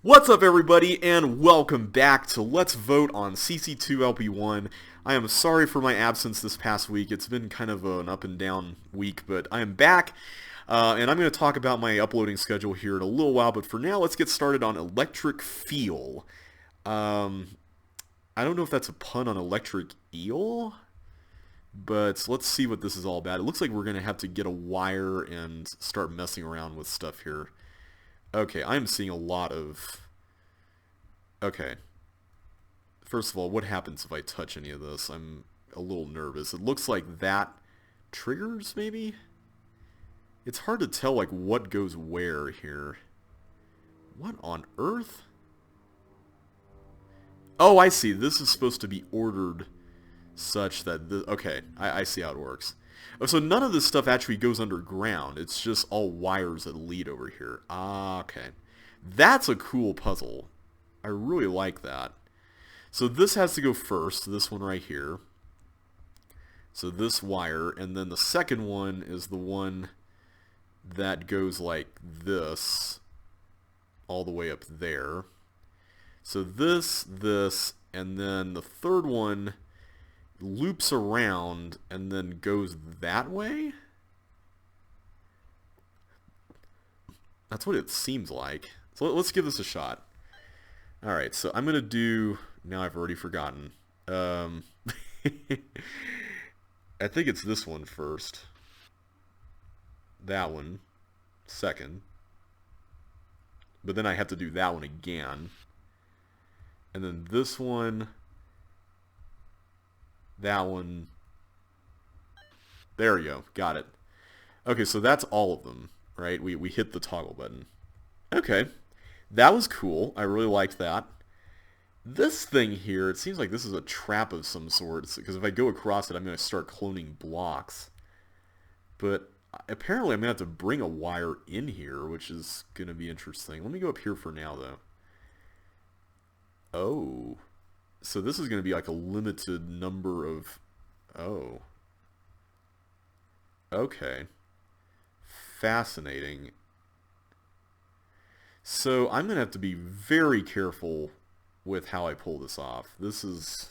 What's up, everybody, and welcome back to Let's Vote on CC2LP1. I am sorry for my absence this past week. It's been kind of an up and down week, but I am back, and I'm going to talk about my uploading schedule here in a little while, but for now, let's get started on Electric Feel. I don't know if that's a pun on electric eel, but let's see what this is all about. It looks like we're going to have to get a wire and start messing around with stuff here. Okay, I'm seeing a lot of... Okay. First of all, what happens if I touch any of this? I'm a little nervous. It looks like that triggers, maybe? It's hard to tell, like, what goes where here. What on earth? Oh, I see. This is supposed to be ordered such that... Okay, I see how it works. Oh, so none of this stuff actually goes underground. It's just all wires that lead over here. Ah, okay. That's a cool puzzle. I really like that. So this has to go first, this one right here. So this wire, and then the second one is the one that goes like this, all the way up there. So this, and then the third one loops around and then goes that way? That's what it seems like. So let's give this a shot. Alright, so I'm going to do... Now I've already forgotten. I think it's this one first. That one second. But then I have to do that one again. And then this one... That one. There we go. Got it. Okay, so that's all of them, right? We hit the toggle button. Okay. That was cool. I really liked that. This thing here, it seems like this is a trap of some sort, because if I go across it, I'm going to start cloning blocks. But apparently I'm going to have to bring a wire in here, which is going to be interesting. Let me go up here for now, though. Oh. So this is going to be like a limited number of... Oh. Okay. Fascinating. So I'm going to have to be very careful with how I pull this off. This is...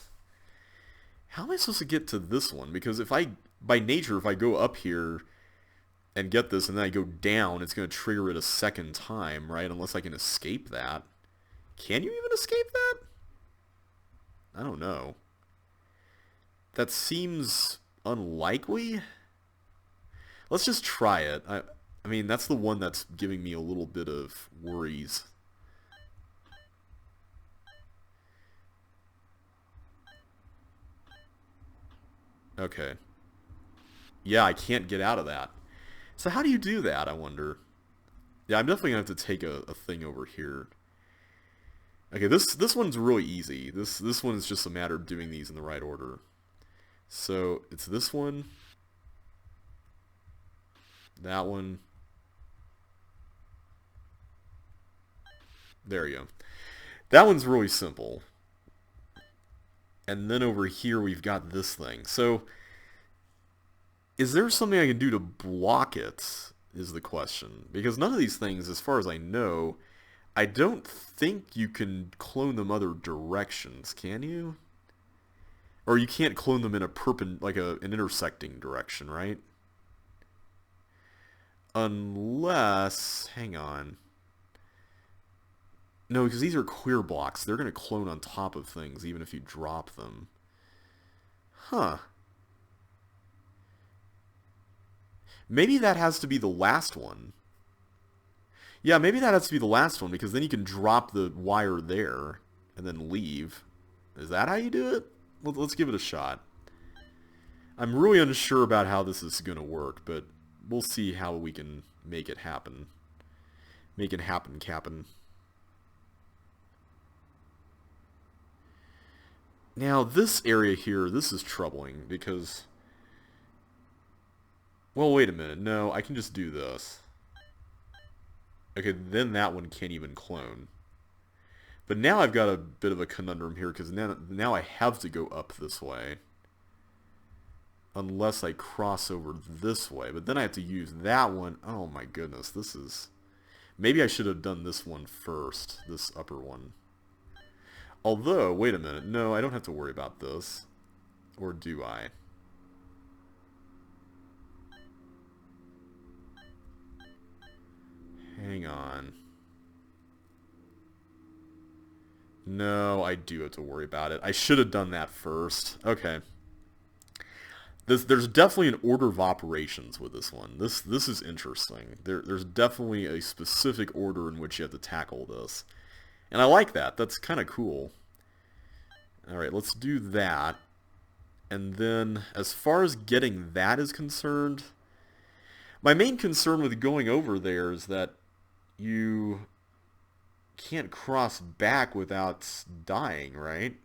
How am I supposed to get to this one? Because if I... By nature, if I go up here and get this and then I go down, it's going to trigger it a second time, right? Unless I can escape that. Can you even escape that? I don't know. That seems unlikely. Let's just try it. I mean, that's the one that's giving me a little bit of worries. Okay. Yeah, I can't get out of that. So how do you do that, I wonder? Yeah, I'm definitely going to have to take a thing over here. Okay, this one's really easy. This one is just a matter of doing these in the right order. So it's this one, that one. There you go. That one's really simple. And then over here we've got this thing. So is there something I can do to block it, is the question. Because none of these things, as far as I know, I don't think you can clone them other directions, can you? Or you can't clone them in a an intersecting direction, right? Unless, hang on. No, because these are clear blocks. They're going to clone on top of things, even if you drop them. Huh. Maybe that has to be the last one. Yeah, maybe that has to be the last one, because then you can drop the wire there and then leave. Is that how you do it? Let's give it a shot. I'm really unsure about how this is going to work, but we'll see how we can make it happen. Make it happen, Cap'n. Now, this area here, this is troubling, because... Well, wait a minute. No, I can just do this. Okay, then that one can't even clone. But now I've got a bit of a conundrum here, because now I have to go up this way. Unless I cross over this way. But then I have to use that one. Oh my goodness, this is... Maybe I should have done this one first, this upper one. Although, wait a minute, no, I don't have to worry about this. Or do I? Hang on. No, I do have to worry about it. I should have done that first. Okay. There's definitely an order of operations with this one. This is interesting. There's definitely a specific order in which you have to tackle this. And I like that. That's kind of cool. Alright, let's do that. And then, as far as getting that is concerned, my main concern with going over there is that you can't cross back without dying, right?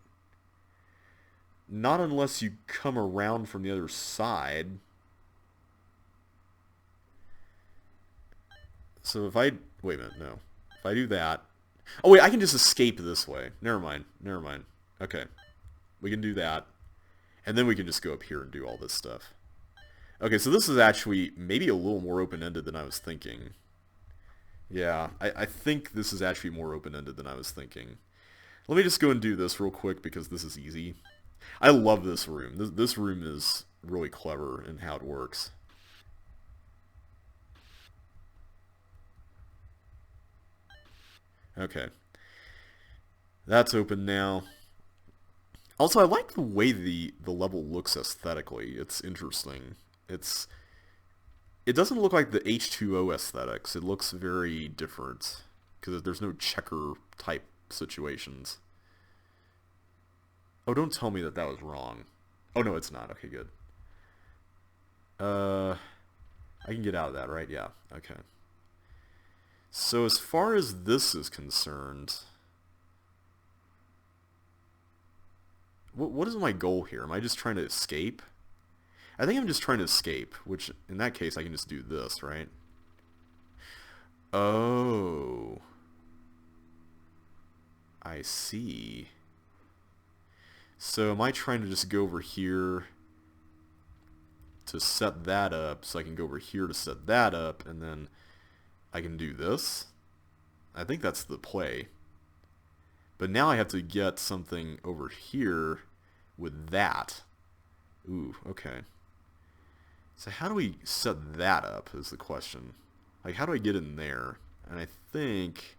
Not unless you come around from the other side. So if I... Wait a minute, no. If I do that... Oh wait, I can just escape this way. Never mind, never mind. Okay. We can do that. And then we can just go up here and do all this stuff. Okay, so this is actually maybe a little more open-ended than I was thinking. Yeah, I think this is actually more open-ended than I was thinking. Let me just go and do this real quick because this is easy. I love this room. This room is really clever in how it works. Okay. That's open now. Also, I like the way the level looks aesthetically. It's interesting. It doesn't look like the H2O aesthetics. It looks very different because there's no checker type situations. Oh, don't tell me that that was wrong. Oh, no, it's not. Okay, good. I can get out of that, right? Yeah, okay. So as far as this is concerned, what is my goal here? Am I just trying to escape? I think I'm just trying to escape, which in that case I can just do this, right? Oh. I see. So am I trying to just go over here to set that up so I can go over here to set that up and then I can do this? I think that's the play. But now I have to get something over here with that. Ooh, okay. So how do we set that up is the question. Like, how do I get in there? And I think...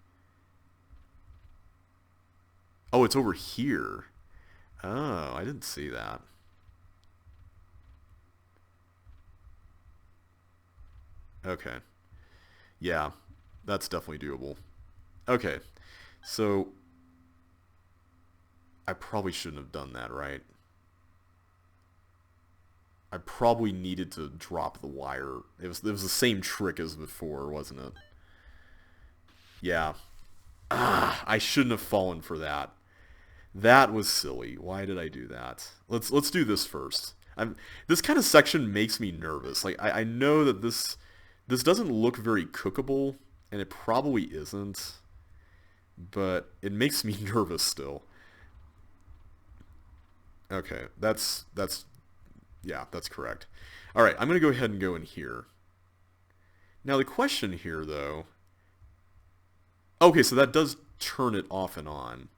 Oh, it's over here. Oh, I didn't see that. Okay. Yeah, that's definitely doable. Okay, so... I probably shouldn't have done that, right? I probably needed to drop the wire. It was the same trick as before, wasn't it? Yeah. Ah, I shouldn't have fallen for that. That was silly. Why did I do that? Let's do this first. This kind of section makes me nervous. Like I know that this doesn't look very cookable, and it probably isn't, but it makes me nervous still. Okay, yeah, that's correct. All right, I'm going to go ahead and go in here. Now the question here, though... Okay, so that does turn it off and on.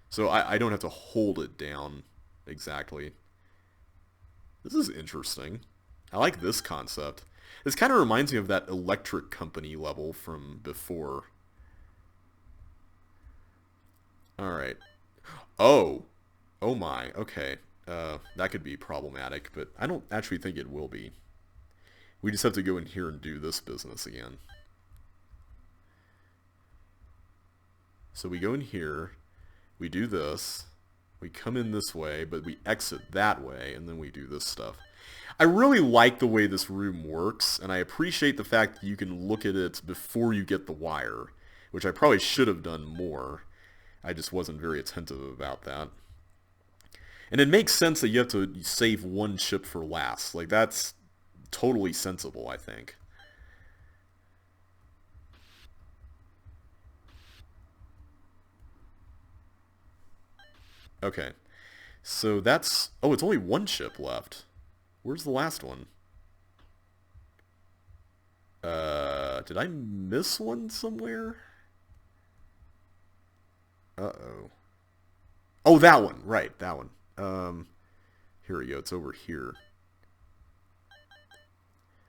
So I don't have to hold it down exactly. This is interesting. I like this concept. This kind of reminds me of that electric company level from before. All right. Oh. Oh my. Okay. That could be problematic, but I don't actually think it will be. We just have to go in here and do this business again. So we go in here, we do this, we come in this way, but we exit that way, and then we do this stuff. I really like the way this room works, and I appreciate the fact that you can look at it before you get the wire, which I probably should have done more. I just wasn't very attentive about that. And it makes sense that you have to save one chip for last. Like, that's totally sensible, I think. Okay. So that's... Oh, it's only one chip left. Where's the last one? Did I miss one somewhere? Uh-oh. Oh, that one. Right, that one. Here we go. It's over here.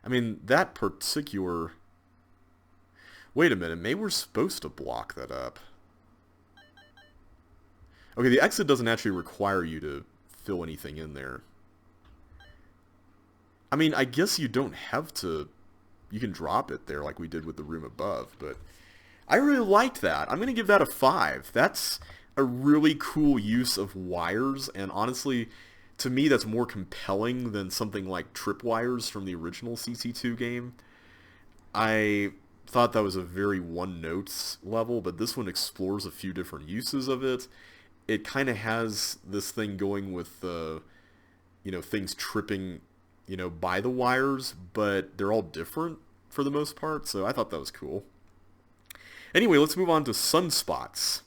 I mean, that particular... Wait a minute. Maybe we're supposed to block that up. Okay, the exit doesn't actually require you to fill anything in there. I mean, I guess you don't have to... You can drop it there like we did with the room above, but... I really liked that. I'm going to give that a 5. That's a really cool use of wires, and honestly, to me that's more compelling than something like tripwires from the original CC2 game. I thought that was a very one-note level, but this one explores a few different uses of it. It kind of has this thing going with, things tripping, by the wires, but they're all different for the most part, so I thought that was cool. Anyway, let's move on to Sunspots.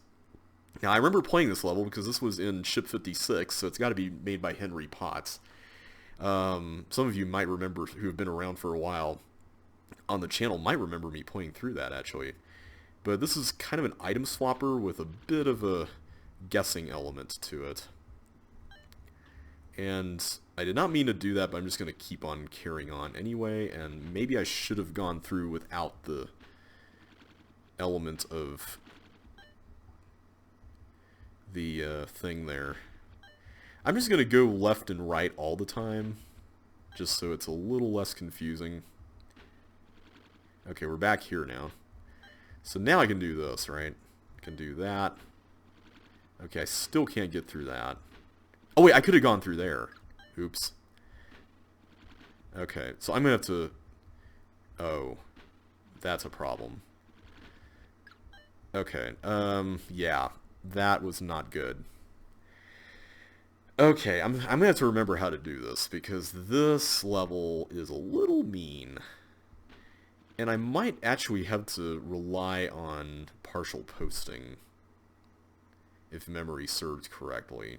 Now, I remember playing this level because this was in Ship 56, so it's got to be made by Henry Potts. Some of you might remember, who have been around for a while on the channel, might remember me playing through that, actually. But this is kind of an item swapper with a bit of a guessing element to it. And I did not mean to do that, but I'm just going to keep on carrying on anyway, and maybe I should have gone through without the element of the thing there. I'm just going to go left and right all the time, just so it's a little less confusing. Okay, we're back here now. So now I can do this, right? I can do that. Okay, I still can't get through that. Oh wait, I could have gone through there. Oops. Okay, so I'm going to have to... Oh, that's a problem. Okay, yeah, that was not good. Okay, I'm gonna have to remember how to do this, because this level is a little mean. And I might actually have to rely on partial posting, if memory serves correctly.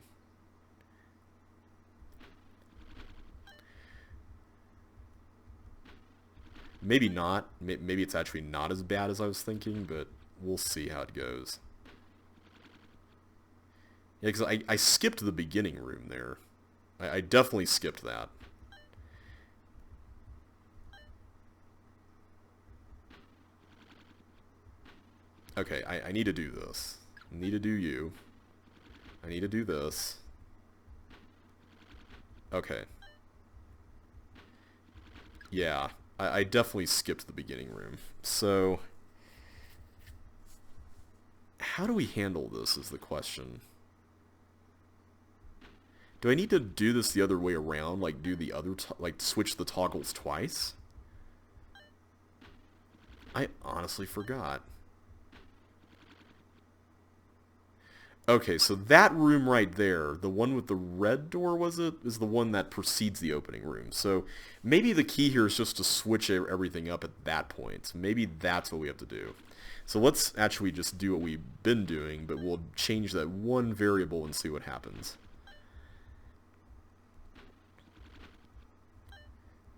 Maybe not. Maybe it's actually not as bad as I was thinking, but... We'll see how it goes. Yeah, because I skipped the beginning room there. I definitely skipped that. Okay, I need to do this. I need to do you. I need to do this. Okay. Yeah, I definitely skipped the beginning room. So... How do we handle this is the question. Do I need to do this the other way around? Like do the other, like switch the toggles twice? I honestly forgot. Okay, so that room right there, the one with the red door, was it? Is the one that precedes the opening room. So maybe the key here is just to switch everything up at that point. Maybe that's what we have to do. So let's actually just do what we've been doing, but we'll change that one variable and see what happens.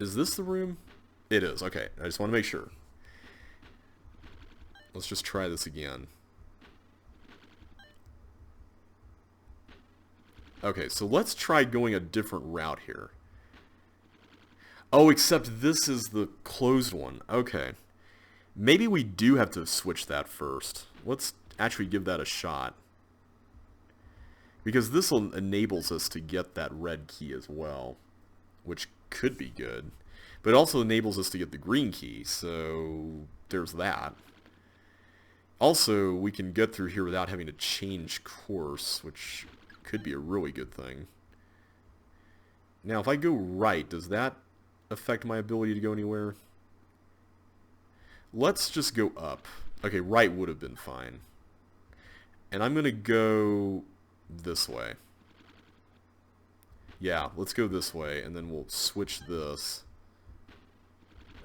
Is this the room? It is. Okay, I just want to make sure. Let's just try this again. Okay, so let's try going a different route here. Oh, except this is the closed one. Okay. Maybe we do have to switch that first. Let's actually give that a shot. Because this enables us to get that red key as well, which could be good. But it also enables us to get the green key, so there's that. Also, we can get through here without having to change course, which could be a really good thing. Now, if I go right, does that affect my ability to go anywhere? Let's just go up. Okay, right would have been fine. And I'm going to go this way. Yeah, let's go this way, and then we'll switch this.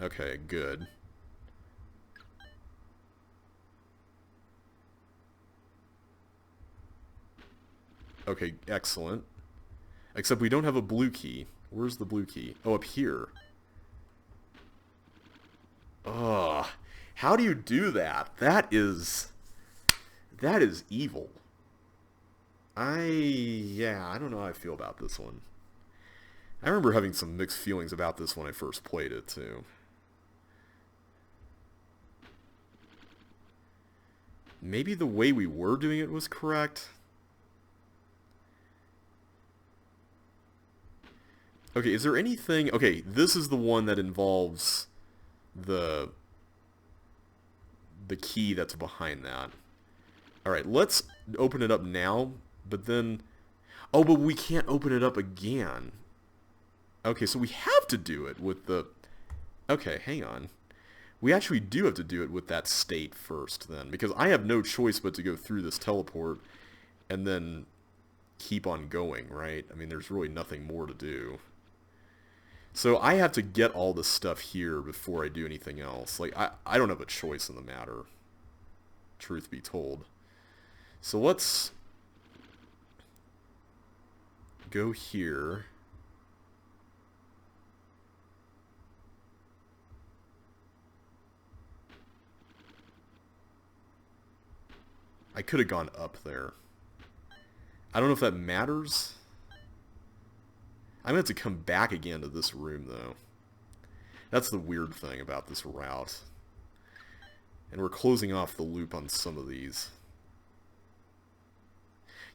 Okay, good. Okay, excellent. Except we don't have a blue key. Where's the blue key? Oh, up here. Ugh. How do you do that? That is evil. Yeah, I don't know how I feel about this one. I remember having some mixed feelings about this when I first played it, too. Maybe the way we were doing it was correct. Okay, is there anything... Okay, this is the one that involves the key that's behind that. Alright, let's open it up now, but then... Oh, but we can't open it up again. Okay, so we have to do it with the... Okay, hang on. We actually do have to do it with that state first, then. Because I have no choice but to go through this teleport and then keep on going, right? I mean, there's really nothing more to do. So I have to get all this stuff here before I do anything else. Like, I don't have a choice in the matter, truth be told. So let's go here. I could have gone up there. I don't know if that matters. I'm going to have to come back again to this room, though. That's the weird thing about this route. And we're closing off the loop on some of these.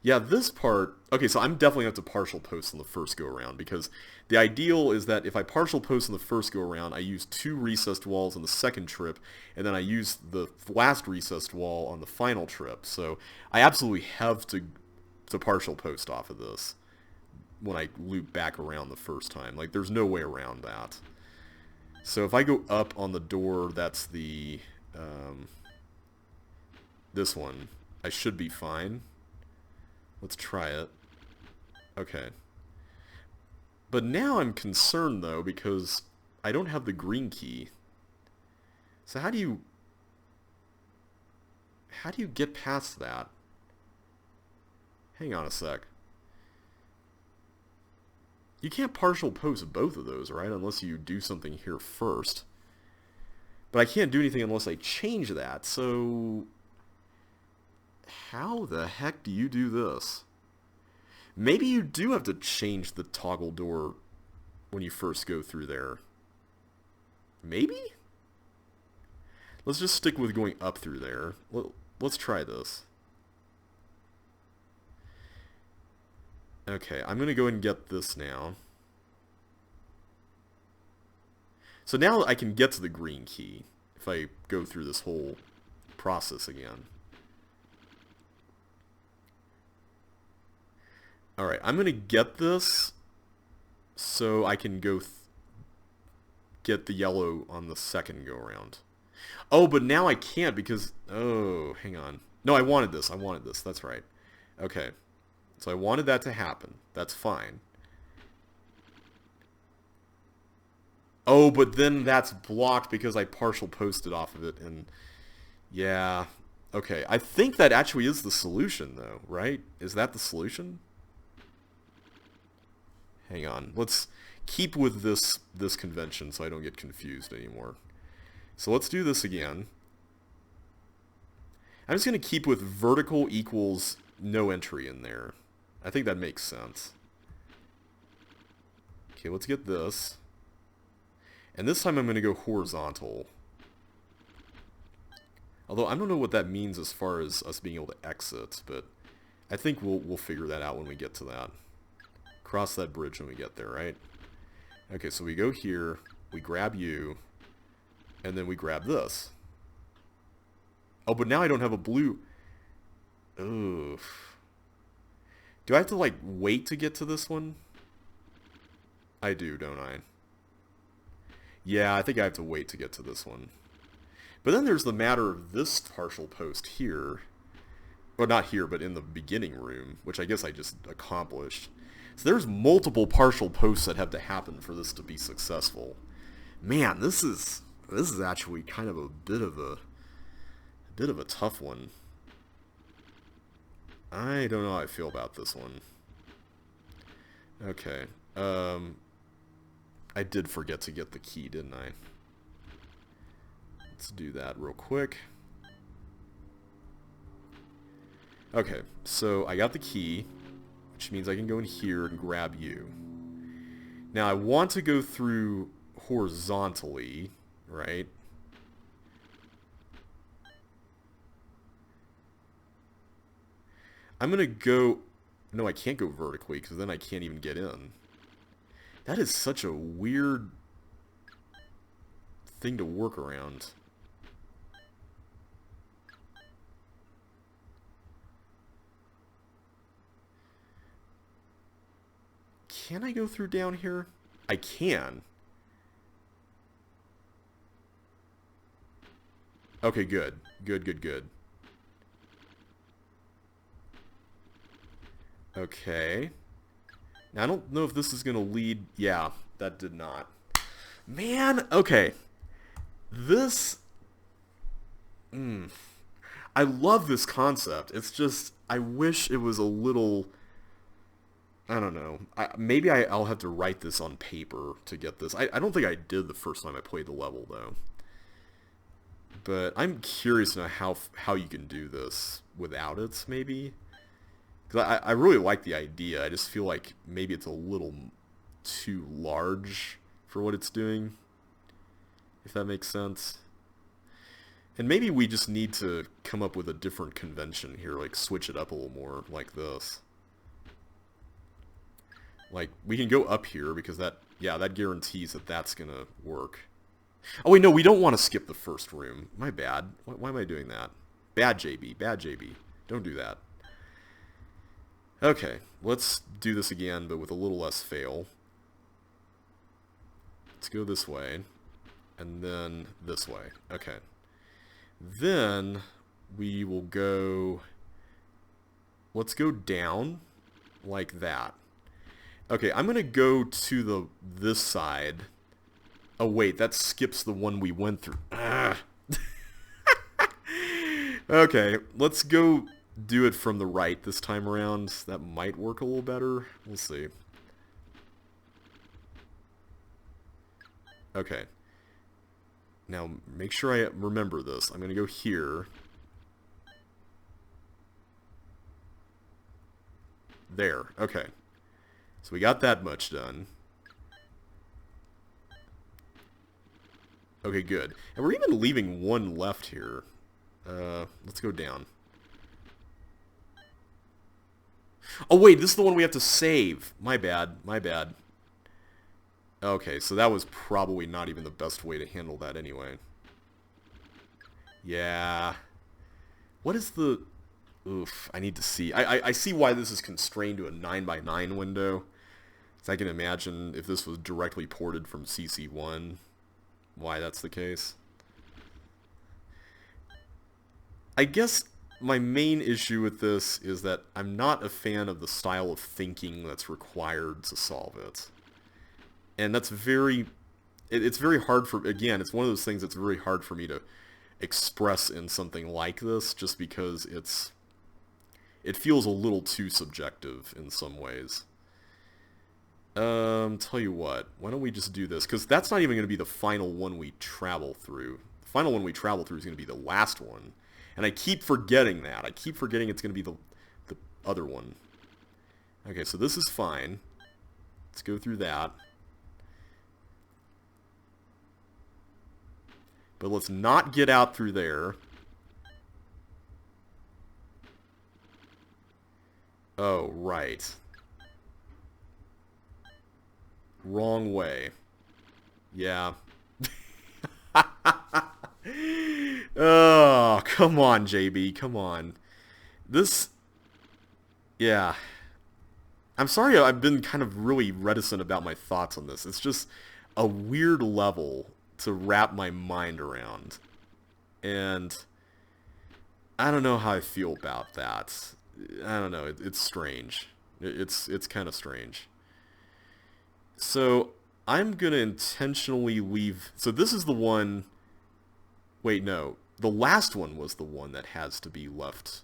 Yeah, this part... Okay, so I'm definitely going to have to partial post on the first go-around, because the ideal is that if I partial post on the first go-around, I use 2 recessed walls on the second trip, and then I use the last recessed wall on the final trip. So I absolutely have to partial post off of this when I loop back around the first time. Like, there's no way around that. So if I go up on the door, that's the... this one. I should be fine. Let's try it. Okay. But now I'm concerned, though, because I don't have the green key. So how do you get past that? Hang on a sec. You can't partial post both of those, right? Unless you do something here first. But I can't do anything unless I change that, so... How the heck do you do this? Maybe you do have to change the toggle door when you first go through there. Maybe? Let's just stick with going up through there. Let's try this. Okay, I'm going to go ahead and get this now. So now I can get to the green key if I go through this whole process again. Alright, I'm going to get this so I can go get the yellow on the second go-around. Oh, but now I can't because... Oh, hang on. No, I wanted this. That's right. Okay. So I wanted that to happen. That's fine. Oh, but then that's blocked because I partial posted off of it, and... Yeah. Okay. I think that actually is the solution, though, right? Is that the solution? Hang on. Let's keep with this convention so I don't get confused anymore. So let's do this again. I'm just going to keep with vertical equals no entry in there. I think that makes sense. Okay, let's get this. And this time I'm going to go horizontal. Although I don't know what that means as far as us being able to exit, but I think we'll figure that out when we get to that. Cross that bridge when we get there, right? Okay, so we go here, we grab you, and then we grab this. Oh, but now I don't have a blue. Oof. Do I have to, like, wait to get to this one? I do, don't I? Yeah, I think I have to wait to get to this one. But then there's the matter of this partial post here. Well, not here, but in the beginning room, which I guess I just accomplished. So there's multiple partial posts that have to happen for this to be successful. Man, this is actually kind of a bit of a tough one. I don't know how I feel about this one. Okay. I did forget to get the key, didn't I? Let's do that real quick. Okay, so I got the key, which means I can go in here and grab you. Now I want to go through horizontally, right? I'm gonna go... No, I can't go vertically, because then I can't even get in. That is such a weird thing to work around. Can I go through down here? I can. Okay, good. Good, good, good. Okay. Now, I don't know if this is going to lead... Yeah, that did not. Man, okay. This... I love this concept. It's just, I wish it was a little... I don't know. Maybe I'll have to write this on paper to get this. I don't think I did the first time I played the level, though. But I'm curious to know how you can do this without it, maybe. Because I really like the idea. I just feel like maybe it's a little too large for what it's doing. If that makes sense. And maybe we just need to come up with a different convention here. Like, switch it up a little more like this. Like, we can go up here because that guarantees that that's going to work. Oh, wait, no, we don't want to skip the first room. My bad. Why am I doing that? Bad JB. Bad JB. Don't do that. Okay, let's do this again, but with a little less fail. Let's go this way. And then this way. Okay. Then we will go... Let's go down like that. Okay, I'm gonna go to this side. Oh wait, that skips the one we went through. Okay, let's go do it from the right this time around. That might work a little better. We'll see. Okay. Now, make sure I remember this. I'm gonna go here. There. Okay. So we got that much done. Okay, good. And we're even leaving one left here. Let's go down. Oh, wait, this is the one we have to save. My bad, my bad. Okay, so that was probably not even the best way to handle that anyway. Yeah. What is the... Oof, I need to see. I see why this is constrained to a 9x9 window. So I can imagine if this was directly ported from CC1, why that's the case. I guess my main issue with this is that I'm not a fan of the style of thinking that's required to solve it. And that's very... It's very hard for... Again, it's one of those things that's very hard for me to express in something like this, just because it feels a little too subjective in some ways. Tell you what, why don't we just do this? Because that's not even going to be the final one we travel through. The final one we travel through is going to be the last one. And I keep forgetting that. I keep forgetting it's going to be the other one. Okay, so this is fine. Let's go through that. But let's not get out through there. Oh, right. Wrong way. Yeah. Oh, come on, JB. Come on. This... Yeah. I'm sorry I've been kind of really reticent about my thoughts on this. It's just a weird level to wrap my mind around. And I don't know how I feel about that. I don't know. It's strange. It's kind of strange. So I'm going to intentionally leave... So this is the one... Wait, no. The last one was the one that has to be left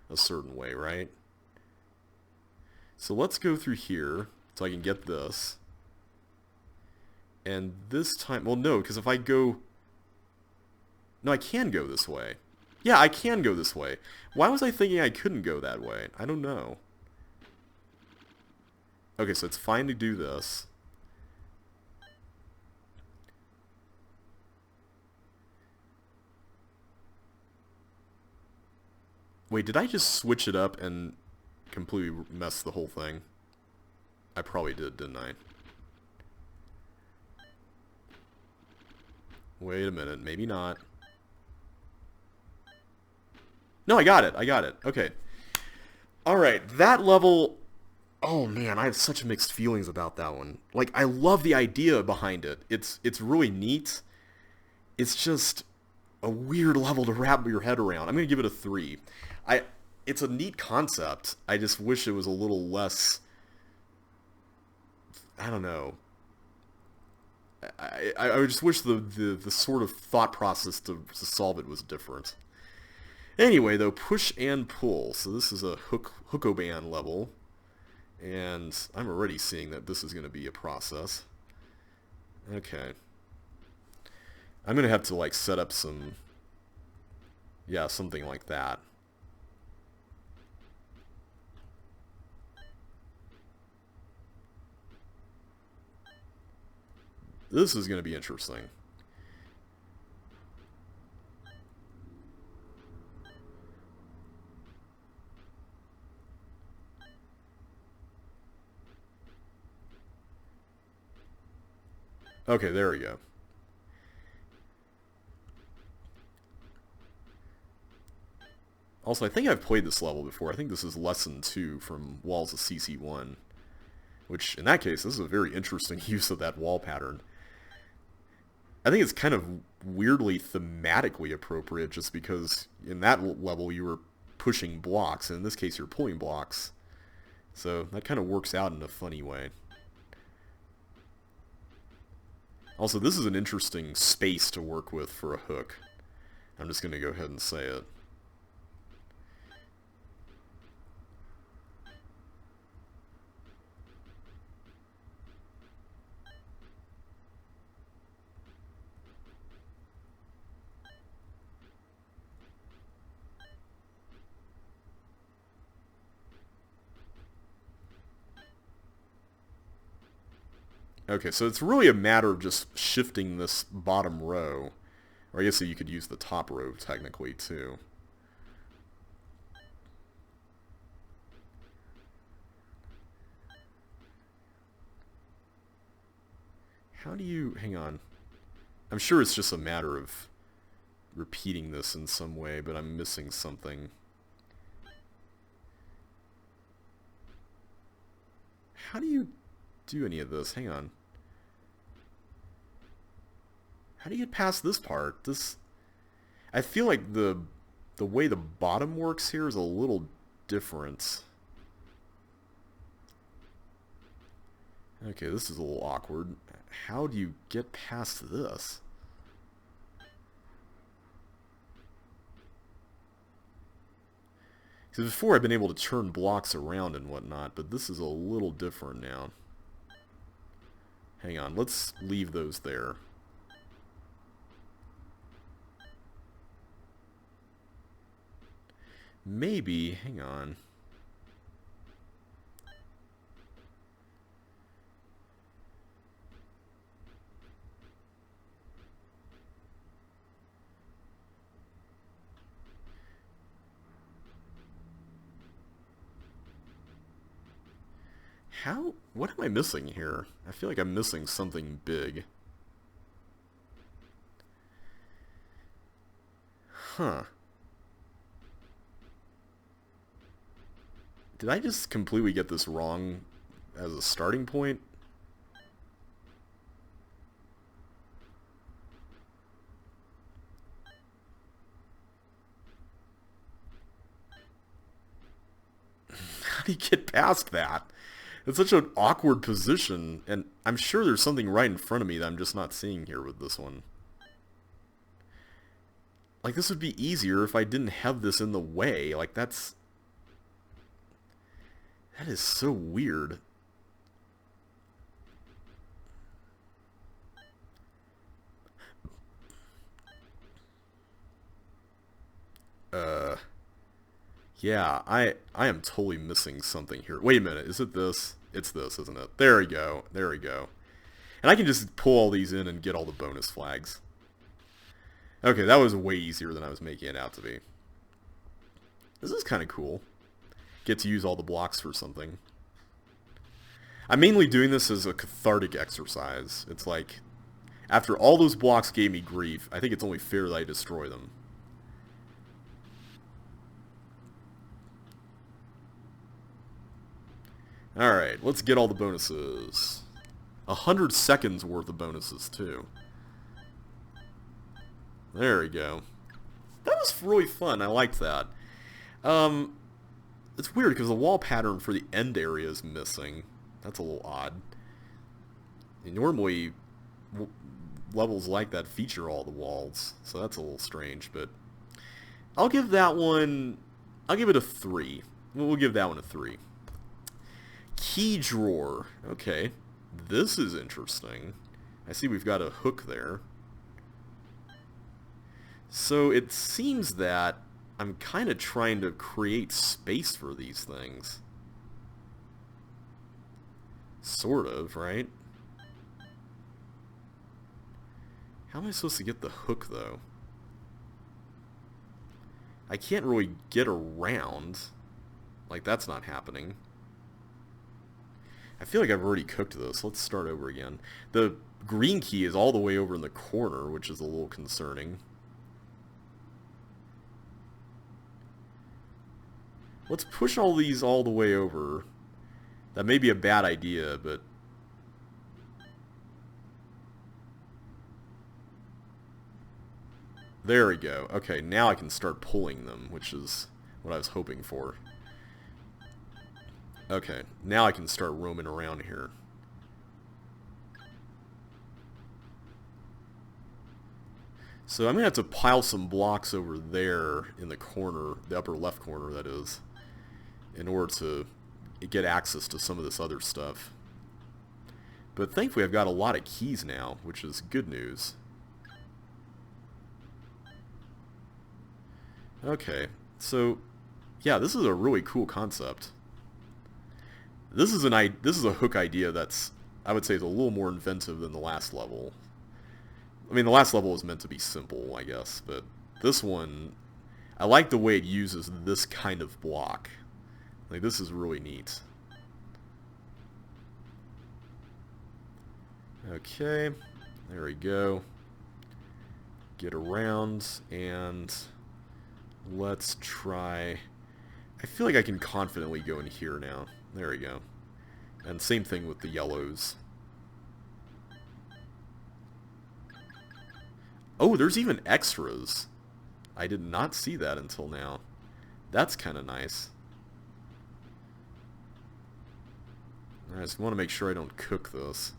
a certain way, right? So let's go through here so I can get this. And this time... Well, no, because if I go... No, I can go this way. Yeah, I can go this way. Why was I thinking I couldn't go that way? I don't know. Okay, so it's fine to do this. Wait, did I just switch it up and completely mess the whole thing? I probably did, didn't I? Wait a minute, maybe not. No, I got it, Okay. Alright, that level... Oh man, I have such mixed feelings about that one. Like, I love the idea behind it. It's really neat. It's just a weird level to wrap your head around. I'm gonna give it a 3. It's a neat concept. I just wish it was a little less... I don't know. I just wish the sort of thought process to solve it was different. Anyway, though, push and pull. So this is a hookoban level. And I'm already seeing that this is going to be a process. Okay. I'm going to have to, like, set up some... Yeah, something like that. This is going to be interesting. Okay, there we go. Also, I think I've played this level before. I think this is Lesson 2 from Walls of CC1. Which, in that case, this is a very interesting use of that wall pattern. I think it's kind of weirdly thematically appropriate just because in that level you were pushing blocks, and in this case you're pulling blocks. So that kind of works out in a funny way. Also, this is an interesting space to work with for a hook. I'm just going to go ahead and say it. Okay, so it's really a matter of just shifting this bottom row. Or I guess you could use the top row technically too. How do you... Hang on. I'm sure it's just a matter of repeating this in some way, but I'm missing something. How do you do any of this? Hang on. How do you get past this part? I feel like the way the bottom works here is a little different. Okay, this is a little awkward. How do you get past this? Because before I've been able to turn blocks around and whatnot, but this is a little different now. Hang on, let's leave those there. Maybe, hang on. What am I missing here? I feel like I'm missing something big. Huh. Did I just completely get this wrong as a starting point? How do you get past that? It's such an awkward position, and I'm sure there's something right in front of me that I'm just not seeing here with this one. Like, this would be easier if I didn't have this in the way. Like, that is so weird. Uh, yeah, I am totally missing something here. Wait a minute, is it this? It's this, isn't it? There we go, there we go. And I can just pull all these in and get all the bonus flags. Okay, that was way easier than I was making it out to be. This is kind of cool. Get to use all the blocks for something. I'm mainly doing this as a cathartic exercise. It's like, after all those blocks gave me grief, I think it's only fair that I destroy them. Alright, let's get all the bonuses. 100 seconds worth of bonuses, too. There we go. That was really fun. I liked that. It's weird because the wall pattern for the end area is missing. That's a little odd. Normally, levels like that feature all the walls, so that's a little strange, but I'll give that one, I'll give it a 3. We'll give that one a 3. Key drawer. Okay, this is interesting. I see we've got a hook there. So it seems that I'm kind of trying to create space for these things. Sort of, right? How am I supposed to get the hook, though? I can't really get around. Like, that's not happening. I feel like I've already cooked this. Let's start over again. The green key is all the way over in the corner, which is a little concerning. Let's push all these all the way over. That may be a bad idea, but... There we go. Okay, now I can start pulling them, which is what I was hoping for. Okay, now I can start roaming around here. So I'm going to have to pile some blocks over there in the corner, the upper left corner that is, in order to get access to some of this other stuff. But thankfully I've got a lot of keys now, which is good news. Okay, so yeah, this is a really cool concept. This is a hook idea that's, I would say, is a little more inventive than the last level. I mean, the last level was meant to be simple, I guess, but this one, I like the way it uses this kind of block. Like, this is really neat. Okay, there we go. Get around, and let's try... I feel like I can confidently go in here now. There we go. And same thing with the yellows. Oh, there's even extras. I did not see that until now. That's kind of nice. I just want to make sure I don't cook this.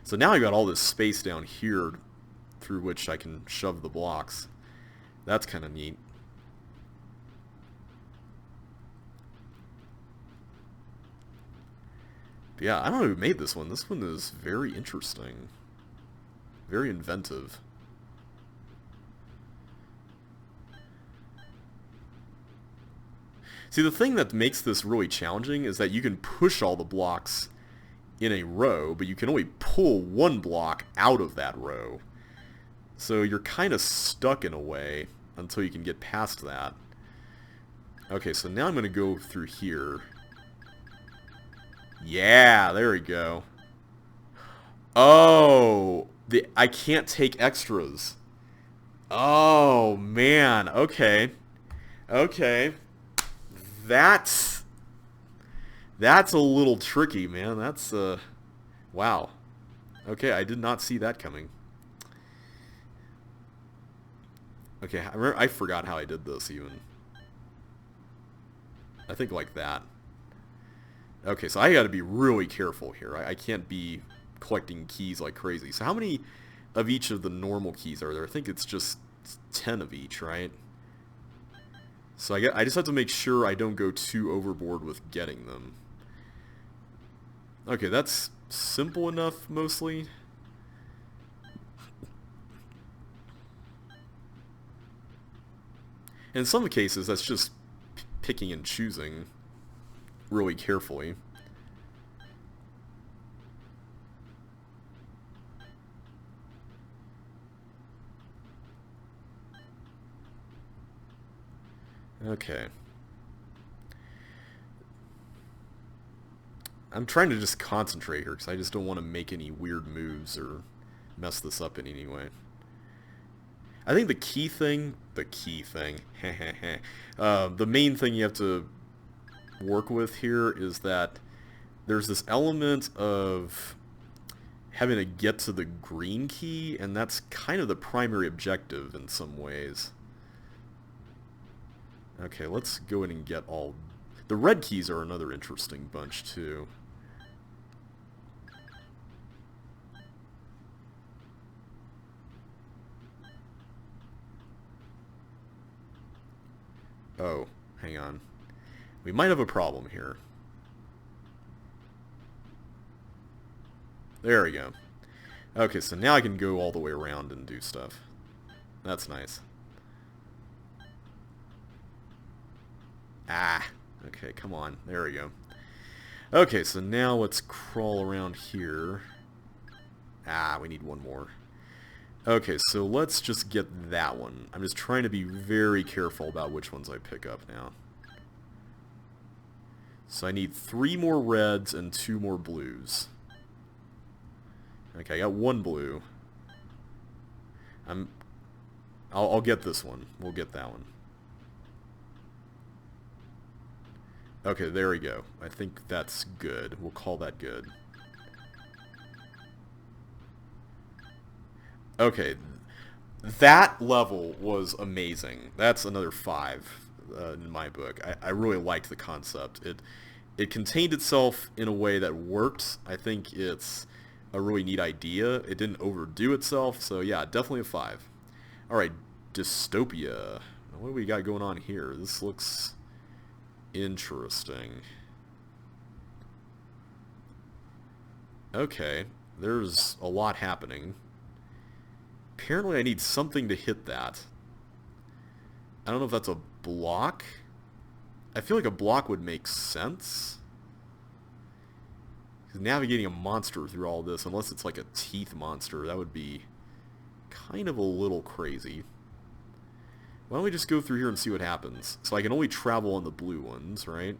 So now I've got all this space down here through which I can shove the blocks. That's kind of neat. But yeah, I don't know who made this one. This one is very interesting. Very inventive. See, the thing that makes this really challenging is that you can push all the blocks in a row, but you can only pull one block out of that row. So you're kind of stuck in a way until you can get past that. Okay, so now I'm going to go through here. Yeah, there we go. Oh, I can't take extras. Oh, man. Okay. Okay. That's a little tricky, man. That's, wow. Okay, I did not see that coming. Okay, I forgot how I did this, even. I think like that. Okay, so I gotta be really careful here. I can't be collecting keys like crazy. So how many of each of the normal keys are there? I think it's just 10 of each, right? So I just have to make sure I don't go too overboard with getting them. Okay, that's simple enough, mostly. In some cases, that's just picking and choosing really carefully. Okay. I'm trying to just concentrate here because I just don't want to make any weird moves or mess this up in any way. I think the main thing you have to work with here is that there's this element of having to get to the green key, and that's kind of the primary objective in some ways. Okay, let's go in and get all... The red keys are another interesting bunch, too. Oh, hang on. We might have a problem here. There we go. Okay, so now I can go all the way around and do stuff. That's nice. Ah, okay, come on. There we go. Okay, so now let's crawl around here. Ah, we need one more. Okay, so let's just get that one. I'm just trying to be very careful about which ones I pick up now. So I need 3 more reds and 2 more blues. Okay, I got 1 blue. I'll get this one. We'll get that one. Okay, there we go. I think that's good. We'll call that good. Okay, that level was amazing. That's another 5 in my book. I really liked the concept. It contained itself in a way that worked. I think it's a really neat idea. It didn't overdo itself, so yeah, definitely a 5. Alright, dystopia. What do we got going on here? This looks interesting. Okay, there's a lot happening. Apparently I need something to hit that. I don't know if that's a block. I feel like a block would make sense. Because navigating a monster through all this, unless it's like a teeth monster, that would be kind of a little crazy. Why don't we just go through here and see what happens? So I can only travel on the blue ones, right?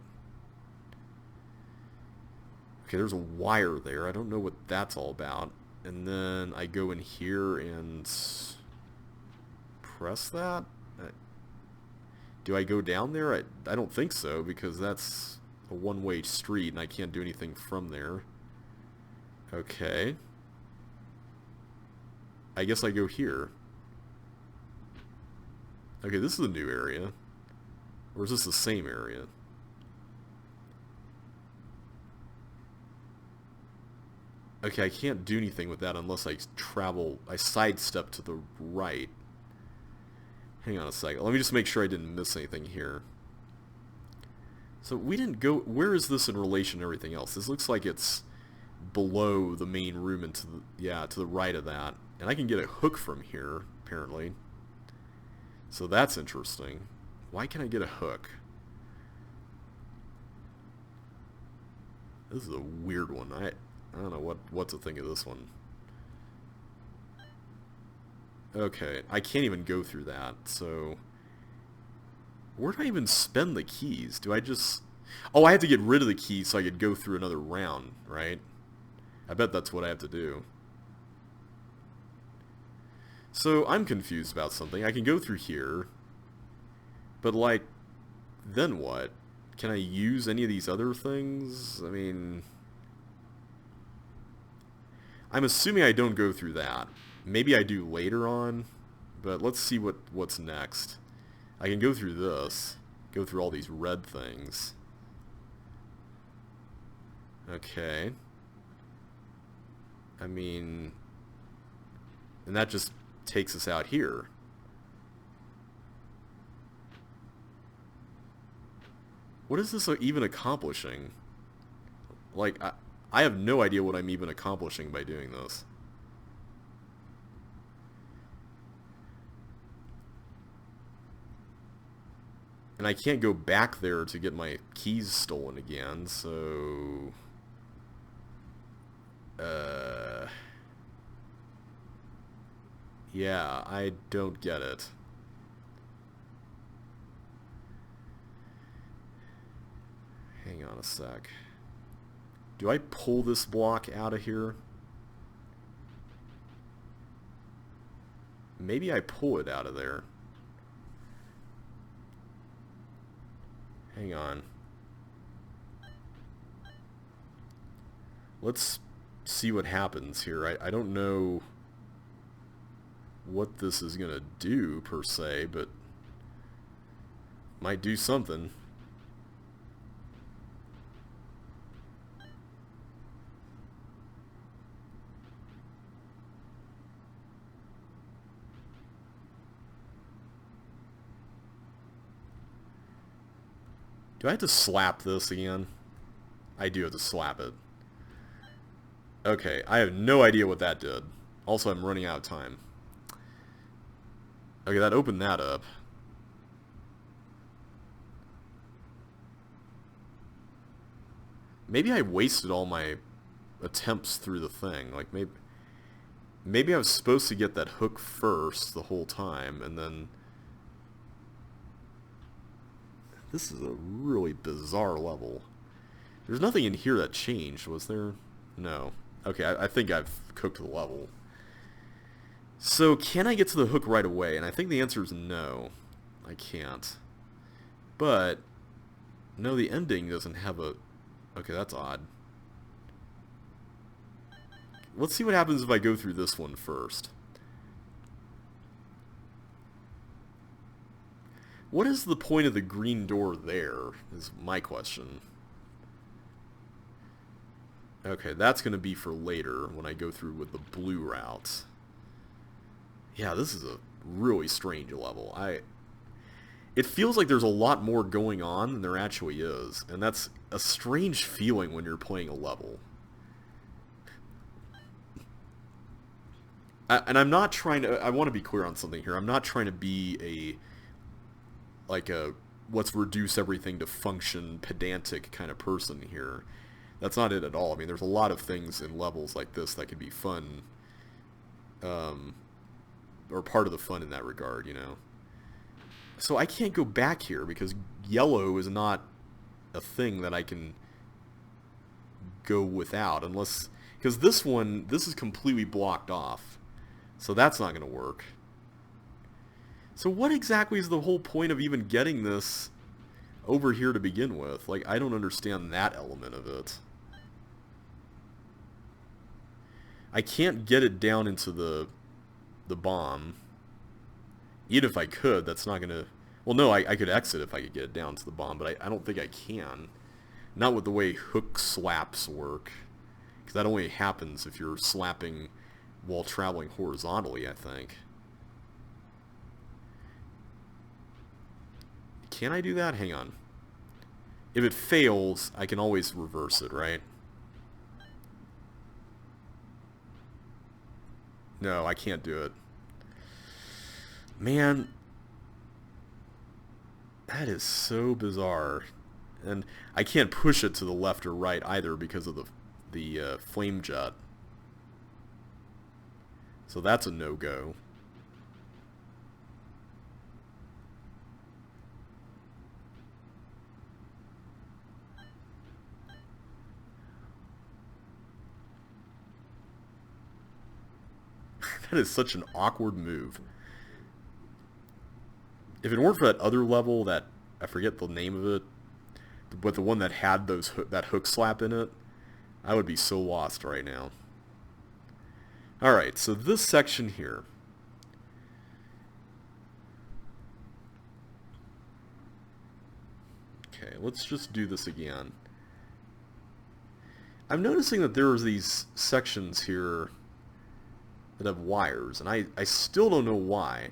Okay, there's a wire there. I don't know what that's all about. And then I go in here and press that? Do I go down there? I don't think so, because that's a one-way street and I can't do anything from there. Okay. I guess I go here. Okay, this is a new area. Or is this the same area? Okay, I can't do anything with that unless I sidestep to the right. Hang on a second. Let me just make sure I didn't miss anything here. So we didn't go... Where is this in relation to everything else? This looks like it's below the main room and to the right of that. And I can get a hook from here, apparently. So that's interesting. Why can't I get a hook? This is a weird one. I don't know what to think of this one. Okay, I can't even go through that, so... Where do I even spend the keys? Do I just... Oh, I have to get rid of the keys so I could go through another round, right? I bet that's what I have to do. So, I'm confused about something. I can go through here, but, like, then what? Can I use any of these other things? I mean... I'm assuming I don't go through that. Maybe I do later on, but let's see what's next. I can go through this, go through all these red things. Okay. I mean, and that just takes us out here. What is this even accomplishing? Like, I have no idea what I'm even accomplishing by doing this. And I can't go back there to get my keys stolen again, so... Yeah, I don't get it. Hang on a sec. Do I pull this block out of here? Maybe I pull it out of there. Hang on. Let's see what happens here. I don't know what this is going to do, per se, but might do something. Do I have to slap this again? I do have to slap it. Okay, I have no idea what that did. Also, I'm running out of time. Okay, that opened that up. Maybe I wasted all my attempts through the thing. Like, maybe I was supposed to get that hook first the whole time, and then... This is a really bizarre level. There's nothing in here that changed, was there? No. Okay, I think I've cooked the level. So, can I get to the hook right away? And I think the answer is no. I can't. But, no, the ending doesn't have a... Okay, that's odd. Let's see what happens if I go through this one first. What is the point of the green door there, is my question. Okay, that's going to be for later when I go through with the blue route. Yeah, this is a really strange level. It feels like there's a lot more going on than there actually is, and that's a strange feeling when you're playing a level. And I'm not trying to... I want to be clear on something here. I'm not trying to be let's reduce everything to function pedantic kind of person here. That's not it at all. I mean, there's a lot of things in levels like this that could be fun, or part of the fun in that regard, you know. So I can't go back here because yellow is not a thing that I can go without unless... Because this is completely blocked off. So that's not going to work. So what exactly is the whole point of even getting this over here to begin with? Like, I don't understand that element of it. I can't get it down into the bomb. Even if I could, that's not going to... Well, no, I could exit if I could get it down to the bomb, but I don't think I can. Not with the way hook slaps work. Because that only happens if you're slapping while traveling horizontally, I think. Can I do that? Hang on. If it fails, I can always reverse it, right? No, I can't do it. Man, that is so bizarre. And I can't push it to the left or right either because of the flame jet. So that's a no-go. That is such an awkward move. If it weren't for that other level, that I forget the name of it, but the one that had that hook slap in it, I would be so lost right now. Alright, so this section here. Okay, let's just do this again. I'm noticing that there are these sections here that have wires, and I still don't know why.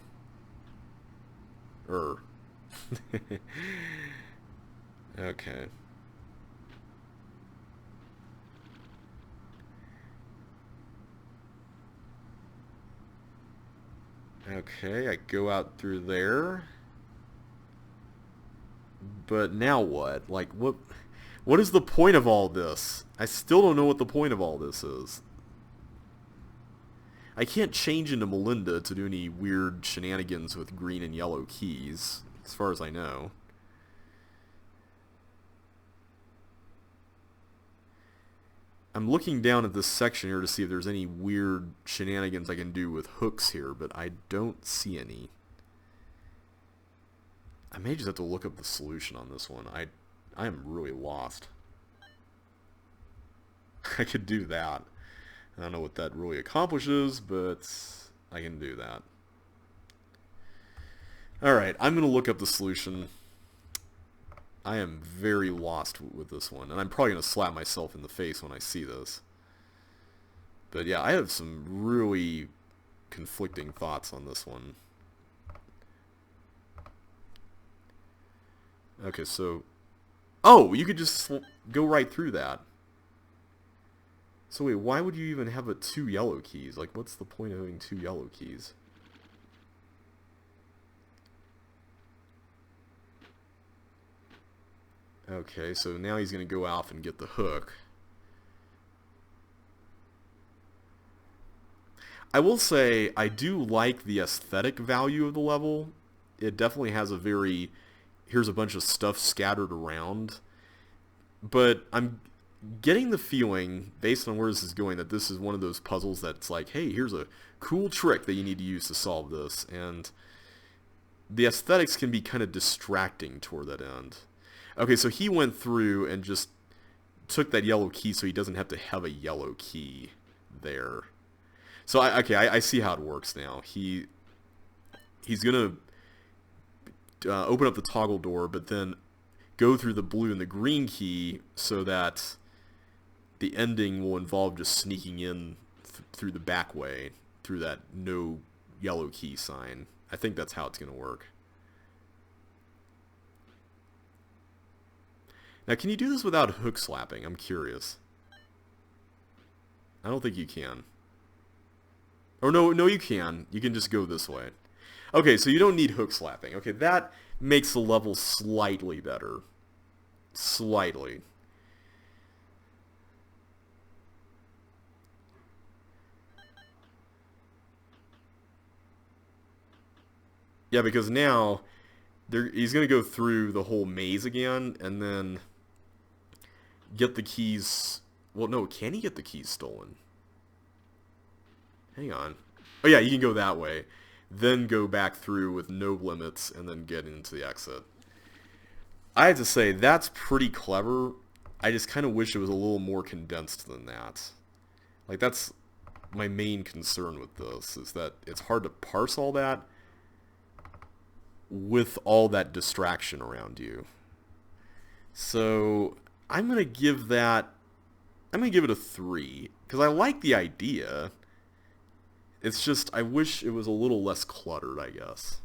Okay. Okay, I go out through there. But now what? Like, what is the point of all this? I still don't know what the point of all this is. I can't change into Melinda to do any weird shenanigans with green and yellow keys, as far as I know. I'm looking down at this section here to see if there's any weird shenanigans I can do with hooks here, but I don't see any. I may just have to look up the solution on this one. I am really lost. I could do that. I don't know what that really accomplishes, but I can do that. Alright, I'm going to look up the solution. I am very lost with this one, and I'm probably going to slap myself in the face when I see this. But yeah, I have some really conflicting thoughts on this one. Okay, so... Oh, you could just go right through that. So wait, why would you even have two yellow keys? Like, what's the point of having two yellow keys? Okay, so now he's going to go off and get the hook. I will say, I do like the aesthetic value of the level. It definitely has a very... Here's a bunch of stuff scattered around. But I'm getting the feeling, based on where this is going, that this is one of those puzzles that's like, hey, here's a cool trick that you need to use to solve this. And the aesthetics can be kind of distracting toward that end. Okay, so he went through and just took that yellow key so he doesn't have to have a yellow key there. So, I see how it works now. He's going to open up the toggle door, but then go through the blue and the green key so that the ending will involve just sneaking in through the back way, through that no yellow key sign. I think that's how it's going to work. Now, can you do this without hook slapping? I'm curious. I don't think you can. Or no, you can. You can just go this way. Okay, so you don't need hook slapping. Okay, that makes the level slightly better. Slightly. Yeah, because now he's going to go through the whole maze again and then get the keys. Well, no, can he get the keys stolen? Hang on. Oh yeah, you can go that way. Then go back through with no limits and then get into the exit. I have to say, that's pretty clever. I just kind of wish it was a little more condensed than that. Like, that's my main concern with this, is that it's hard to parse all that with all that distraction around you. So, I'm going to give it a 3, because I like the idea. It's just, I wish it was a little less cluttered, I guess.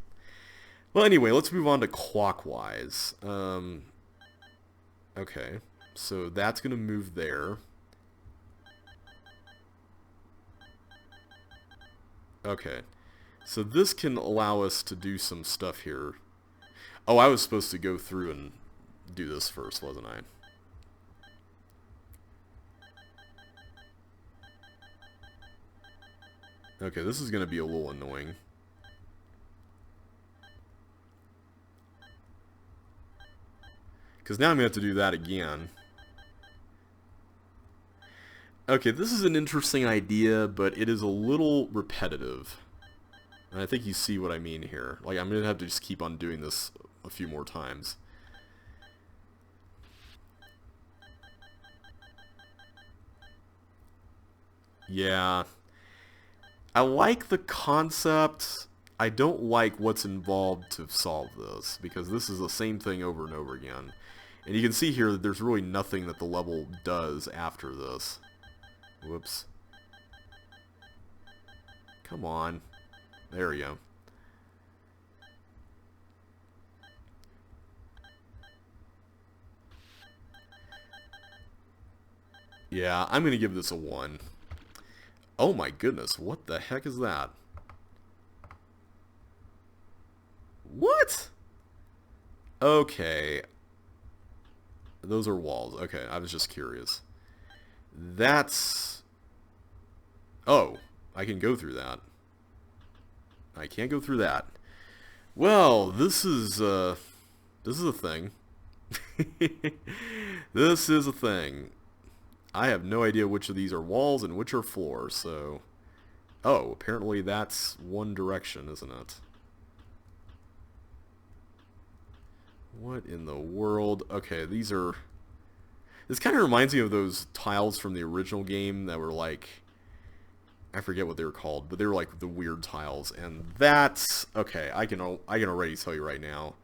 Well, anyway, let's move on to clockwise. Okay, so that's going to move there. Okay, so this can allow us to do some stuff here. Oh, I was supposed to go through and do this first, wasn't I? Okay, this is going to be a little annoying. Because now I'm going to have to do that again. Okay, this is an interesting idea, but it is a little repetitive. And I think you see what I mean here. Like, I'm going to have to just keep on doing this a few more times. Yeah. I like the concept. I don't like what's involved to solve this, because this is the same thing over and over again. And you can see here that there's really nothing that the level does after this. Whoops. Come on. There we go. Yeah, I'm going to give this a 1. Oh my goodness, what the heck is that? What? Okay, Those are walls. Okay, I was just curious. That's... Oh, I can go through that. I can't go through that. Well, this is a thing. This is a thing. I have no idea which of these are walls and which are floors, so... Oh, apparently that's one direction, isn't it? What in the world? Okay, these are... This kind of reminds me of those tiles from the original game that were like... I forget what they were called, but they were like the weird tiles, and that's... Okay, I can already tell you right now,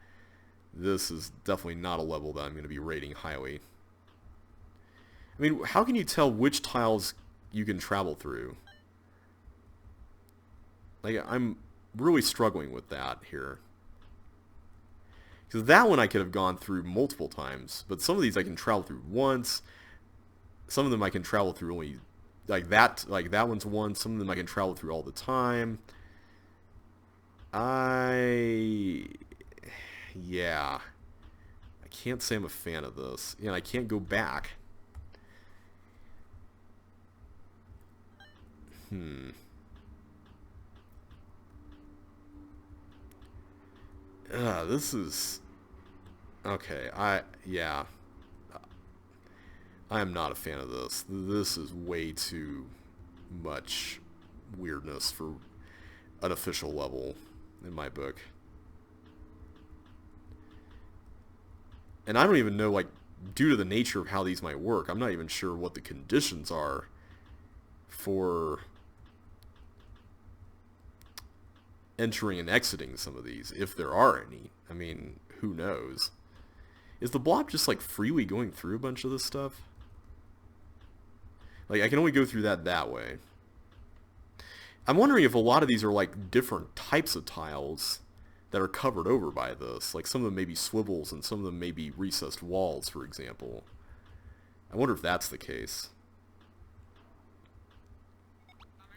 this is definitely not a level that I'm going to be rating highly. I mean, how can you tell which tiles you can travel through? Like, I'm really struggling with that here. Because that one I could have gone through multiple times, but some of these I can travel through once. Some of them I can travel through only... Like that one's one. Some of them I can travel through all the time. Yeah. I can't say I'm a fan of this. And I can't go back. This is... Okay, yeah. I am not a fan of this. This is way too much weirdness for an official level in my book. And I don't even know, like, due to the nature of how these might work, I'm not even sure what the conditions are for entering and exiting some of these, if there are any. I mean, who knows? Is the blob just, like, freely going through a bunch of this stuff? Like, I can only go through that way. I'm wondering if a lot of these are, like, different types of tiles that are covered over by this. Like, some of them may be swivels, and some of them may be recessed walls, for example. I wonder if that's the case.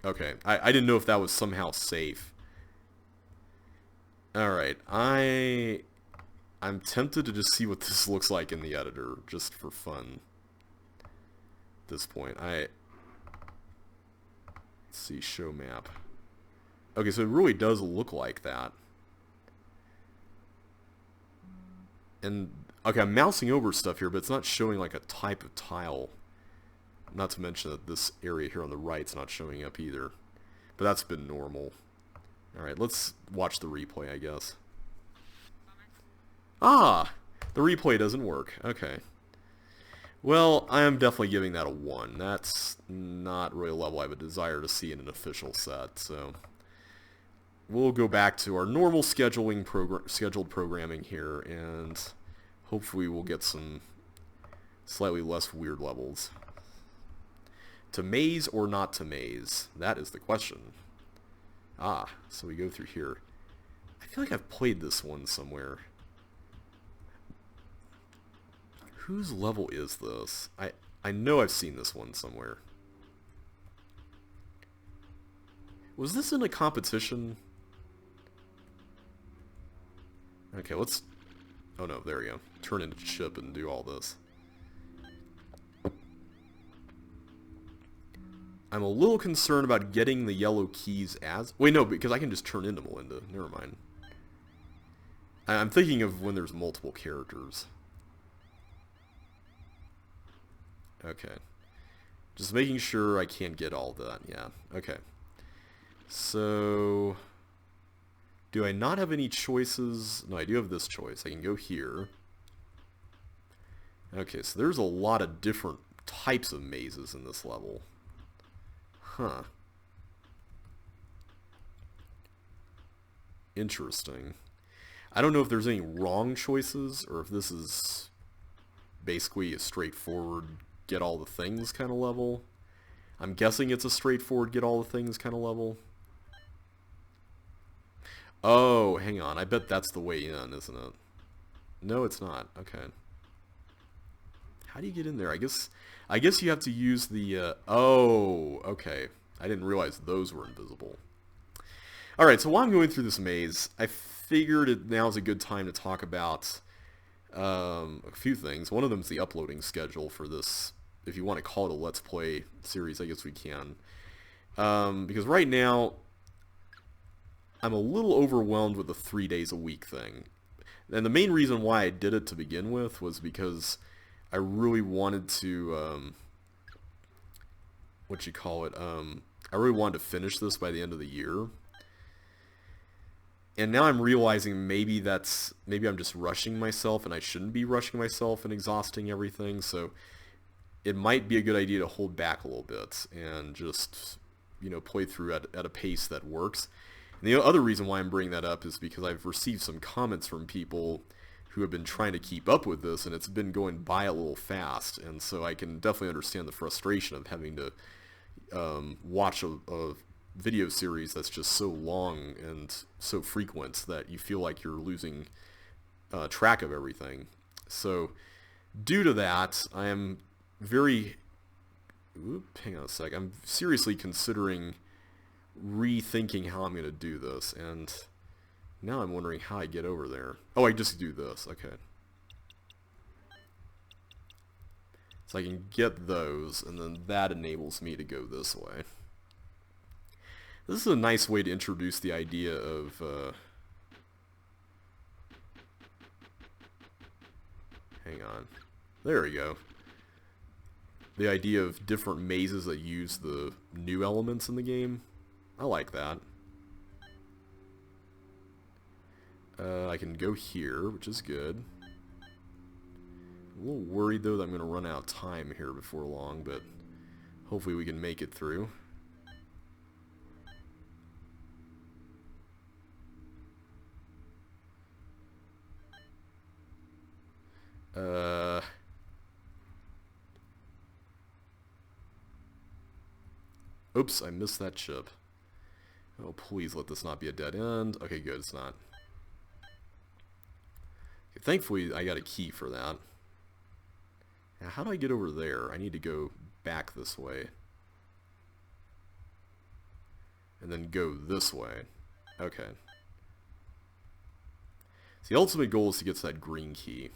Okay, I didn't know if that was somehow safe. Alright, I'm tempted to just see what this looks like in the editor, just for fun. At this point, let's see, show map. Okay, so it really does look like that. And, okay, I'm mousing over stuff here, but it's not showing like a type of tile. Not to mention that this area here on the right's not showing up either. But that's been normal. Alright, let's watch the replay, I guess. Ah! The replay doesn't work. Okay. Well, I am definitely giving that a 1. That's not really a level I have a desire to see in an official set, so... We'll go back to our normal scheduled programming here, and hopefully we'll get some slightly less weird levels. To maze or not to maze? That is the question. Ah, so we go through here. I feel like I've played this one somewhere. Whose level is this? I know I've seen this one somewhere. Was this in a competition? Okay, let's... Oh no, there we go. Turn into chip and do all this. I'm a little concerned about getting the yellow keys as... Wait, no, because I can just turn into Melinda. Never mind. I'm thinking of when there's multiple characters. Okay. Just making sure I can't get all that. Yeah, okay. So... Do I not have any choices? No, I do have this choice. I can go here. Okay, so there's a lot of different types of mazes in this level. Huh. Interesting. I don't know if there's any wrong choices, or if this is basically a straightforward get all the things kind of level. I'm guessing it's a straightforward get all the things kind of level. Oh, hang on. I bet that's the way in, isn't it? No, it's not. Okay. How do you get in there? I guess you have to use the, oh, okay. I didn't realize those were invisible. Alright, so while I'm going through this maze, I figured now's a good time to talk about A few things. One of them is the uploading schedule for this. If you want to call it a Let's Play series, I guess we can. Because right now, I'm a little overwhelmed with the 3 days a week thing. And the main reason why I did it to begin with was because I really wanted to, I really wanted to finish this by the end of the year. And now I'm realizing maybe I'm just rushing myself, and I shouldn't be rushing myself and exhausting everything, so it might be a good idea to hold back a little bit and just, play through at a pace that works. And the other reason why I'm bringing that up is because I've received some comments from people who have been trying to keep up with this, and it's been going by a little fast, and so I can definitely understand the frustration of having to watch a video series that's just so long and so frequent that you feel like you're losing track of everything. So due to that, I am hang on a sec, I'm seriously considering rethinking how I'm going to do this, and now I'm wondering how I get over there. Oh, I just do this, okay. So I can get those, and then that enables me to go this way. This is a nice way to introduce the idea of, hang on, there we go. The idea of different mazes that use the new elements in the game. I like that. I can go here, which is good. I'm a little worried though that I'm going to run out of time here before long, but hopefully we can make it through. Oops, I missed that chip. Oh, please let this not be a dead end. Okay, good, it's not. Okay, thankfully, I got a key for that. Now, how do I get over there? I need to go back this way. And then go this way. Okay. So the ultimate goal is to get to that green key.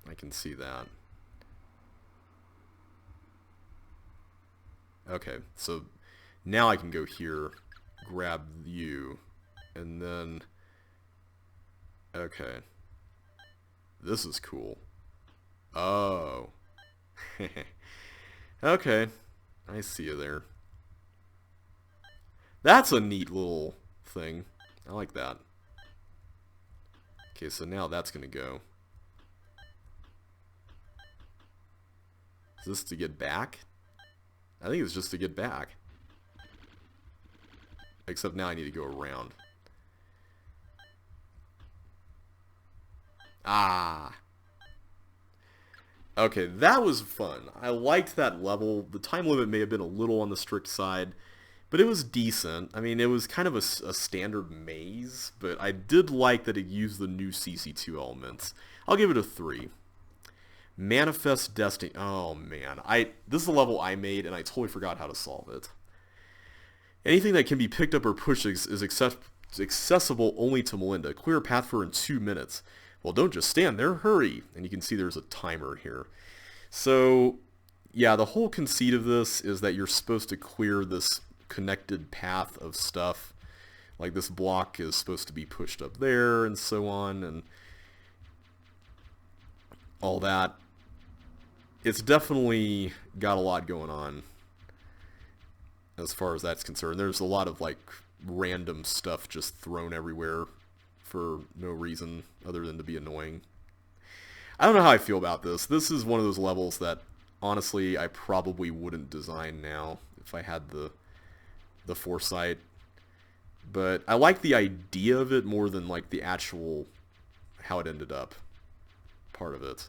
I can see that. Okay, so now I can go here, grab you, and then... Okay. This is cool. Oh. Okay. I see you there. That's a neat little thing. I like that. Okay, so now that's gonna go. Is this to get back? I think it's just to get back. Except now I need to go around. Ah. Okay, that was fun. I liked that level. The time limit may have been a little on the strict side, but it was decent. I mean, it was kind of a standard maze, but I did like that it used the new CC2 elements. I'll give it a 3. Manifest Destiny. Oh, man. This is a level I made, and I totally forgot how to solve it. Anything that can be picked up or pushed is accessible only to Melinda. Clear a path for her in 2 minutes. Well, don't just stand there, hurry! And you can see there's a timer here. So, yeah, the whole conceit of this is that you're supposed to clear this connected path of stuff. Like, this block is supposed to be pushed up there, and so on, and all that. It's definitely got a lot going on as far as that's concerned. There's a lot of, like, random stuff just thrown everywhere for no reason other than to be annoying. I don't know how I feel about this. This is one of those levels that, honestly, I probably wouldn't design now if I had the foresight. But I like the idea of it more than, like, the actual how it ended up part of it.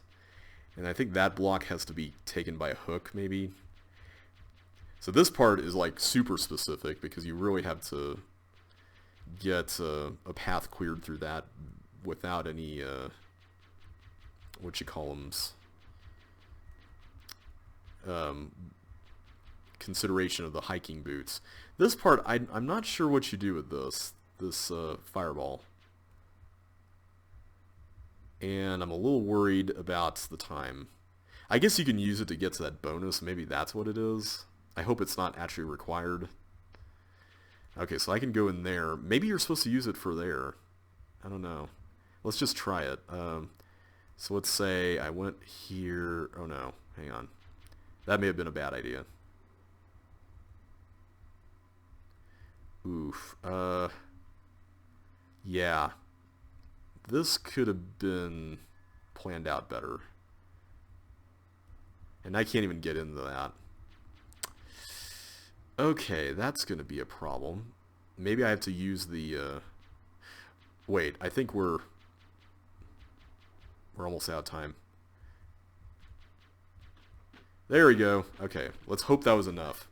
And I think that block has to be taken by a hook, maybe. So this part is, like, super specific because you really have to get a path cleared through that without any, consideration of the hiking boots. This part, I'm not sure what you do with this fireball. And I'm a little worried about the time. I guess you can use it to get to that bonus. Maybe that's what it is. I hope it's not actually required. Okay, so I can go in there. Maybe you're supposed to use it for there. I don't know. Let's just try it. So let's say I went here. Oh no, hang on. That may have been a bad idea. Oof. Yeah. This could have been planned out better. And I can't even get into that. Okay, that's going to be a problem. Maybe I have to use the... Wait, I think we're almost out of time. There we go. Okay, let's hope that was enough.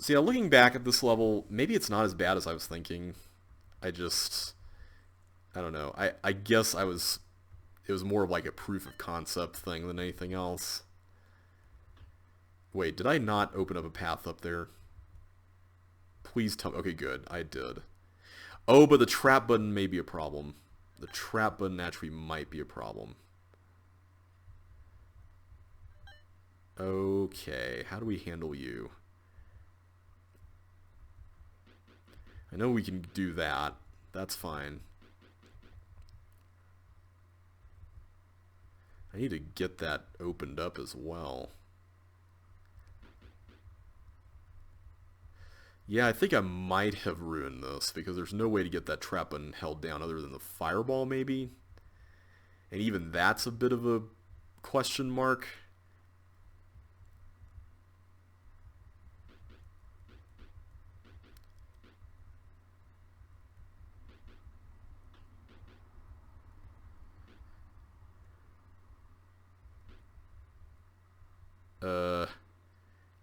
So yeah, looking back at this level, maybe it's not as bad as I was thinking. I don't know. I guess it was more of like a proof of concept thing than anything else. Wait, did I not open up a path up there? Please tell me. Okay, good. I did. Oh, but the trap button may be a problem. The trap button actually might be a problem. Okay, how do we handle you? I know we can do that. That's fine. I need to get that opened up as well. Yeah, I think I might have ruined this because there's no way to get that trap button held down other than the fireball maybe. And even that's a bit of a question mark.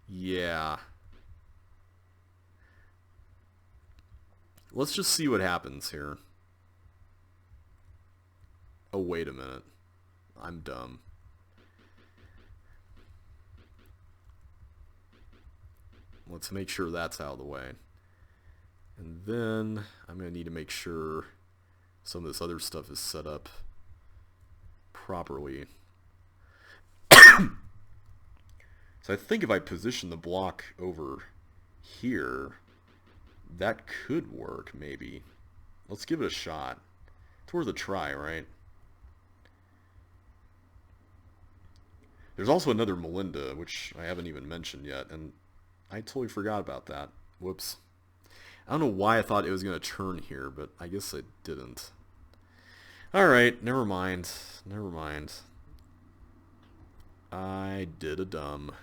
Yeah. Let's just see what happens here. Oh, wait a minute. I'm dumb. Let's make sure that's out of the way. And then I'm going to need to make sure some of this other stuff is set up properly. So I think if I position the block over here, that could work, maybe. Let's give it a shot. It's worth a try, right? There's also another Melinda, which I haven't even mentioned yet, and I totally forgot about that. Whoops. I don't know why I thought it was going to turn here, but I guess it didn't. Alright, never mind. Never mind. I did a dumb.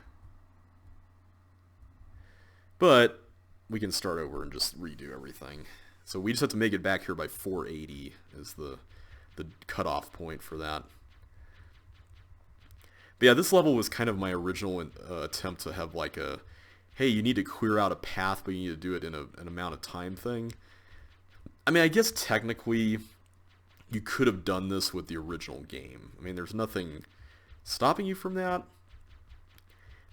But we can start over and just redo everything. So we just have to make it back here by 480 is the cutoff point for that. But yeah, this level was kind of my original attempt to have like a, hey, you need to clear out a path, but you need to do it in an amount of time thing. I mean, I guess technically you could have done this with the original game. I mean, there's nothing stopping you from that.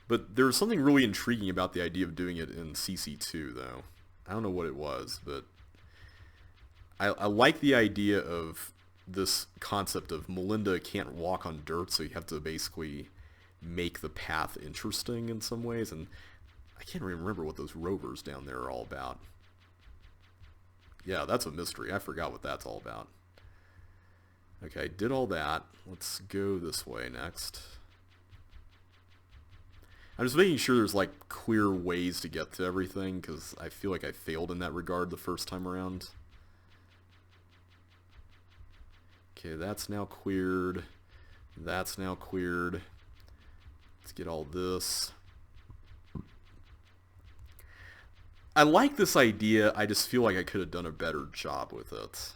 But there's something really intriguing about the idea of doing it in CC2, though. I don't know what it was, but I like the idea of this concept of Melinda can't walk on dirt, so you have to basically make the path interesting in some ways. And I can't even remember what those rovers down there are all about. Yeah, that's a mystery. I forgot what that's all about. Okay, did all that. Let's go this way next. I'm just making sure there's like clear ways to get to everything because I feel like I failed in that regard the first time around. Okay, that's now cleared. That's now cleared. Let's get all this. I like this idea, I just feel like I could have done a better job with it.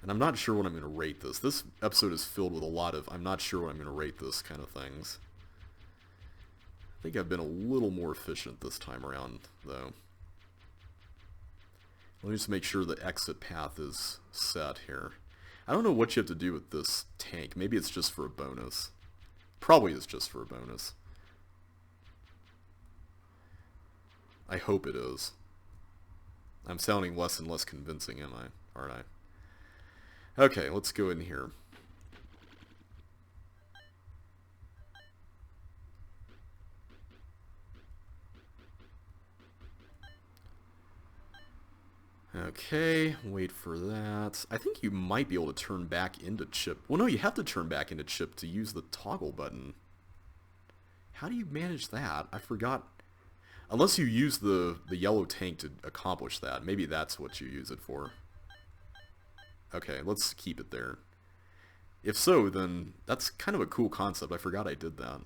And I'm not sure what I'm going to rate this. This episode is filled with a lot of I'm not sure what I'm going to rate this kind of things. I think I've been a little more efficient this time around, though. Let me just make sure the exit path is set here. I don't know what you have to do with this tank. Maybe it's just for a bonus. Probably it's just for a bonus. I hope it is. I'm sounding less and less convincing, am I? Aren't I? Okay, let's go in here. Okay, wait for that. I think you might be able to turn back into chip. Well, no, you have to turn back into chip to use the toggle button. How do you manage that? I forgot. Unless you use the yellow tank to accomplish that. Maybe that's what you use it for. Okay, let's keep it there. If so, then that's kind of a cool concept. I forgot I did that.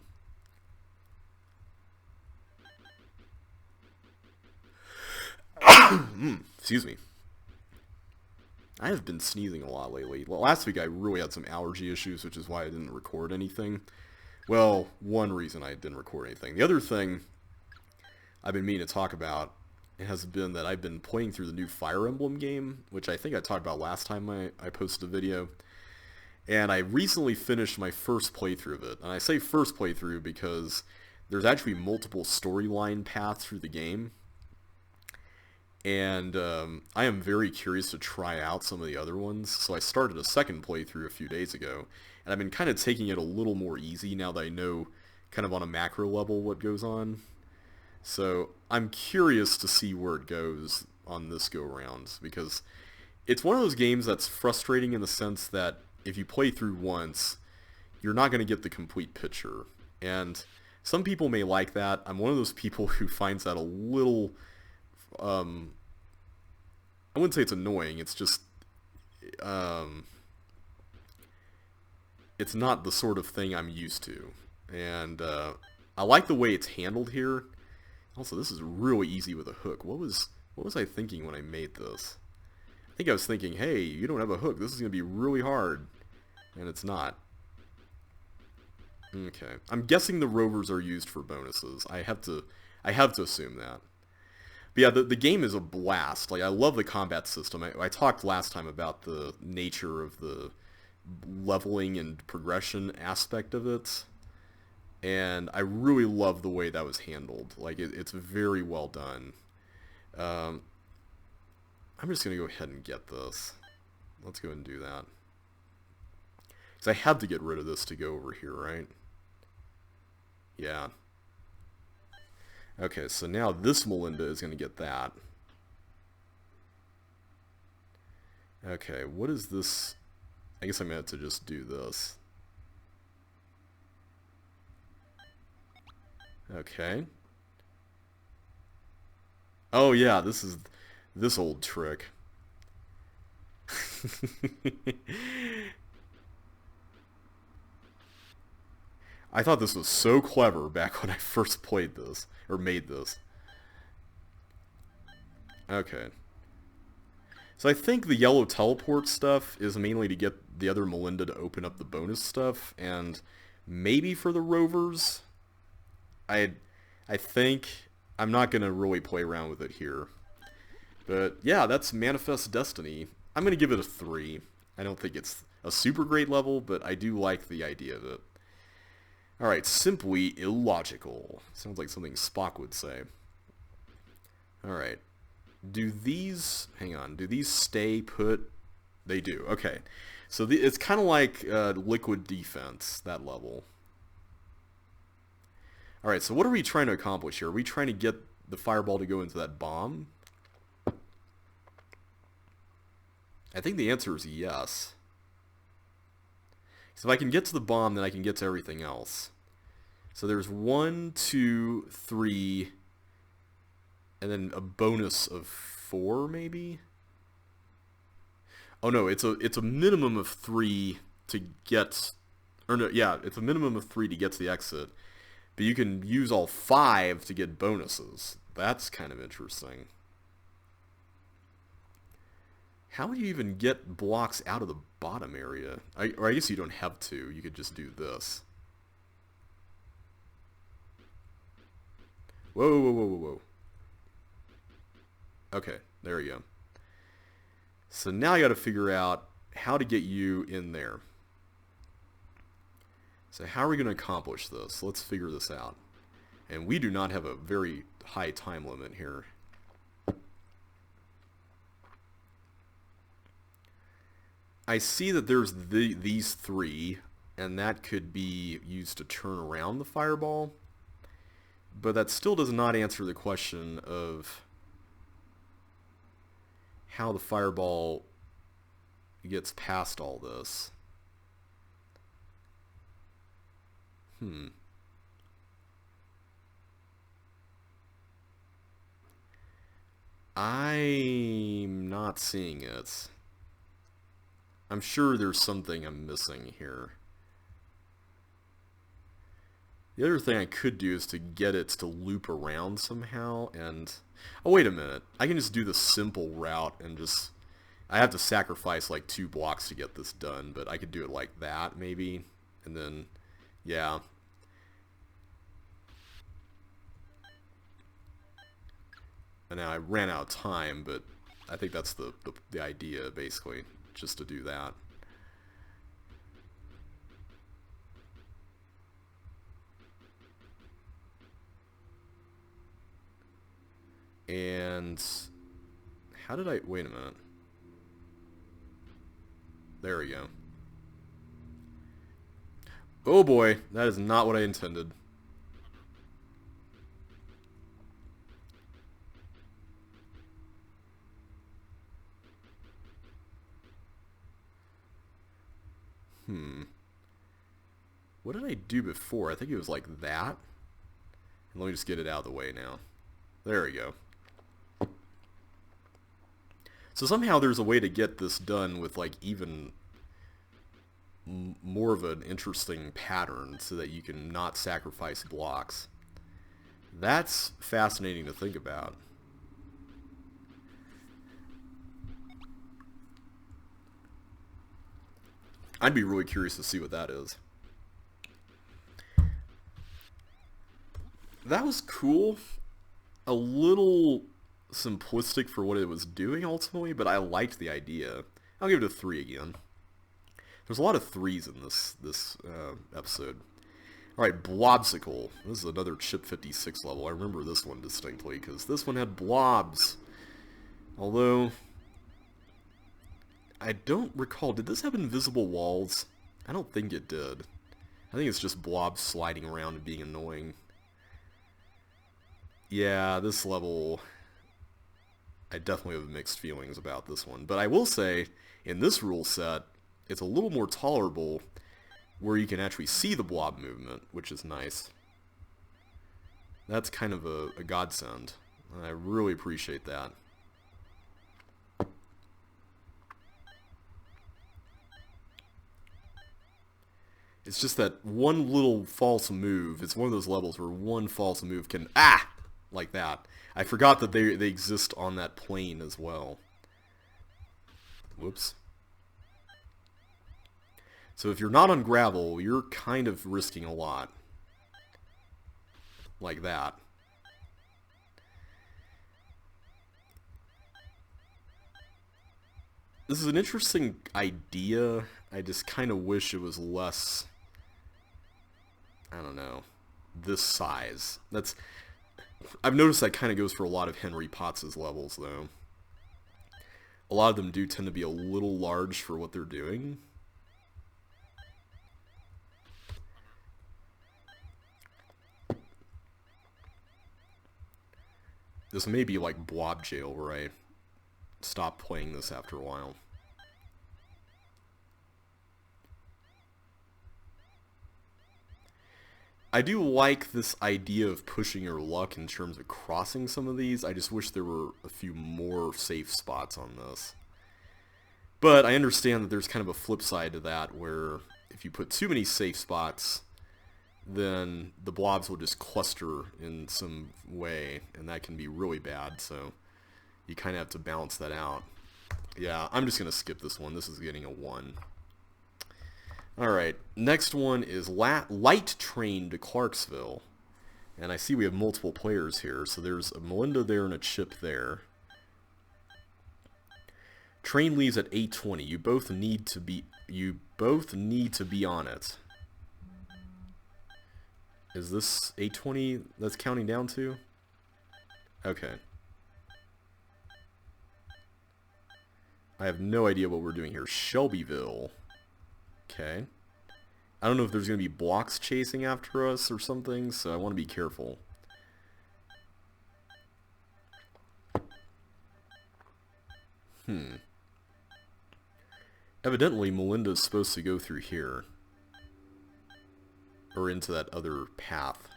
Excuse me. I have been sneezing a lot lately. Well, last week I really had some allergy issues, which is why I didn't record anything. Well, one reason I didn't record anything. The other thing I've been meaning to talk about has been that I've been playing through the new Fire Emblem game, which I think I talked about last time I posted a video. And I recently finished my first playthrough of it. And I say first playthrough because there's actually multiple storyline paths through the game. And I am very curious to try out some of the other ones. So I started a second playthrough a few days ago. And I've been kind of taking it a little more easy now that I know kind of on a macro level what goes on. So I'm curious to see where it goes on this go-around. Because it's one of those games that's frustrating in the sense that if you play through once, you're not going to get the complete picture. And some people may like that. I'm one of those people who finds that a little... I wouldn't say it's annoying, it's just, it's not the sort of thing I'm used to, and, I like the way it's handled here. Also, this is really easy with a hook. What was I thinking when I made this? I think I was thinking, hey, you don't have a hook, this is going to be really hard, and it's not. Okay, I'm guessing the rovers are used for bonuses. I have to assume that. But yeah, the game is a blast. Like, I love the combat system. I talked last time about the nature of the leveling and progression aspect of it. And I really love the way that was handled. Like, it's very well done. I'm just going to go ahead and get this. Let's go ahead and do that. Because I had to get rid of this to go over here, right? Yeah. Okay, so now this Melinda is going to get that. Okay, what is this? I guess I'm going to have to just do this. Okay. Oh yeah, this is this old trick. I thought this was so clever back when I first played this, or made this. Okay. So I think the yellow teleport stuff is mainly to get the other Melinda to open up the bonus stuff, and maybe for the rovers. I think I'm not going to really play around with it here. But yeah, that's Manifest Destiny. I'm going to give it a 3. I don't think it's a super great level, but I do like the idea of it. Alright, Simply Illogical. Sounds like something Spock would say. Alright. Do these... Hang on. Do these stay put? They do. Okay. So it's kind of like Liquid Defense, that level. Alright, so what are we trying to accomplish here? Are we trying to get the fireball to go into that bomb? I think the answer is yes. So if I can get to the bomb, then I can get to everything else. So there's 1, 2, 3, and then a bonus of 4, maybe? Oh no, it's a minimum of 3 to get... Or no, yeah, it's a minimum of 3 to get to the exit. But you can use all 5 to get bonuses. That's kind of interesting. How would you even get blocks out of the bottom area? Or I guess you don't have to. You could just do this. Whoa, whoa, whoa, whoa, whoa. Okay, there we go. So now I got to figure out how to get you in there. So how are we going to accomplish this? Let's figure this out. And we do not have a very high time limit here. I see that there's these three, and that could be used to turn around the fireball. But that still does not answer the question of how the fireball gets past all this. I'm not seeing it. I'm sure there's something I'm missing here. The other thing I could do is to get it to loop around somehow, and... Oh, wait a minute. I can just do the simple route and just... I have to sacrifice like 2 blocks to get this done, but I could do it like that, maybe. And then, yeah. And now I ran out of time, but I think that's the idea, basically, just to do that. And how did I... Wait a minute. There we go. Oh boy, that is not what I intended. What did I do before? I think it was like that. And let me just get it out of the way now. There we go. So somehow there's a way to get this done with like even more of an interesting pattern so that you can not sacrifice blocks. That's fascinating to think about. I'd be really curious to see what that is. That was cool. A little simplistic for what it was doing ultimately, but I liked the idea. I'll give it a 3 again. There's a lot of 3s in this episode. Alright, Blobsicle. This is another Chip 56 level. I remember this one distinctly, because this one had blobs. Although, I don't recall, did this have invisible walls? I don't think it did. I think it's just blobs sliding around and being annoying. Yeah, this level, I definitely have mixed feelings about this one. But I will say, in this rule set, it's a little more tolerable where you can actually see the blob movement, which is nice. That's kind of a godsend. I really appreciate that. It's just that one little false move, it's one of those levels where one false move can, like that. I forgot that they exist on that plane as well. Whoops. So if you're not on gravel, you're kind of risking a lot. Like that. This is an interesting idea. I just kind of wish it was less, I don't know, this size. I've noticed that kind of goes for a lot of Henry Potts' levels, though. A lot of them do tend to be a little large for what they're doing. This may be like Blob Jail, where I stop playing this after a while. I do like this idea of pushing your luck in terms of crossing some of these. I just wish there were a few more safe spots on this. But I understand that there's kind of a flip side to that, where if you put too many safe spots, then the blobs will just cluster in some way, and that can be really bad, so you kind of have to balance that out. Yeah, I'm just going to skip this one. This is getting a 1. Alright, next one is Light Train to Clarksville. And I see we have multiple players here, so there's a Melinda there and a Chip there. Train leaves at 8:20. You both need to be on it. Is this 820 that's counting down to? Okay. I have no idea what we're doing here. Shelbyville. Okay. I don't know if there's going to be blocks chasing after us or something, so I want to be careful. Evidently, Melinda's supposed to go through here. Or into that other path.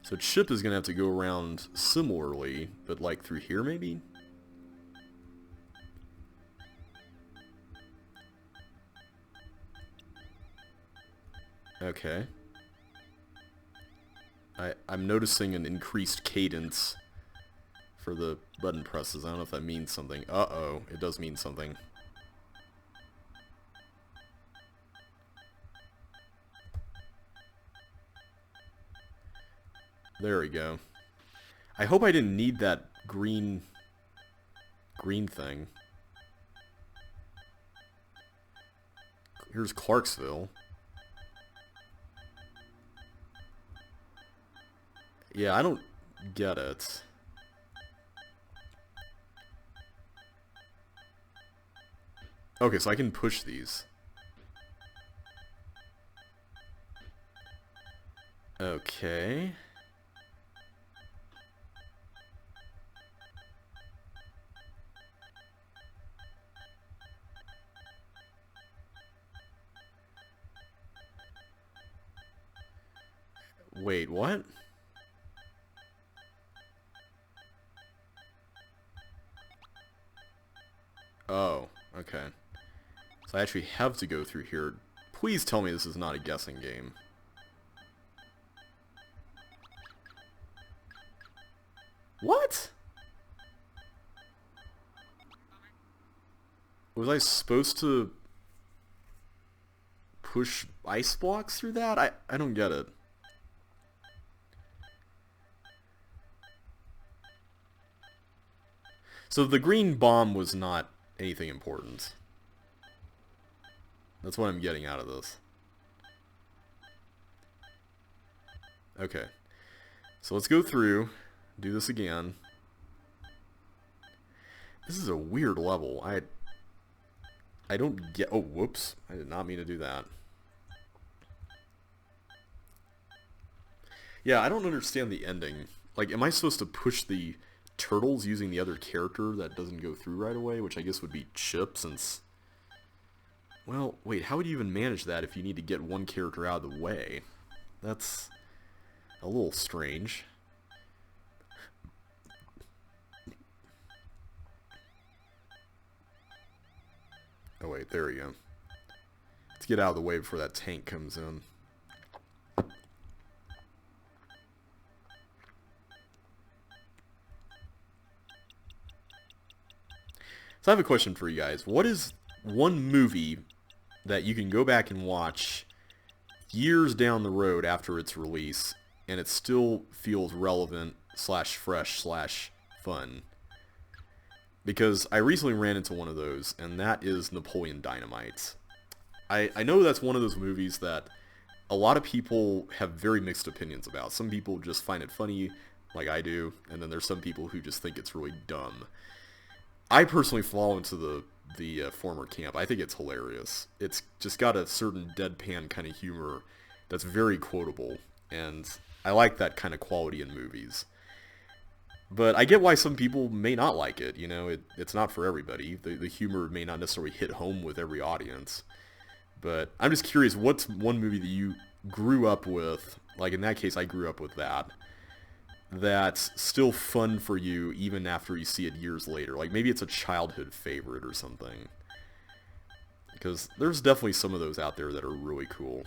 So Chip is going to have to go around similarly, but like through here maybe? Okay. I'm noticing an increased cadence for the button presses. I don't know if that means something. Uh-oh, it does mean something. There we go. I hope I didn't need that green thing. Here's Clarksville. Yeah, I don't get it. Okay, so I can push these. Okay. Wait, what? Oh, okay. So I actually have to go through here. Please tell me this is not a guessing game. What? Was I supposed to push ice blocks through that? I don't get it. So the green bomb was not anything important. That's what I'm getting out of this. Okay. So let's go through, do this again. This is a weird level. I don't get... Oh, whoops. I did not mean to do that. Yeah, I don't understand the ending. Like, am I supposed to push the turtles using the other character that doesn't go through right away? Which I guess would be Chip, since... Well, wait, how would you even manage that if you need to get one character out of the way? That's a little strange. Oh wait, there we go. Let's get out of the way before that tank comes in. So I have a question for you guys. What is one movie that you can go back and watch years down the road after its release and it still feels relevant slash fresh slash fun? Because I recently ran into one of those, and that is Napoleon Dynamite. I know that's one of those movies that a lot of people have very mixed opinions about. Some people just find it funny, like I do, and then there's some people who just think it's really dumb. I personally fall into the former camp. I think it's hilarious. It's just got a certain deadpan kind of humor that's very quotable, and I like that kind of quality in movies. But I get why some people may not like it, you know, it's not for everybody. The humor may not necessarily hit home with every audience. But I'm just curious, what's one movie that you grew up with, like in that case I grew up with that, that's still fun for you even after you see it years later? Like maybe it's a childhood favorite or something. Because there's definitely some of those out there that are really cool.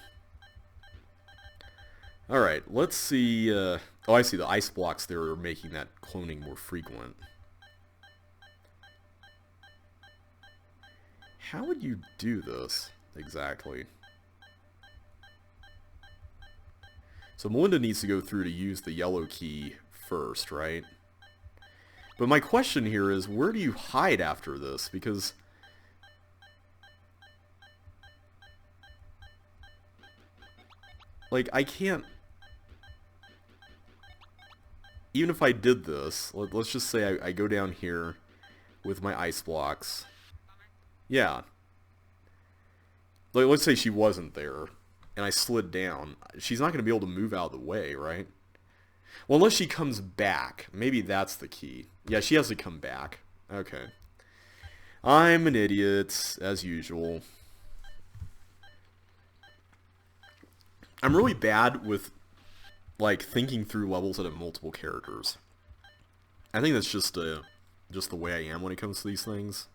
Alright, let's see, oh I see, the ice blocks there are making that cloning more frequent. How would you do this, exactly? So Melinda needs to go through to use the yellow key first, right? But my question here is, where do you hide after this? Because Like, I can't... Even if I did this, let's just say I go down here with my ice blocks. Yeah. Like, let's say she wasn't there, and I slid down. She's not going to be able to move out of the way, right? Well, unless she comes back. Maybe that's the key. Yeah, she has to come back. Okay. I'm an idiot, as usual. I'm really bad with, like, thinking through levels that have multiple characters. I think that's just the way I am when it comes to these things.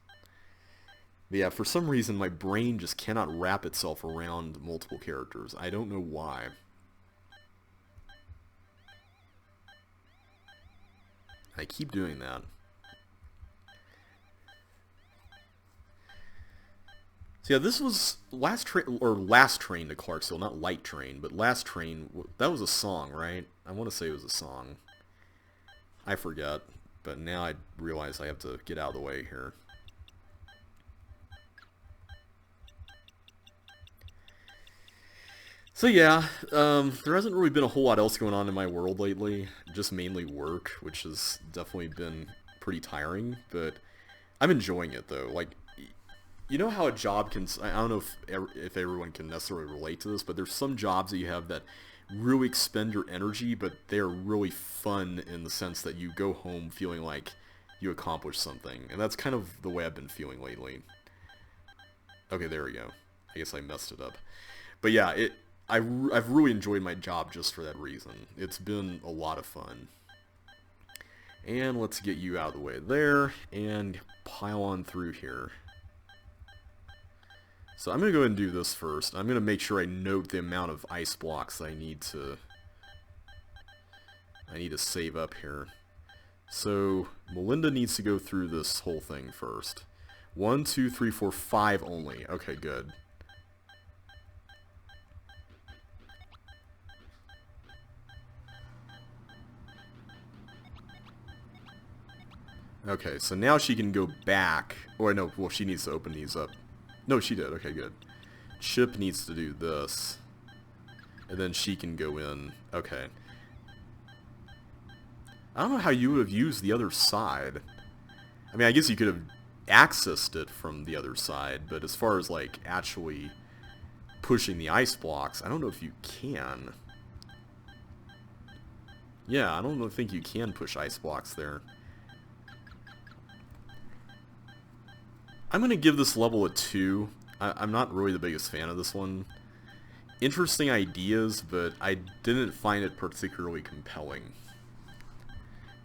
But yeah, for some reason my brain just cannot wrap itself around multiple characters. I don't know why. I keep doing that. So yeah, this was last train to Clarksville, not Light Train, but Last Train. That was a song, right? I want to say it was a song. I forget, but now I realize I have to get out of the way here. So yeah, there hasn't really been a whole lot else going on in my world lately. Just mainly work, which has definitely been pretty tiring, but I'm enjoying it though. Like, you know how a job can... I don't know if everyone can necessarily relate to this, but there's some jobs that you have that really expend your energy, but they're really fun in the sense that you go home feeling like you accomplished something. And that's kind of the way I've been feeling lately. Okay, there we go. I guess I messed it up. But yeah, I've really enjoyed my job just for that reason. It's been a lot of fun. And let's get you out of the way there, and pile on through here. So I'm going to go ahead and do this first. I'm going to make sure I note the amount of ice blocks I need to save up here. So Melinda needs to go through this whole thing first. 1, 2, 3, 4, 5 only. Okay, good. Okay, so now she can go back. Or no, well, she needs to open these up. No, she did. Okay, good. Chip needs to do this. And then she can go in. Okay. I don't know how you would have used the other side. I mean, I guess you could have accessed it from the other side, but as far as, like, actually pushing the ice blocks, I don't know if you can. Yeah, I don't think you can push ice blocks there. I'm going to give this level a 2. I'm not really the biggest fan of this one. Interesting ideas, but I didn't find it particularly compelling.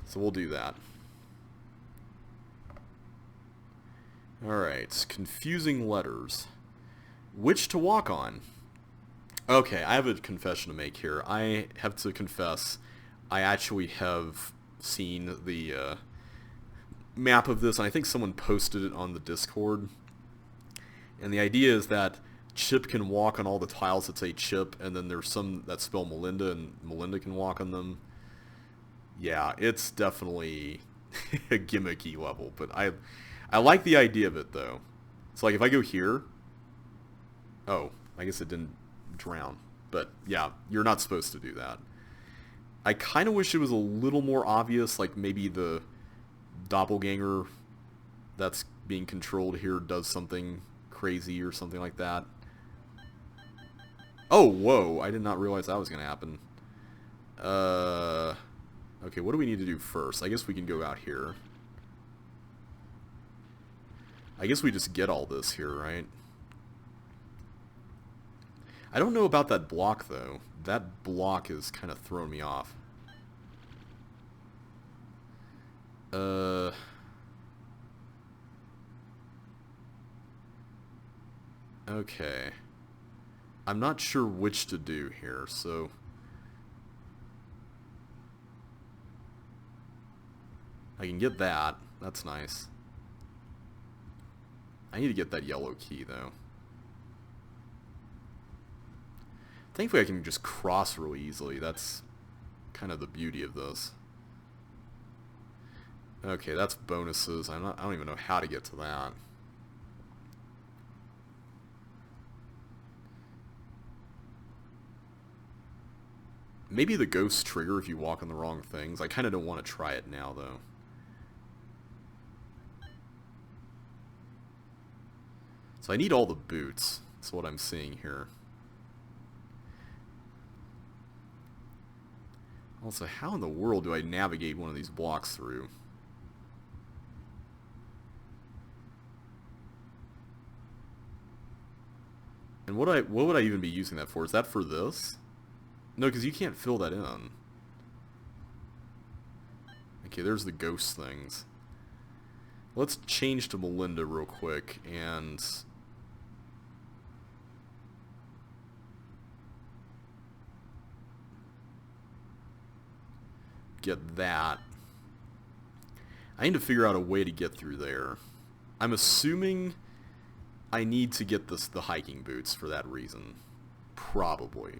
So we'll do that. Alright, confusing letters. Which to walk on? Okay, I have a confession to make here. I have to confess, I actually have seen the map of this, and I think someone posted it on the Discord. And the idea is that Chip can walk on all the tiles that say Chip, and then there's some that spell Melinda, and Melinda can walk on them. Yeah, it's definitely a gimmicky level, but I like the idea of it, though. It's like, if I go here... Oh, I guess it didn't drown. But, yeah, you're not supposed to do that. I kind of wish it was a little more obvious, like maybe the doppelganger that's being controlled here does something crazy or something like that. Oh, whoa, I did not realize that was going to happen. Okay, what do we need to do first? I guess we can go out here. I guess we just get all this here, right? I don't know about that block, though. That block has kind of thrown me off. Okay. I'm not sure which to do here, so... I can get that. That's nice. I need to get that yellow key, though. Thankfully, I can just cross really easily. That's kind of the beauty of this. Okay, that's bonuses. I don't even know how to get to that. Maybe the ghost trigger if you walk on the wrong things. I kind of don't want to try it now, though. So I need all the boots. That's what I'm seeing here. Also, how in the world do I navigate one of these blocks through? And what would I even be using that for? Is that for this? No, because you can't fill that in. Okay, there's the ghost things. Let's change to Melinda real quick and... get that. I need to figure out a way to get through there. I'm assuming I need to get the hiking boots for that reason. Probably.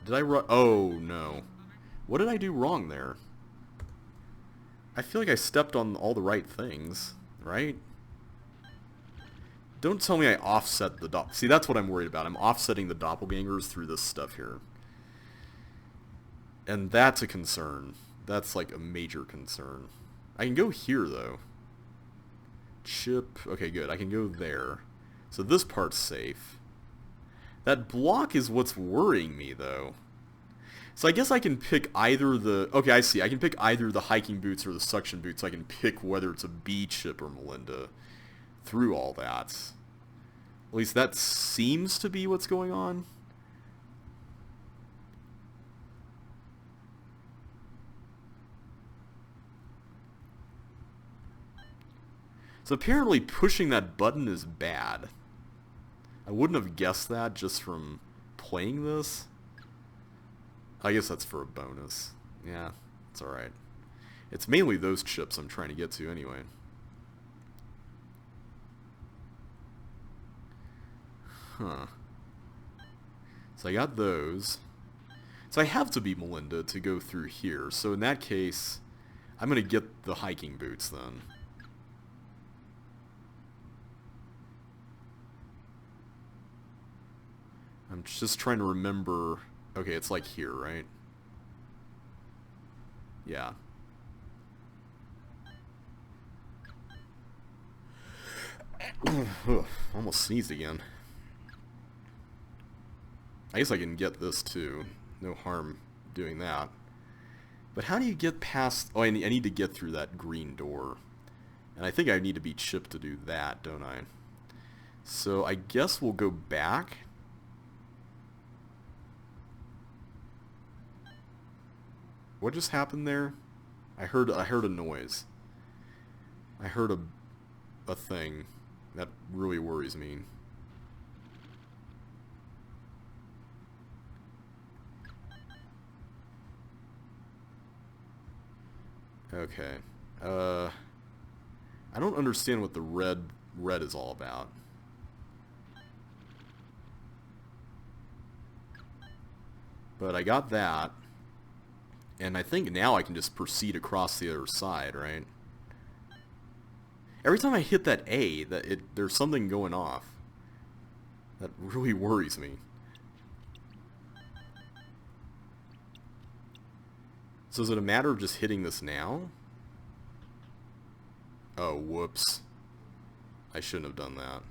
Did I run? Oh, no. What did I do wrong there? I feel like I stepped on all the right things, right? Don't tell me I offset the See, that's what I'm worried about. I'm offsetting the doppelgangers through this stuff here. And that's a concern. That's like a major concern. I can go here, though. Chip. Okay, good. I can go there. So this part's safe. That block is what's worrying me, though. So I guess I can pick either the... Okay, I see. I can pick either the hiking boots or the suction boots. So I can pick whether it's a B, Chip, or Melinda through all that. At least that seems to be what's going on. So apparently pushing that button is bad. I wouldn't have guessed that just from playing this. I guess that's for a bonus. Yeah, it's alright. It's mainly those chips I'm trying to get to anyway. Huh. So I got those. So I have to be Melinda to go through here. So in that case, I'm going to get the hiking boots then. I'm just trying to remember... Okay, it's like here, right? Yeah. Almost sneezed again. I guess I can get this too. No harm doing that. But how do you get past... Oh, I need to get through that green door. And I think I need to be chipped to do that, don't I? So I guess we'll go back. What just happened there? I heard a noise. I heard a thing that really worries me. Okay. I don't understand what the red is all about. But I got that. And I think now I can just proceed across the other side, right? Every time I hit that A, there's something going off. That really worries me. So is it a matter of just hitting this now? Oh, whoops. I shouldn't have done that.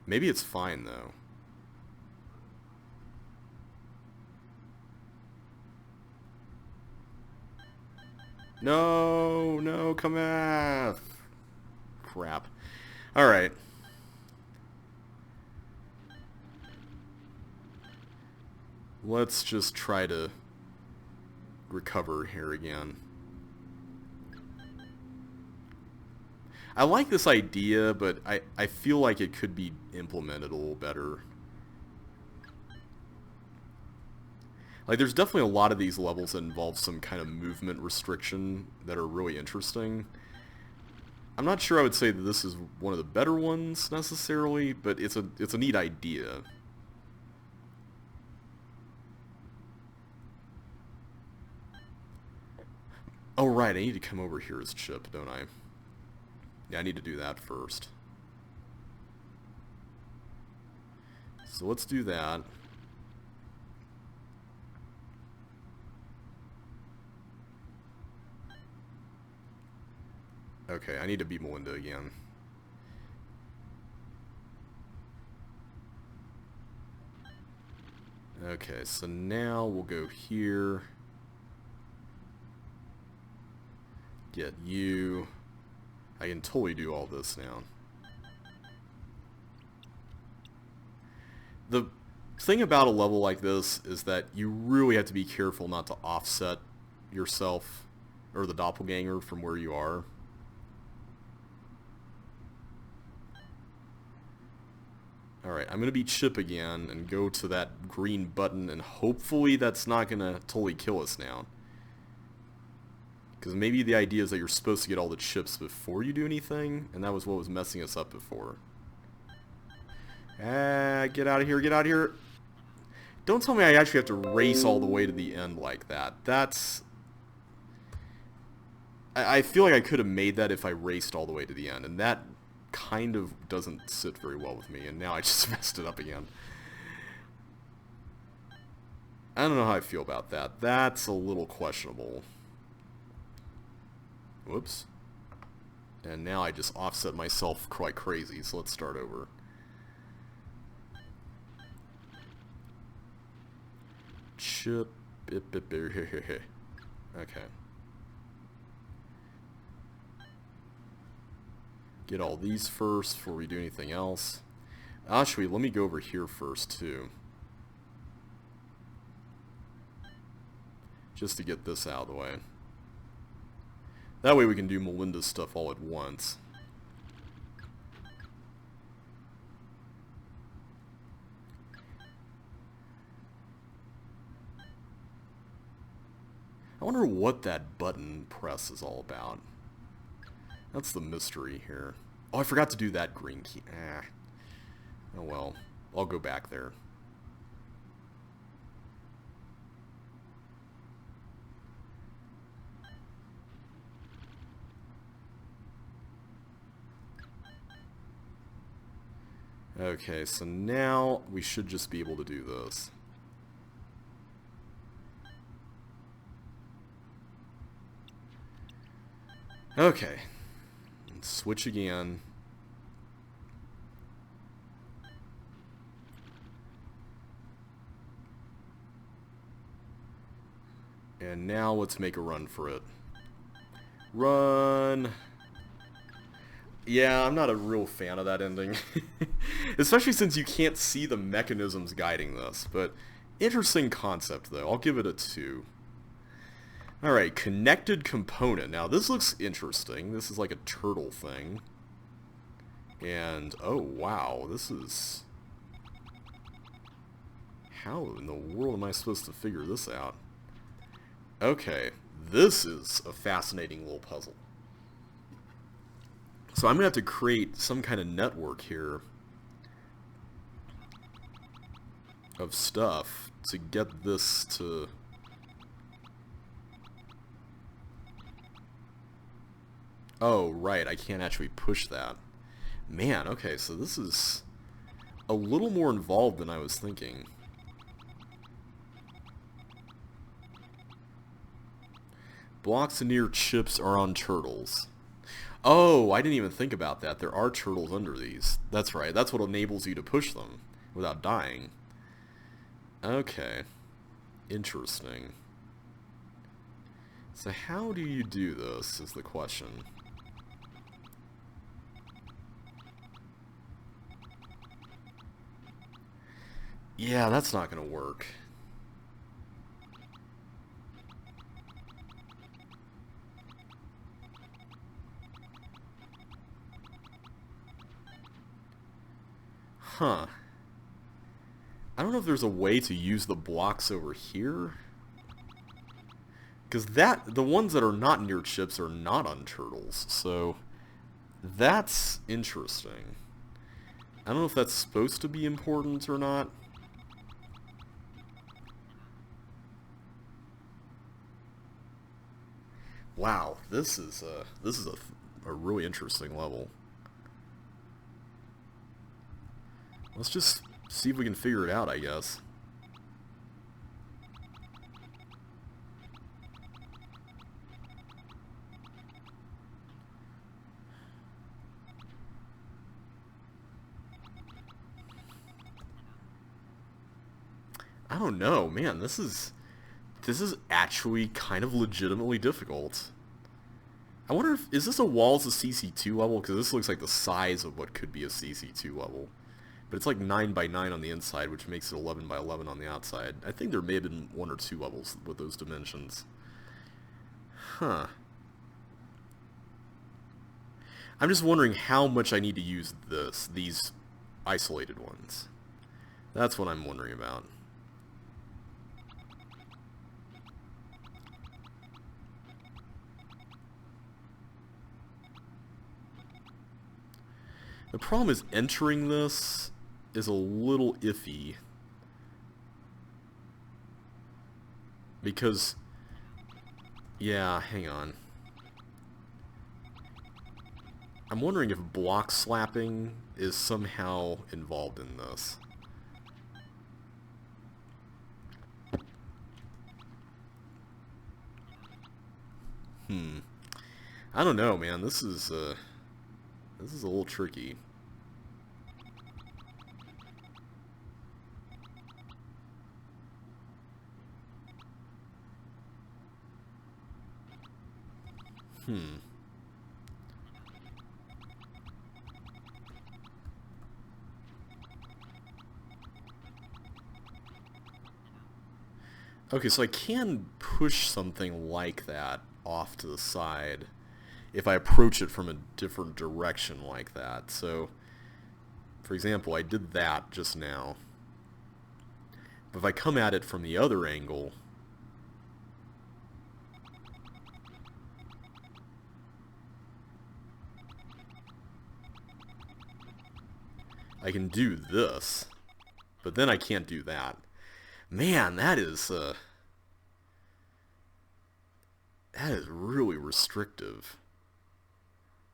Maybe it's fine, though. No, no, come on. Crap. Alright. Let's just try to recover here again. I like this idea, but I feel like it could be implemented a little better. Like, there's definitely a lot of these levels that involve some kind of movement restriction that are really interesting. I'm not sure I would say that this is one of the better ones, necessarily, but it's a neat idea. Oh, right, I need to come over here as Chip, don't I? Yeah, I need to do that first. So let's do that. Okay, I need to beat Melinda again. Okay, so now we'll go here. Get you. I can totally do all this now. The thing about a level like this is that you really have to be careful not to offset yourself or the doppelganger from where you are. Alright, I'm going to beat Chip again and go to that green button, and hopefully that's not going to totally kill us now. Because maybe the idea is that you're supposed to get all the chips before you do anything, and that was what was messing us up before. Get out of here, get out of here. Don't tell me I actually have to race all the way to the end like that. That's... I feel like I could have made that if I raced all the way to the end, and that kind of doesn't sit very well with me, and now I just messed it up again. I don't know how I feel about that. That's a little questionable. Whoops. And now I just offset myself quite crazy, so let's start over. Chip. Okay. Get all these first before we do anything else. Actually, let me go over here first, too. Just to get this out of the way. That way we can do Melinda's stuff all at once. I wonder what that button press is all about. That's the mystery here. Oh, I forgot to do that green key. Oh well. I'll go back there. Okay, so now we should just be able to do this. Okay. Let's switch again. And now let's make a run for it. Run! Yeah, I'm not a real fan of that ending. Especially since you can't see the mechanisms guiding this. But interesting concept, though. I'll give it a 2. Alright, connected component. Now, this looks interesting. This is like a turtle thing. And, oh, wow. This is... How in the world am I supposed to figure this out? Okay, this is a fascinating little puzzle. So I'm going to have to create some kind of network here of stuff to get this to... Oh, right, I can't actually push that. Man, okay, so this is a little more involved than I was thinking. Blocks near chips are on turtles. Oh, I didn't even think about that. There are turtles under these. That's right. That's what enables you to push them without dying. Okay. Interesting. So how do you do this is the question. Yeah, that's not going to work. Huh. I don't know if there's a way to use the blocks over here. Because the ones that are not near chips are not on turtles. So, that's interesting. I don't know if that's supposed to be important or not. Wow, this is a really interesting level. Let's just see if we can figure it out, I guess. I don't know, man, this is actually kind of legitimately difficult. I wonder if, is this a walls of CC2 level? Because this looks like the size of what could be a CC2 level. But it's like 9 by 9 on the inside, which makes it 11 by 11 on the outside. I think there may have been 1 or 2 levels with those dimensions. Huh. I'm just wondering how much I need to use these isolated ones. That's what I'm wondering about. The problem is entering this is a little iffy. Because, yeah, hang on. I'm wondering if block slapping is somehow involved in this. I don't know, man. This is a little tricky. Okay, so I can push something like that off to the side if I approach it from a different direction like that. So, for example, I did that just now. But if I come at it from the other angle, I can do this, but then I can't do that. Man, that is really restrictive.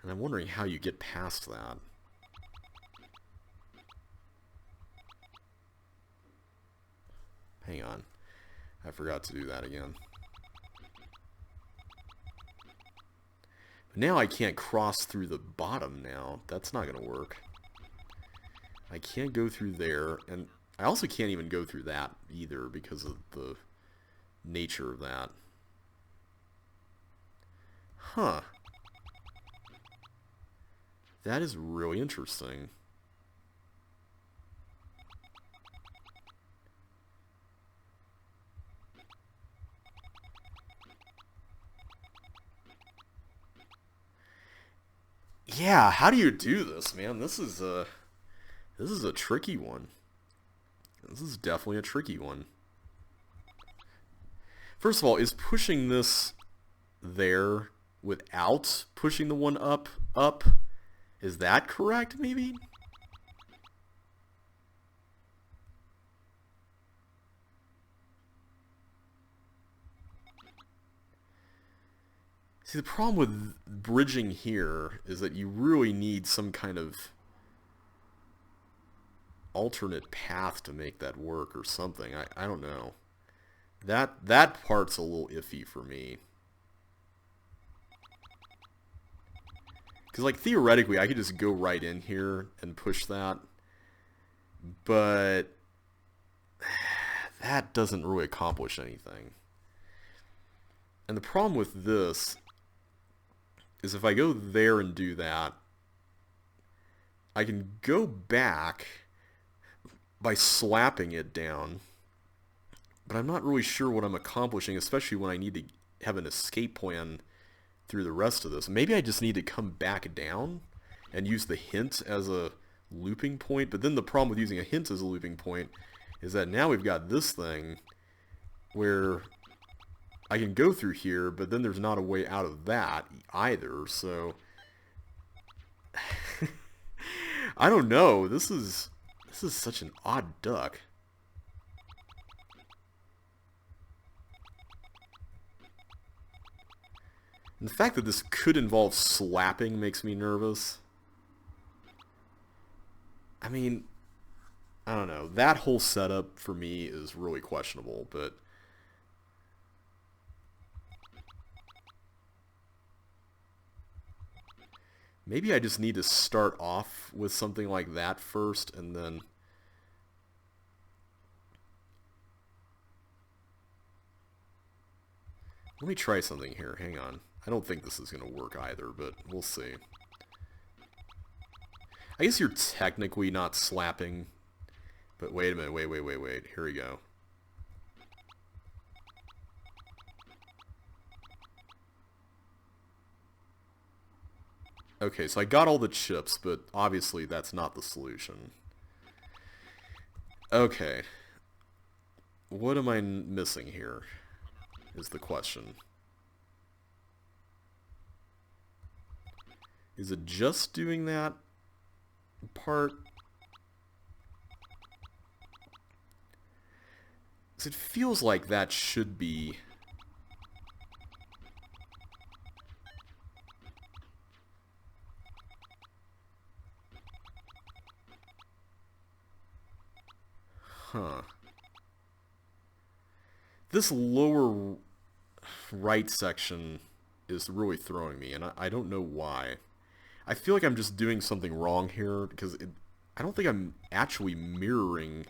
And I'm wondering how you get past that. Hang on. I forgot to do that again. But now I can't cross through the bottom now. That's not going to work. I can't go through there, and I also can't even go through that either because of the nature of that. Huh. That is really interesting. Yeah, how do you do this, man? This is a tricky one. This is definitely a tricky one. First of all, is pushing this there without pushing the one up? Is that correct, maybe? See, the problem with bridging here is that you really need some kind of alternate path to make that work or something. I don't know. That part's a little iffy for me. Because, like, theoretically, I could just go right in here and push that. But that doesn't really accomplish anything. And the problem with this is if I go there and do that, I can go back by slapping it down, but I'm not really sure what I'm accomplishing, especially when I need to have an escape plan through the rest of this. Maybe I just need to come back down and use the hint as a looping point, but then the problem with using a hint as a looping point is that now we've got this thing where I can go through here, but then there's not a way out of that either, so I don't know. This is such an odd duck. And the fact that this could involve slapping makes me nervous. I mean, I don't know. That whole setup for me is really questionable, but maybe I just need to start off with something like that first and then... Let me try something here. Hang on. I don't think this is going to work either, but we'll see. I guess you're technically not slapping, but wait a minute. Wait. Here we go. Okay, so I got all the chips, but obviously that's not the solution. Okay. What am I missing here, is the question. Is it just doing that part? Because it feels like that should be... Huh. This lower right section is really throwing me, and I don't know why. I feel like I'm just doing something wrong here, because I don't think I'm actually mirroring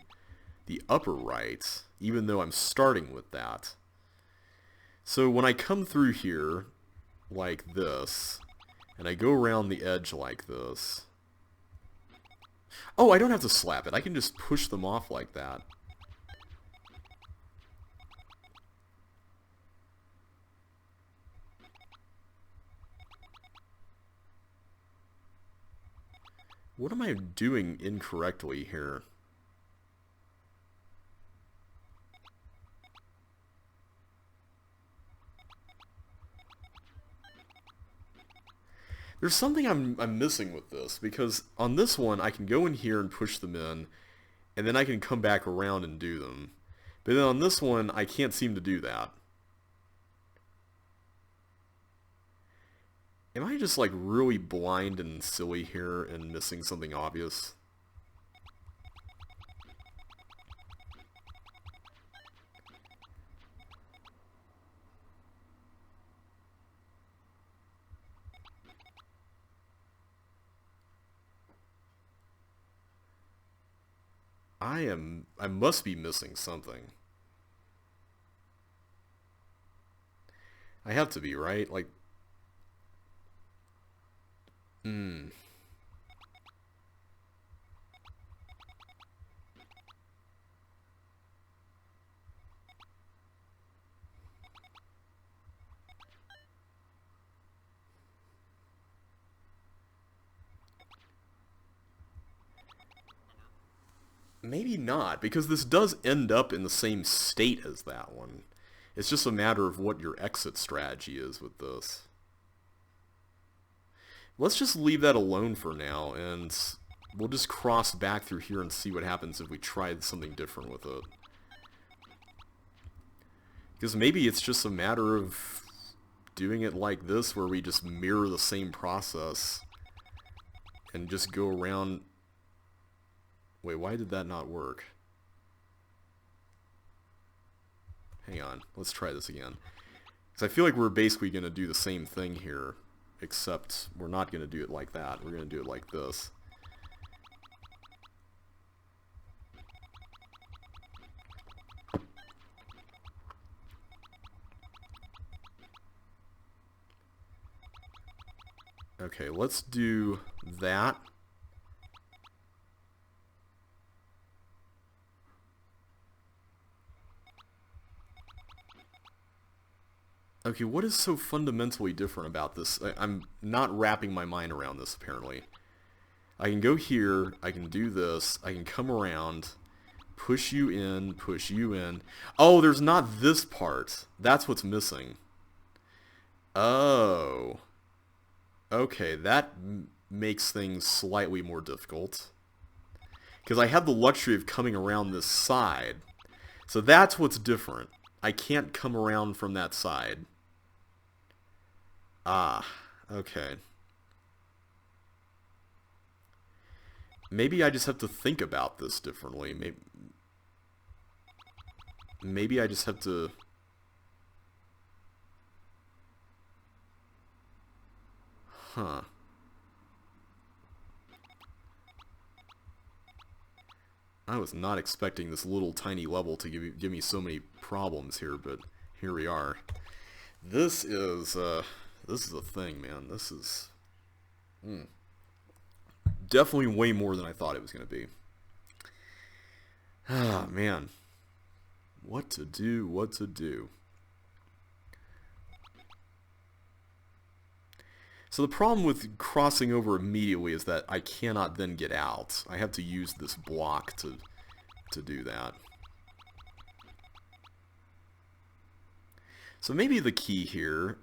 the upper right, even though I'm starting with that. So when I come through here, like this, and I go around the edge like this... Oh, I don't have to slap it. I can just push them off like that. What am I doing incorrectly here? There's something I'm missing with this, because on this one I can go in here and push them in, and then I can come back around and do them. But then on this one I can't seem to do that. Am I just like really blind and silly here and missing something obvious? I must be missing something. I have to be, right? Like, maybe not, because this does end up in the same state as that one. It's just a matter of what your exit strategy is with this. Let's just leave that alone for now, and we'll just cross back through here and see what happens if we try something different with it. Because maybe it's just a matter of doing it like this, where we just mirror the same process and just go around... Wait, why did that not work? Hang on, let's try this again. Because I feel like we're basically going to do the same thing here, except we're not going to do it like that. We're going to do it like this. Okay, let's do that. Okay, what is so fundamentally different about this? I'm not wrapping my mind around this, apparently. I can go here, I can do this, I can come around, push you in, push you in. Oh, there's not this part. That's what's missing. Oh. Okay, that makes things slightly more difficult. Because I have the luxury of coming around this side. So that's what's different. I can't come around from that side. Ah, okay. Maybe I just have to think about this differently. Maybe I just have to... Huh. I was not expecting this little tiny level to give me so many problems here, but here we are. This is a thing, man. This is definitely way more than I thought it was going to be. Ah, man. What to do, what to do. So the problem with crossing over immediately is that I cannot then get out. I have to use this block to do that. So maybe the key here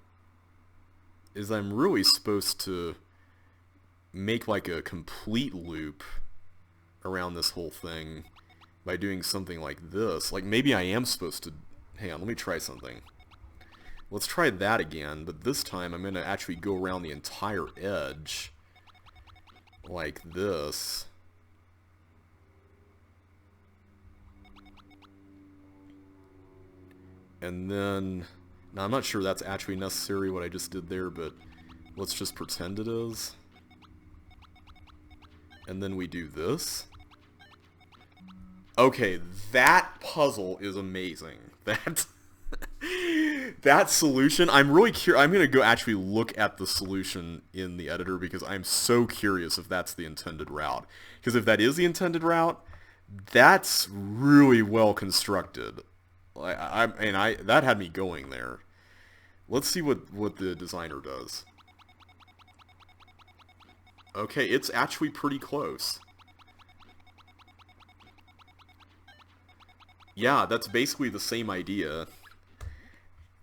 is I'm really supposed to make like a complete loop around this whole thing by doing something like this. Like maybe I am supposed to... Hang on, let me try something. Let's try that again, but this time I'm going to actually go around the entire edge like this. And then... Now I'm not sure that's actually necessary what I just did there, but let's just pretend it is. And then we do this. Okay, that puzzle is amazing. That solution, I'm really curious. I'm gonna go actually look at the solution in the editor because I'm so curious if that's the intended route. Because if that is the intended route, that's really well constructed. That had me going there. Let's see what the designer does. Okay, it's actually pretty close. Yeah, that's basically the same idea.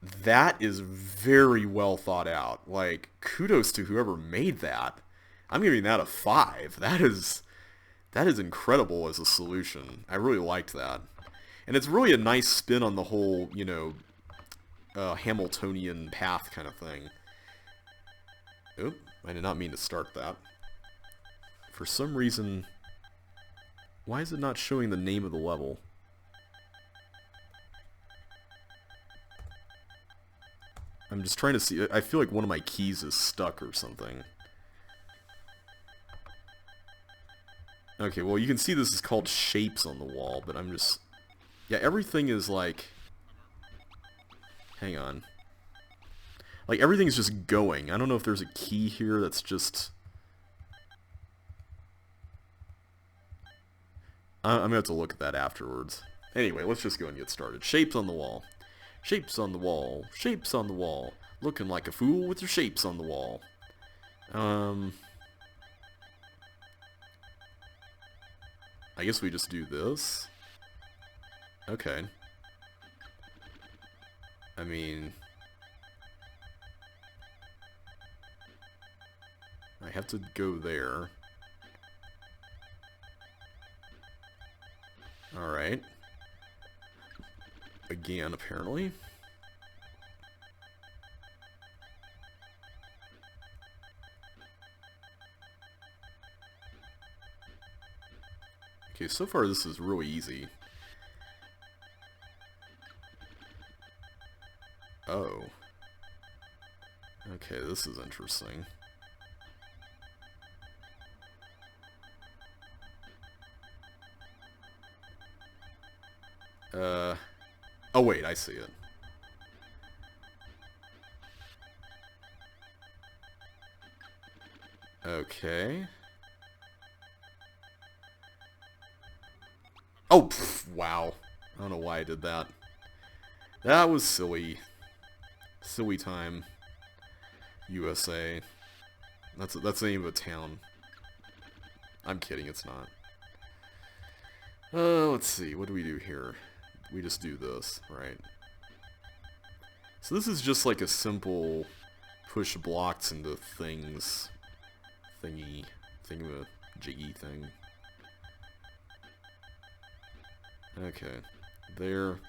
That is very well thought out. Like, kudos to whoever made that. I'm giving that a 5. That is incredible as a solution. I really liked that. And it's really a nice spin on the whole, you know, Hamiltonian path kind of thing. Oop, I did not mean to start that. For some reason, why is it not showing the name of the level? I'm just trying to see. I feel like one of my keys is stuck or something. Okay, well you can see this is called shapes on the wall, but I'm just... Yeah, everything is like... Hang on. Like, everything's just going. I don't know if there's a key here that's just... I'm gonna have to look at that afterwards. Anyway, let's just go and get started. Shapes on the wall. Shapes on the wall. Shapes on the wall. Looking like a fool with your shapes on the wall. I guess we just do this. Okay. I mean... I have to go there. Alright. Again, apparently. Okay, so far this is really easy. Oh. Okay, this is interesting. Oh wait, I see it. Okay. Oh, pff, wow. I don't know why I did that. That was silly. Silly time. USA. That's the name of a town. I'm kidding, it's not. Let's see, what do we do here? We just do this, right? So this is just like a simple push blocks into things thingamajiggy thing. Okay, there.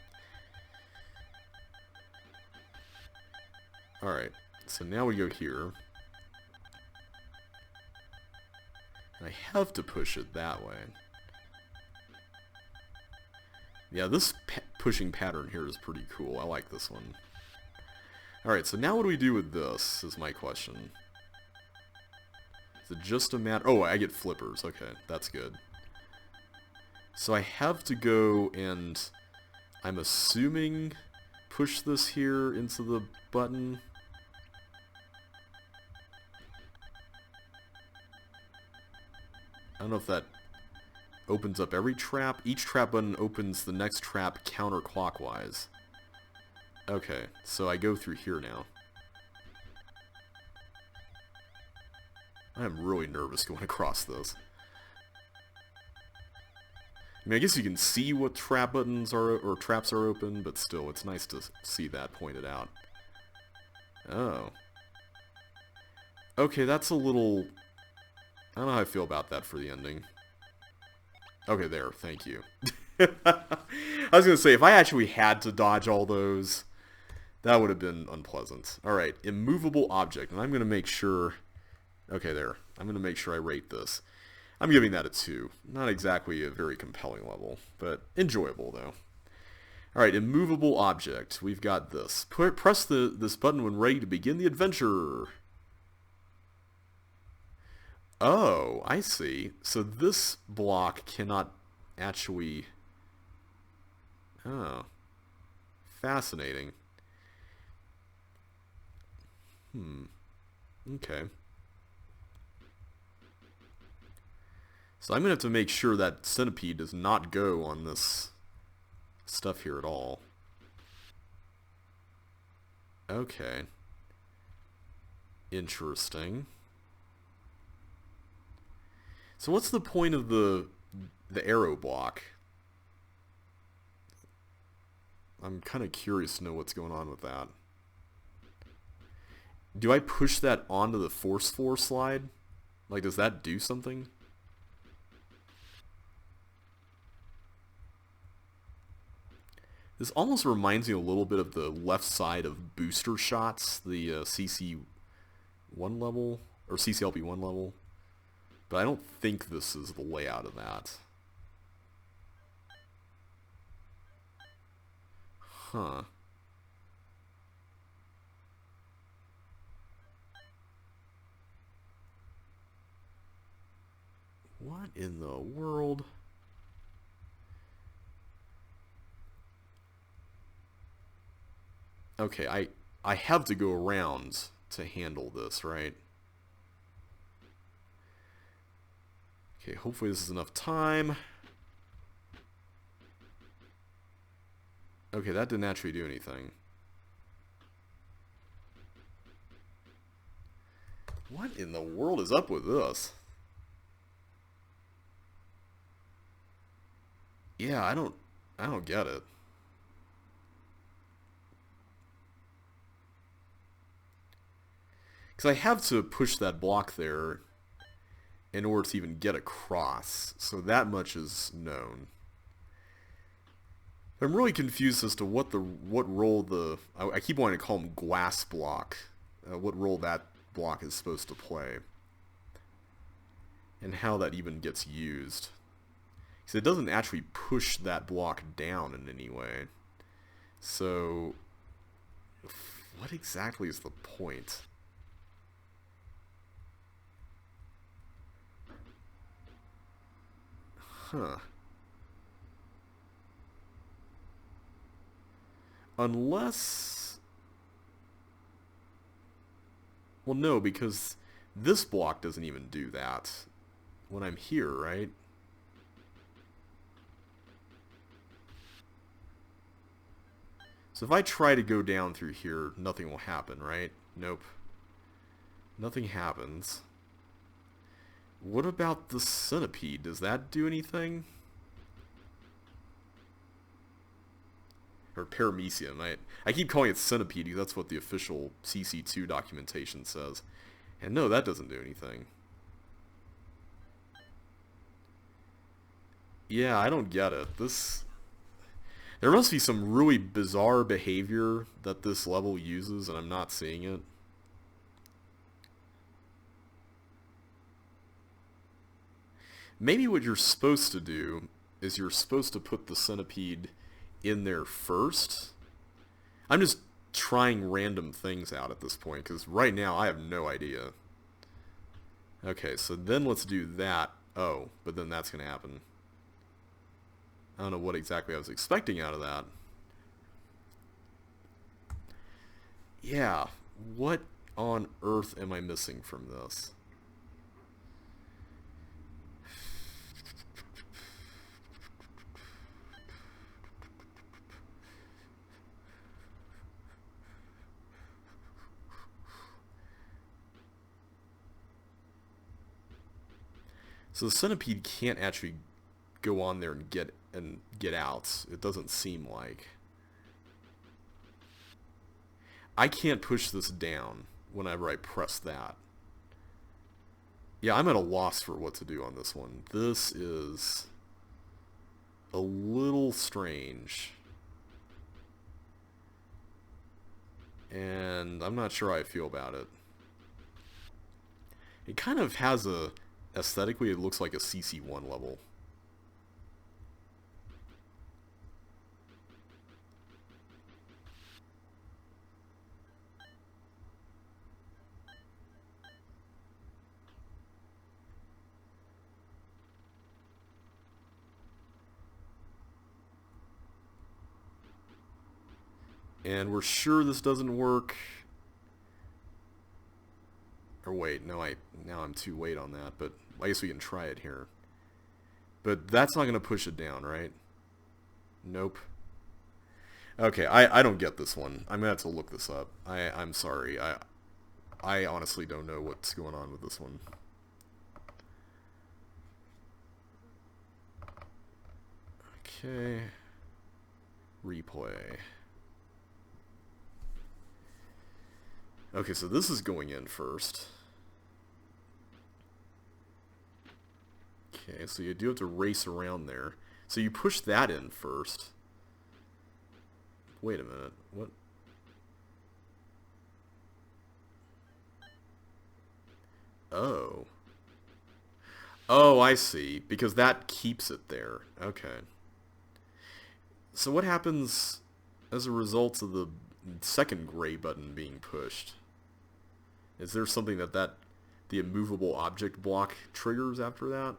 Alright, so now we go here. And I have to push it that way. Yeah, this pushing pattern here is pretty cool. I like this one. Alright, so now what do we do with this, is my question. Is it just a matter... Oh, I get flippers. Okay, that's good. So I have to go and... I'm assuming... push this here into the button. I don't know if that opens up every trap. Each trap button opens the next trap counterclockwise. Okay, so I go through here now. I am really nervous going across this. I mean, I guess you can see what trap buttons are, or traps are open, but still, it's nice to see that pointed out. Oh. Okay, that's a little... I don't know how I feel about that for the ending. Okay, there, thank you. I was gonna say, if I actually had to dodge all those, that would have been unpleasant. Alright, immovable object, and I'm gonna make sure... Okay, there. I'm gonna make sure I rate this. I'm giving that a 2. Not exactly a very compelling level, but enjoyable, though. Alright, immovable object. We've got this. Press this button when ready to begin the adventure. Oh, I see. So this block cannot actually... Oh. Fascinating. Okay. So I'm going to have to make sure that centipede does not go on this stuff here at all. Okay. Interesting. So what's the point of the arrow block? I'm kind of curious to know what's going on with that. Do I push that onto the force 4 slide? Like, does that do something? This almost reminds me a little bit of the left side of booster shots, the CC1 level, or CCLP1 level. But I don't think this is the layout of that. Huh. What in the world? Okay, I have to go around to handle this, right? Okay, hopefully this is enough time. Okay, that didn't actually do anything. What in the world is up with this? Yeah, I don't get it. Because I have to push that block there in order to even get across, so that much is known. I'm really confused as to what role I keep wanting to call him glass block, what role that block is supposed to play, and how that even gets used. Because it doesn't actually push that block down in any way. So, what exactly is the point? Huh. Unless... Well, no, because this block doesn't even do that when I'm here, right? So if I try to go down through here, nothing will happen, right? Nope. Nothing happens. What about the centipede? Does that do anything? Or paramecium. I keep calling it centipede because that's what the official CC2 documentation says. And no, that doesn't do anything. Yeah, I don't get it. There must be some really bizarre behavior that this level uses and I'm not seeing it. maybe what you're supposed to do is you're supposed to put the centipede in there first. I'm just trying random things out at this point, because right now I have no idea. Okay, so then let's do that. Oh, but then that's going to happen. I don't know what exactly I was expecting out of that. Yeah, what on earth am I missing from this? So the centipede can't actually go on there and get out. It doesn't seem like. I can't push this down whenever I press that. Yeah, I'm at a loss for what to do on this one. This is a little strange. And I'm not sure how I feel about it. It kind of has a... aesthetically, it looks like a CC1 level. And we're sure this doesn't work. Or wait, no, now I'm too late on that, but I guess we can try it here. But that's not going to push it down, right? Nope. Okay, I don't get this one. I'm going to have to look this up. I'm sorry. I honestly don't know what's going on with this one. Okay. Replay. Okay, so this is going in first. Okay, so you do have to race around there. So you push that in first. Wait a minute. What? Oh. Oh, I see. Because that keeps it there. Okay. So what happens as a result of the second gray button being pushed? Is there something that the immovable object block triggers after that?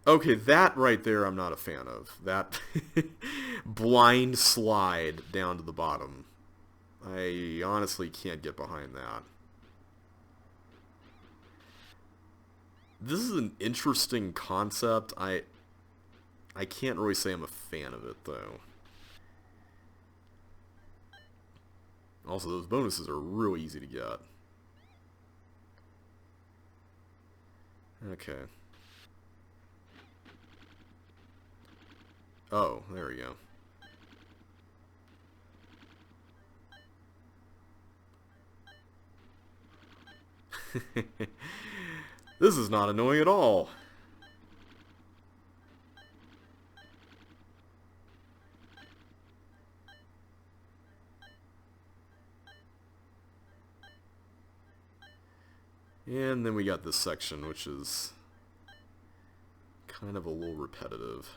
Okay, that right there I'm not a fan of. That blind slide down to the bottom. I honestly can't get behind that. This is an interesting concept. I can't really say I'm a fan of it, though. Also, those bonuses are really easy to get. Okay. Oh, there we go. This is not annoying at all. And then we got this section, which is kind of a little repetitive.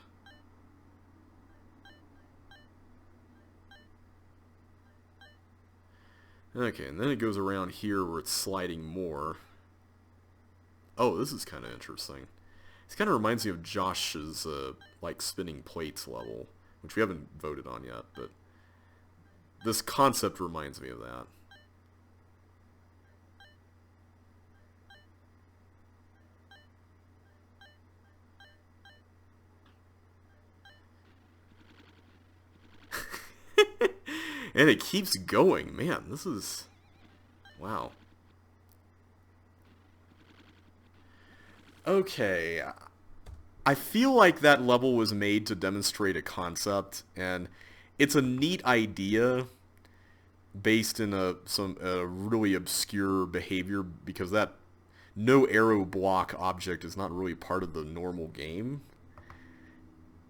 Okay, and then it goes around here where it's sliding more. Oh, this is kind of interesting. This kind of reminds me of Josh's, like, spinning plates level, which we haven't voted on yet, but this concept reminds me of that. And it keeps going. Man, this is... wow. Okay. I feel like that level was made to demonstrate a concept, and it's a neat idea based in a really obscure behavior, because that no arrow block object is not really part of the normal game.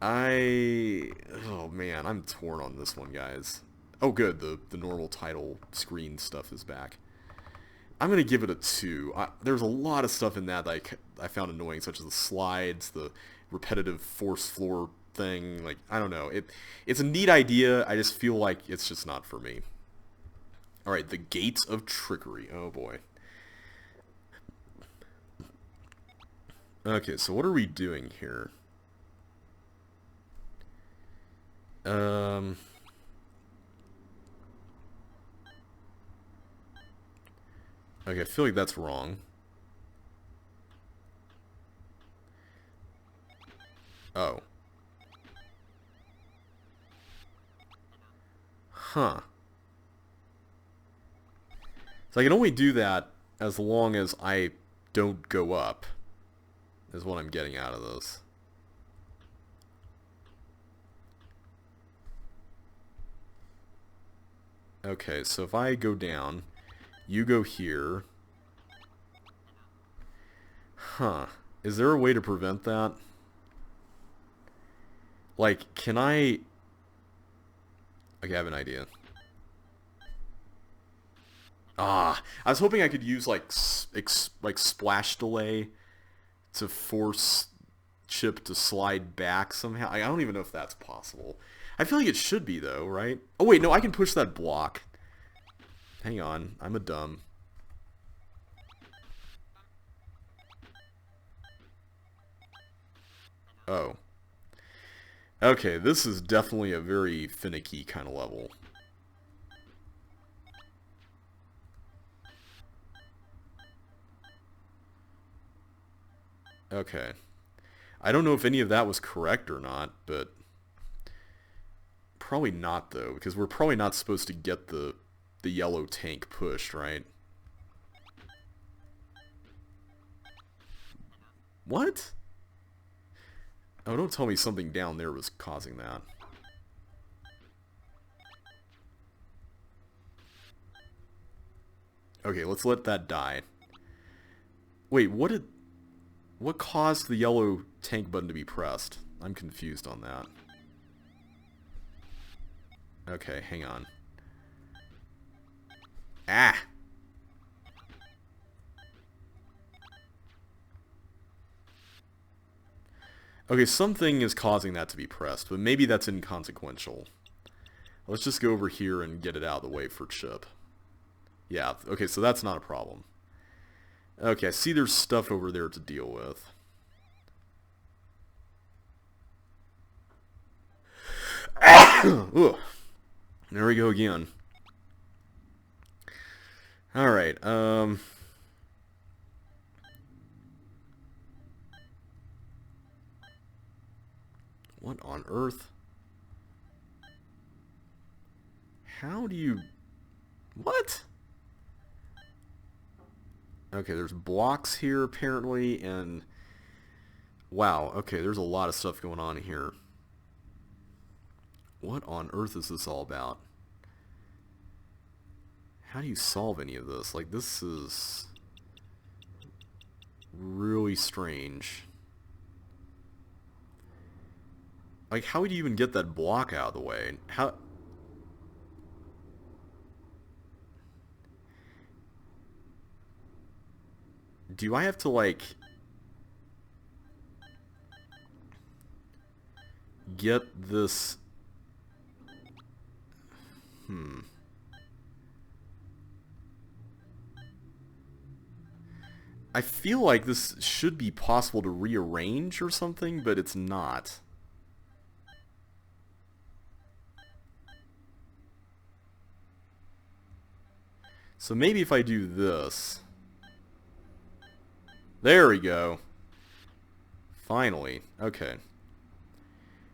Oh man, I'm torn on this one, guys. Oh good, the normal title screen stuff is back. I'm going to give it a 2. There's a lot of stuff in that I found annoying, such as the slides, the repetitive force floor thing. Like, I don't know. It's a neat idea. I just feel like it's just not for me. Alright, the Gates of Trickery. Oh boy. Okay, so what are we doing here? Okay, I feel like that's wrong. Oh. Huh. So I can only do that as long as I don't go up, is what I'm getting out of this. Okay, so if I go down, you go here. Huh. Is there a way to prevent that? Like, can I... Okay, I have an idea. I was hoping I could use, like, splash delay to force Chip to slide back somehow. I don't even know if that's possible. I feel like it should be, though, right? Oh, wait, no, I can push that block. Hang on, I'm a dumb. Oh. Okay, this is definitely a very finicky kind of level. Okay. I don't know if any of that was correct or not, but... Probably not, though, because we're probably not supposed to get the yellow tank pushed, right? What? Oh, don't tell me something down there was causing that. Okay, let's let that die. Wait, what caused the yellow tank button to be pressed? I'm confused on that. Okay, hang on. Ah! Okay, something is causing that to be pressed, but maybe that's inconsequential. Let's just go over here and get it out of the way for Chip. Yeah, okay, so that's not a problem. Okay, I see there's stuff over there to deal with. Ugh. There we go again. Alright, what on earth? How do you... What? Okay, there's blocks here, apparently, and... Wow, okay, there's a lot of stuff going on here. What on earth is this all about? How do you solve any of this? Like, this is... really strange. Like, how would you even get that block out of the way? How... Do I have to, like... get this... I feel like this should be possible to rearrange or something, but it's not. So maybe if I do this... There we go. Finally. Okay.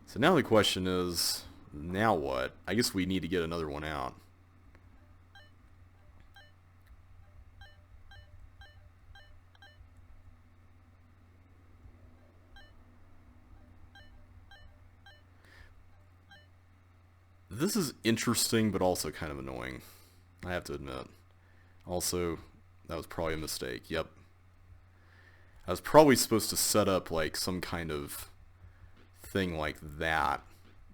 So now the question is, now what? I guess we need to get another one out. This is interesting, but also kind of annoying. I have to admit. Also, that was probably a mistake. Yep. I was probably supposed to set up, like, some kind of thing like that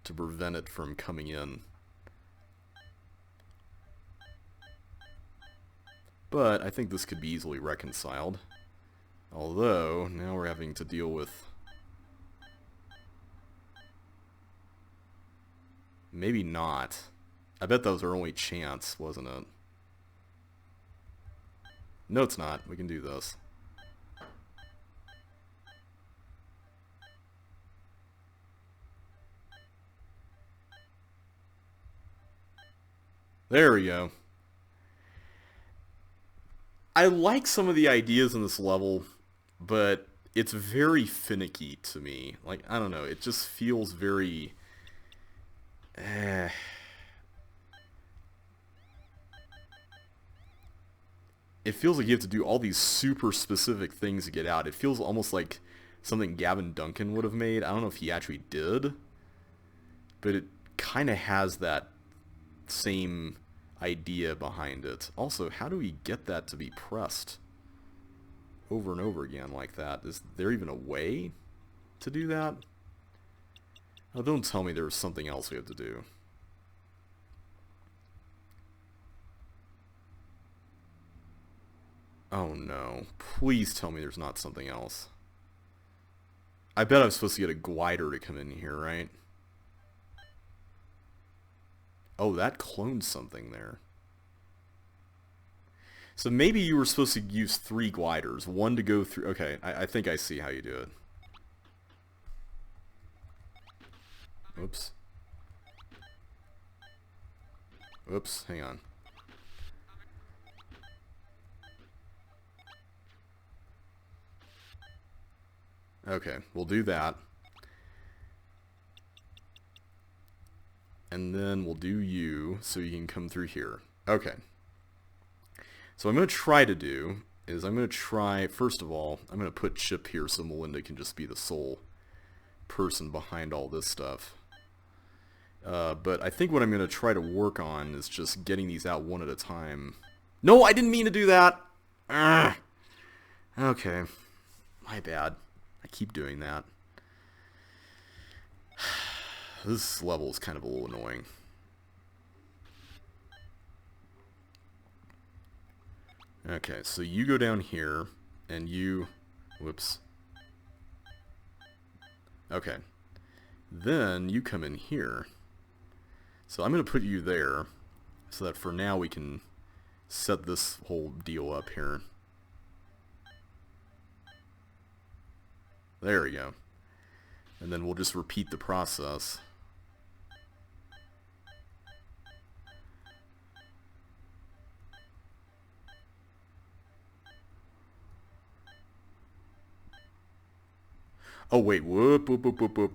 to prevent it from coming in. But I think this could be easily reconciled. Although, now we're having to deal with... Maybe not. I bet that was our only chance, wasn't it? No, it's not. We can do this. There we go. I like some of the ideas in this level, but it's very finicky to me. Like, I don't know, it just feels very... It feels like you have to do all these super specific things to get out. It feels almost like something Gavin Duncan would have made. I don't know if he actually did, but it kind of has that same idea behind it. Also, how do we get that to be pressed over and over again like that? Is there even a way to do that? Oh, don't tell me there's something else we have to do. Oh no. Please tell me there's not something else. I bet I'm supposed to get a glider to come in here, right? Oh, that cloned something there. So maybe you were supposed to use 3 gliders. One to go through... Okay, I think I see how you do it. Oops. Oops, hang on. Okay, we'll do that. And then we'll do you, so you can come through here. Okay. So what I'm going to try to do is I'm going to try, first of all, I'm going to put Chip here so Melinda can just be the sole person behind all this stuff. But I think what I'm going to try to work on is just getting these out one at a time. No, I didn't mean to do that! Urgh. Okay. My bad. I keep doing that. This level is kind of a little annoying. Okay, so you go down here, and you... Whoops. Okay. Then you come in here. So I'm going to put you there, so that for now we can set this whole deal up here. There we go. And then we'll just repeat the process. Oh wait, whoop, whoop, whoop, whoop, whoop.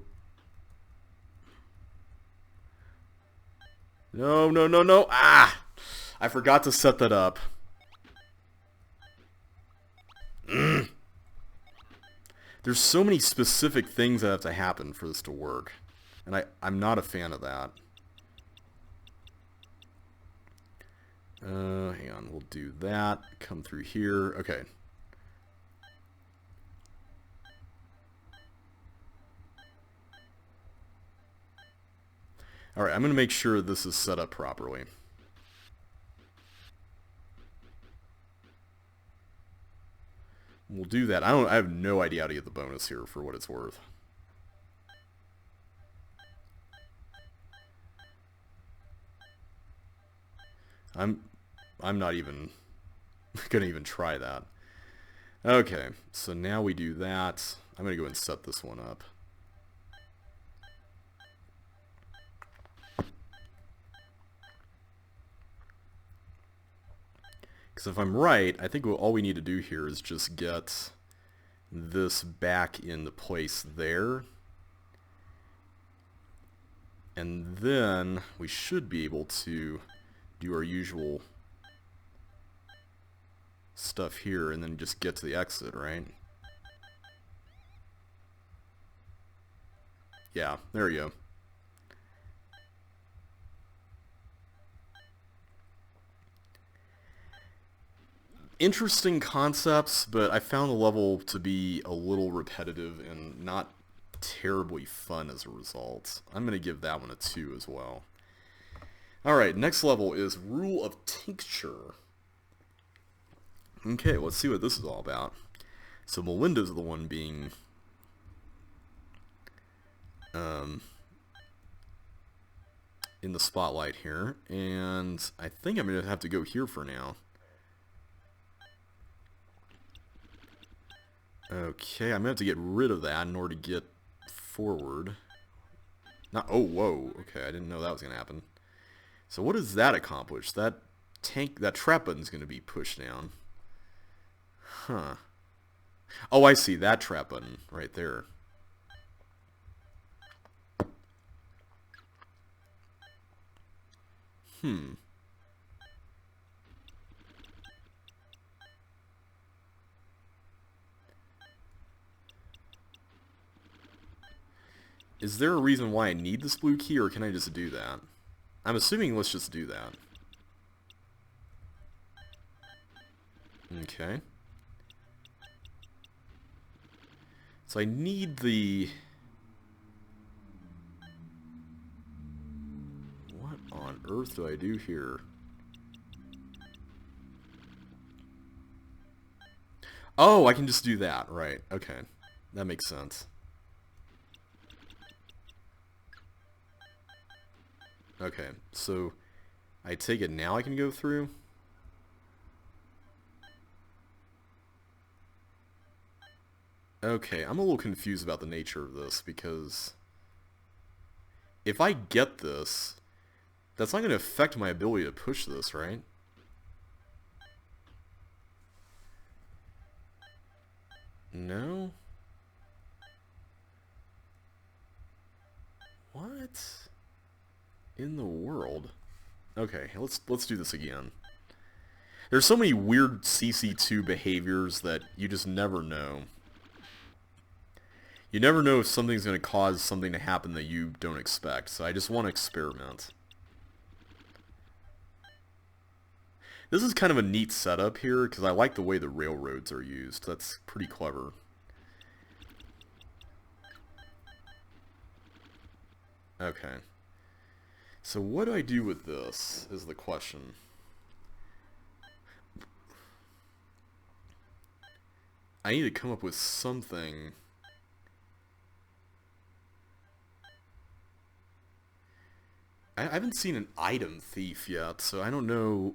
No, no, no, no. Ah! I forgot to set that up. There's so many specific things that have to happen for this to work. And I'm not a fan of that. Hang on, we'll do that. Come through here. Okay. Alright, I'm going to make sure this is set up properly. We'll do that. I have no idea how to get the bonus here for what it's worth. I'm not even gonna even try that. Okay, so now we do that. I'm gonna go and set this one up. Because if I'm right, I think all we need to do here is just get this back into place there. And then we should be able to do our usual stuff here and then just get to the exit, right? Yeah, there we go. Interesting concepts, but I found the level to be a little repetitive and not terribly fun as a result. I'm going to give that one a 2 as well. Alright, next level is Rule of Tincture. Okay, let's see what this is all about. So Melinda's the one being in the spotlight here, and I think I'm going to have to go here for now. Okay, I'm going to have to get rid of that in order to get forward. Not, oh, whoa, okay, I didn't know that was going to happen. So what does that accomplish? That trap button's going to be pushed down. Huh. Oh, I see, that trap button right there. Is there a reason why I need this blue key, or can I just do that? I'm assuming let's just do that. Okay. So I need the... What on earth do I do here? Oh, I can just do that, right. Okay. That makes sense. Okay, so I take it now I can go through? Okay, I'm a little confused about the nature of this, because if I get this, that's not going to affect my ability to push this, right? No? What in the world? Okay, let's do this again. There's so many weird CC2 behaviors that you just never know. You never know if something's going to cause something to happen that you don't expect, so I just want to experiment. This is kind of a neat setup here, because I like the way the railroads are used. That's pretty clever. Okay. So what do I do with this, is the question. I need to come up with something. I haven't seen an item thief yet, so I don't know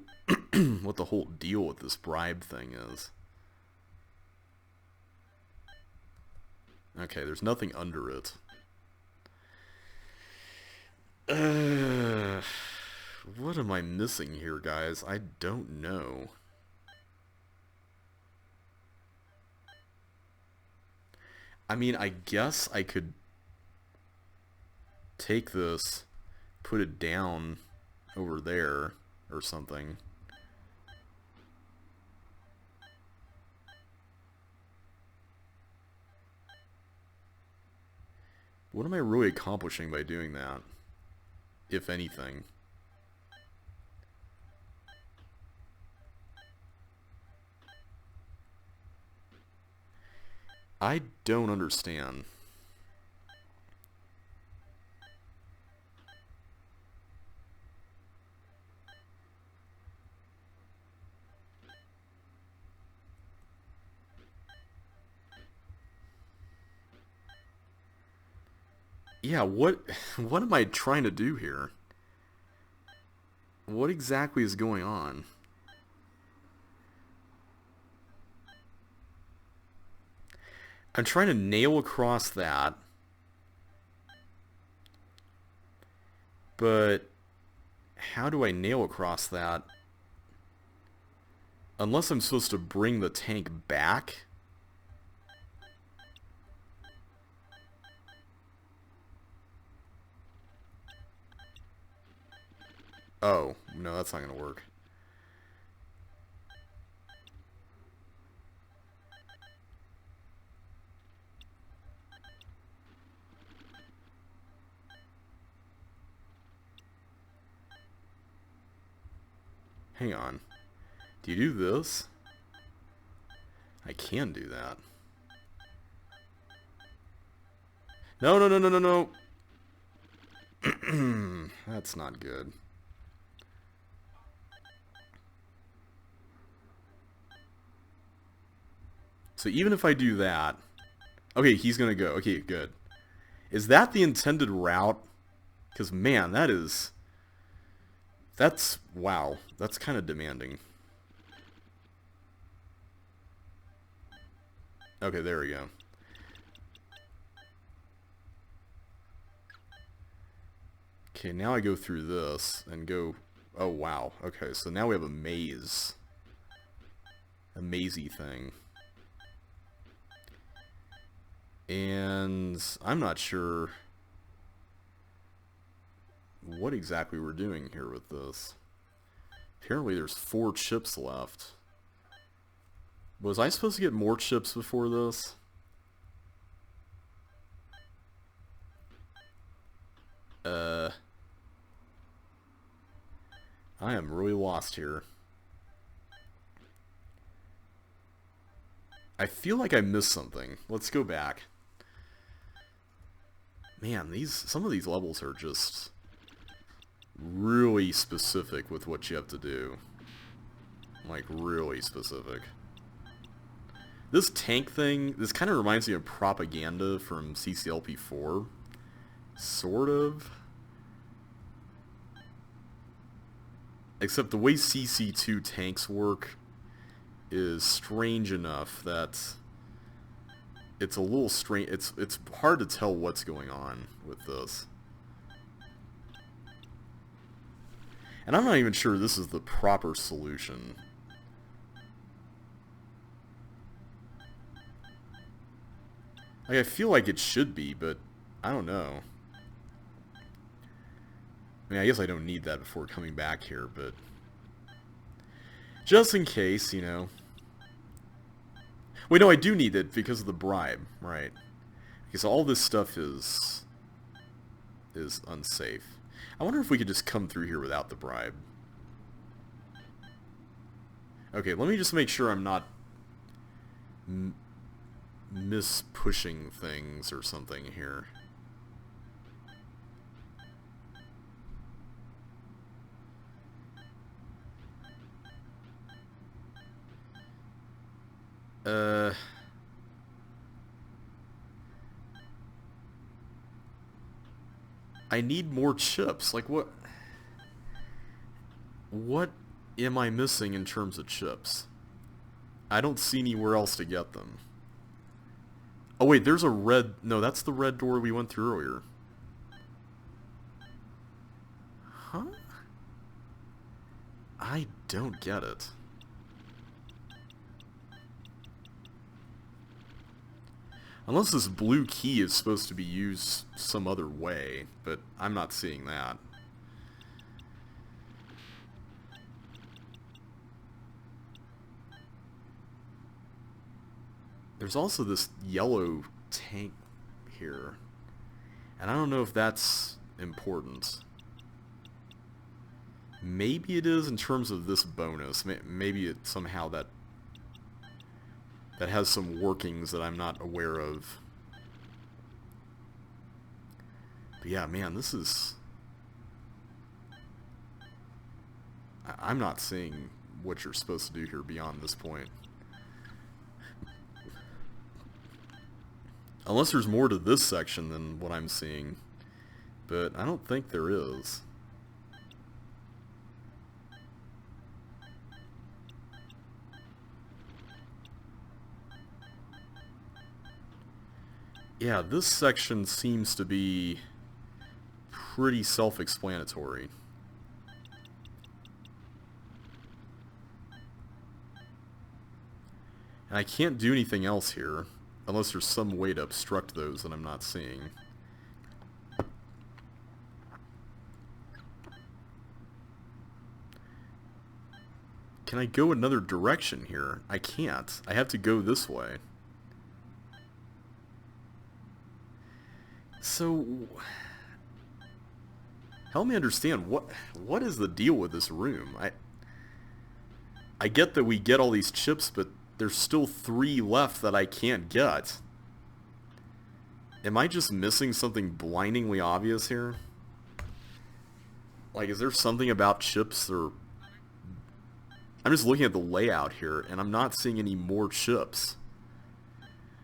what the whole deal with this bribe thing is. Okay, there's nothing under it. What am I missing here, guys? I don't know. I mean, I guess I could take this, put it down over there or something. What am I really accomplishing by doing that, if anything? I don't understand. Yeah, what am I trying to do here? What exactly is going on? I'm trying to nail across that, but how do I nail across that? Unless I'm supposed to bring the tank back? Oh, no, that's not going to work. Hang on. Do you do this? I can do that. No, no, no, no, no, no. That's not good. So even if I do that... Okay, he's gonna go. Okay, good. Is that the intended route? Because, man, that is... That's... Wow. That's kind of demanding. Okay, there we go. Okay, now I go through this and go... Oh, wow. Okay, so now we have a maze. A mazy thing. And I'm not sure what exactly we're doing here with this. Apparently there's 4 chips left. Was I supposed to get more chips before this? I am really lost here. I feel like I missed something. Let's go back. Man, some of these levels are just really specific with what you have to do. Like, really specific. This tank thing, this kind of reminds me of Propaganda from CCLP4. Sort of. Except the way CC2 tanks work is strange enough that it's a little strange. It's hard to tell what's going on with this. And I'm not even sure this is the proper solution. Like, I feel like it should be, but I don't know. I mean, I guess I don't need that before coming back here, but just in case, you know. Wait, no, I do need it because of the bribe, right? Because all this stuff is unsafe. I wonder if we could just come through here without the bribe. Okay, let me just make sure I'm not mis-pushing things or something here. I need more chips. Like, what? What am I missing in terms of chips? I don't see anywhere else to get them. Oh wait, there's a red... No, that's the red door we went through earlier. Huh? I don't get it. Unless this blue key is supposed to be used some other way, but I'm not seeing that. There's also this yellow tank here, and I don't know if that's important. Maybe it is in terms of this bonus. Maybe it somehow that has some workings that I'm not aware of. But yeah, man, this is... I'm not seeing what you're supposed to do here beyond this point. Unless there's more to this section than what I'm seeing. But I don't think there is. Yeah, this section seems to be pretty self-explanatory. And I can't do anything else here, unless there's some way to obstruct those that I'm not seeing. Can I go another direction here? I can't. I have to go this way. So, help me understand, what is the deal with this room? I get that we get all these chips, but there's still 3 left that I can't get. Am I just missing something blindingly obvious here? Like, is there something about chips or... I'm just looking at the layout here, and I'm not seeing any more chips.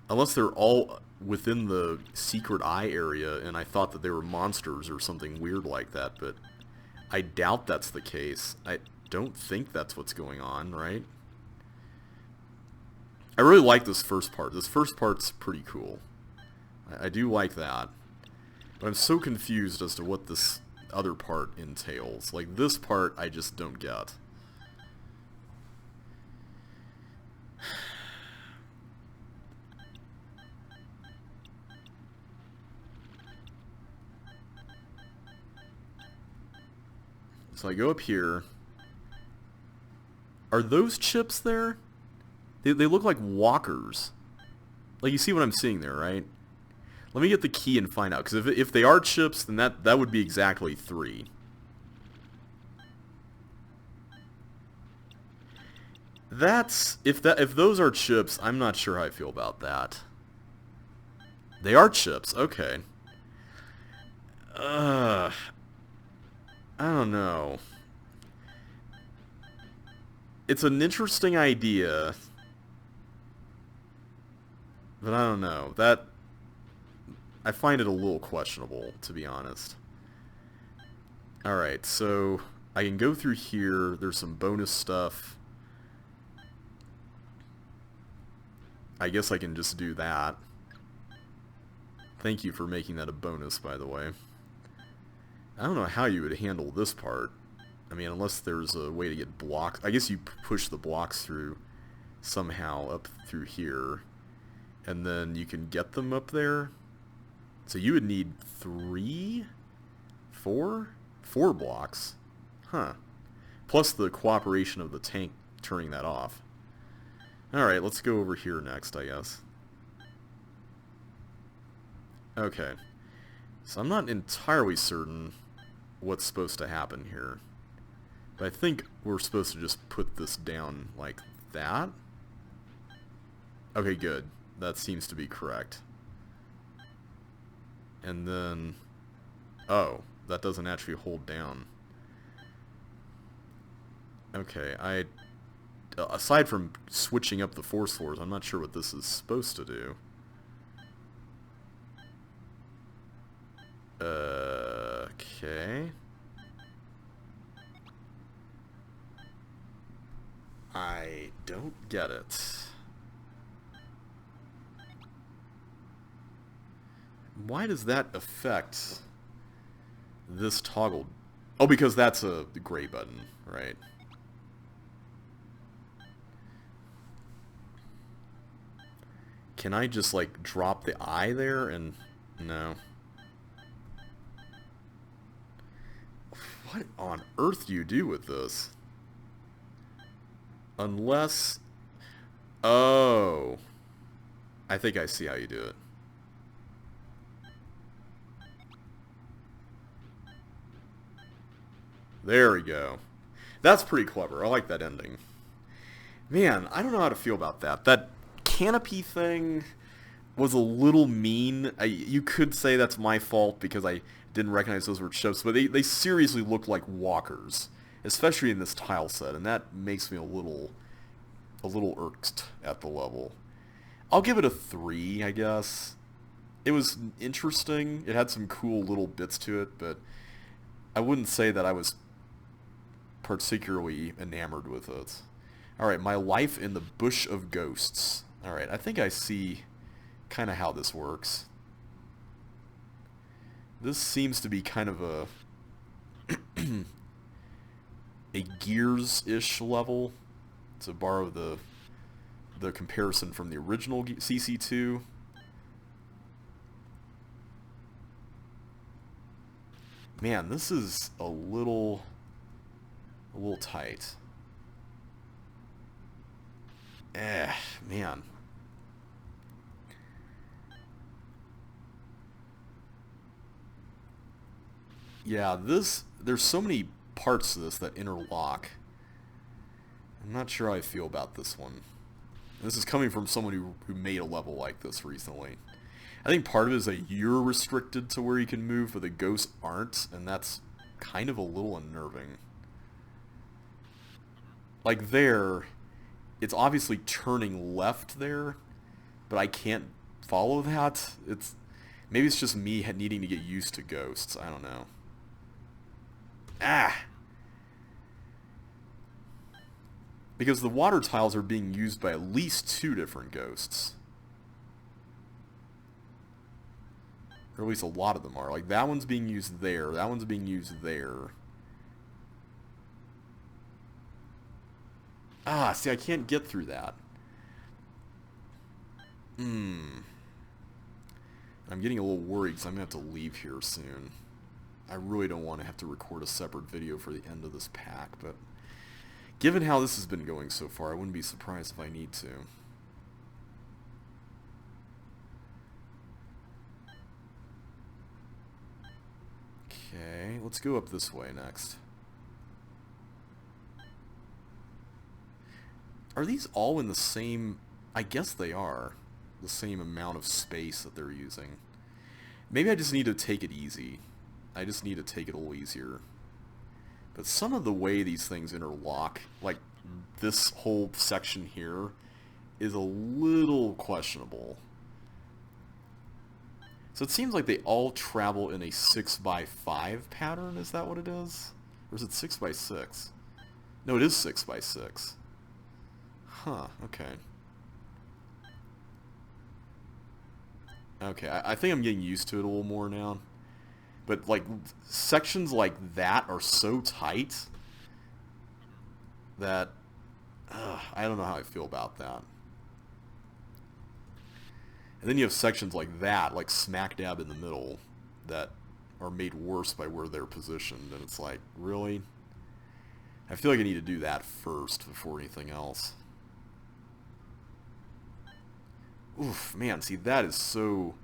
Unless they're all within the secret eye area, and I thought that they were monsters or something weird like that, but I doubt that's the case. I don't think that's what's going on, right? I really like this first part. This first part's pretty cool. I do like that. But I'm so confused as to what this other part entails. Like, this part I just don't get. So I go up here. Are those chips there? They look like walkers. Like, you see what I'm seeing there, right? Let me get the key and find out. Because if they are chips, then that would be exactly 3. That's... If those are chips, I'm not sure how I feel about that. They are chips. Okay. I don't know. It's an interesting idea, but I don't know. I find it a little questionable, to be honest. Alright, so I can go through here. There's some bonus stuff. I guess I can just do that. Thank you for making that a bonus, by the way. I don't know how you would handle this part. I mean, unless there's a way to get blocks. I guess you push the blocks through somehow up through here. And then you can get them up there. So you would need 3? 4? 4 blocks. Huh. Plus the cooperation of the tank turning that off. Alright, let's go over here next, I guess. Okay. So I'm not entirely certain what's supposed to happen here. But I think we're supposed to just put this down like that. Okay, good. That seems to be correct. And then... Oh, that doesn't actually hold down. Okay, aside from switching up the force floors, I'm not sure what this is supposed to do. Okay. I don't get it. Why does that affect this toggle? Oh, because that's a gray button, right? Can I just, like, drop the eye there and... No. What on earth do you do with this? Unless... Oh. I think I see how you do it. There we go. That's pretty clever. I like that ending. Man, I don't know how to feel about that. That canopy thing was a little mean. You could say that's my fault because I didn't recognize those were chips, but they seriously look like walkers, especially in this tile set, and that makes me a little irked at the level. I'll give it a 3, I guess. It was interesting. It had some cool little bits to it, but I wouldn't say that I was particularly enamored with it. Alright, my life in the bush of ghosts. Alright, I think I see kind of how this works. This seems to be kind of a a Gears-ish level, to borrow the comparison from the original CC2. Man, this is a little tight. Man. Yeah, there's so many parts to this that interlock. I'm not sure how I feel about this one. This is coming from someone who made a level like this recently. I think part of it is that you're restricted to where you can move, but the ghosts aren't, and that's kind of a little unnerving. Like there, it's obviously turning left there, but I can't follow that. Maybe it's just me needing to get used to ghosts. I don't know. Ah! Because the water tiles are being used by at least 2 different ghosts. Or at least a lot of them are. Like, that one's being used there. That one's being used there. Ah, see, I can't get through that. I'm getting a little worried because I'm going to have to leave here soon. I really don't want to have to record a separate video for the end of this pack, but given how this has been going so far, I wouldn't be surprised if I need to. Okay, let's go up this way next. Are these all in the same... I guess they are. The same amount of space that they're using. Maybe I just need to take it easy. I just need to take it a little easier. But some of the way these things interlock, like this whole section here, is a little questionable. So it seems like they all travel in a 6x5 pattern, is that what it is? Or is it 6x6? No, it is 6x6. Huh, okay. Okay, I think I'm getting used to it a little more now. But, like, sections like that are so tight that I don't know how I feel about that. And then you have sections like that, like smack dab in the middle, that are made worse by where they're positioned. And it's like, really? I feel like I need to do that first before anything else. Oof, man, see, that is so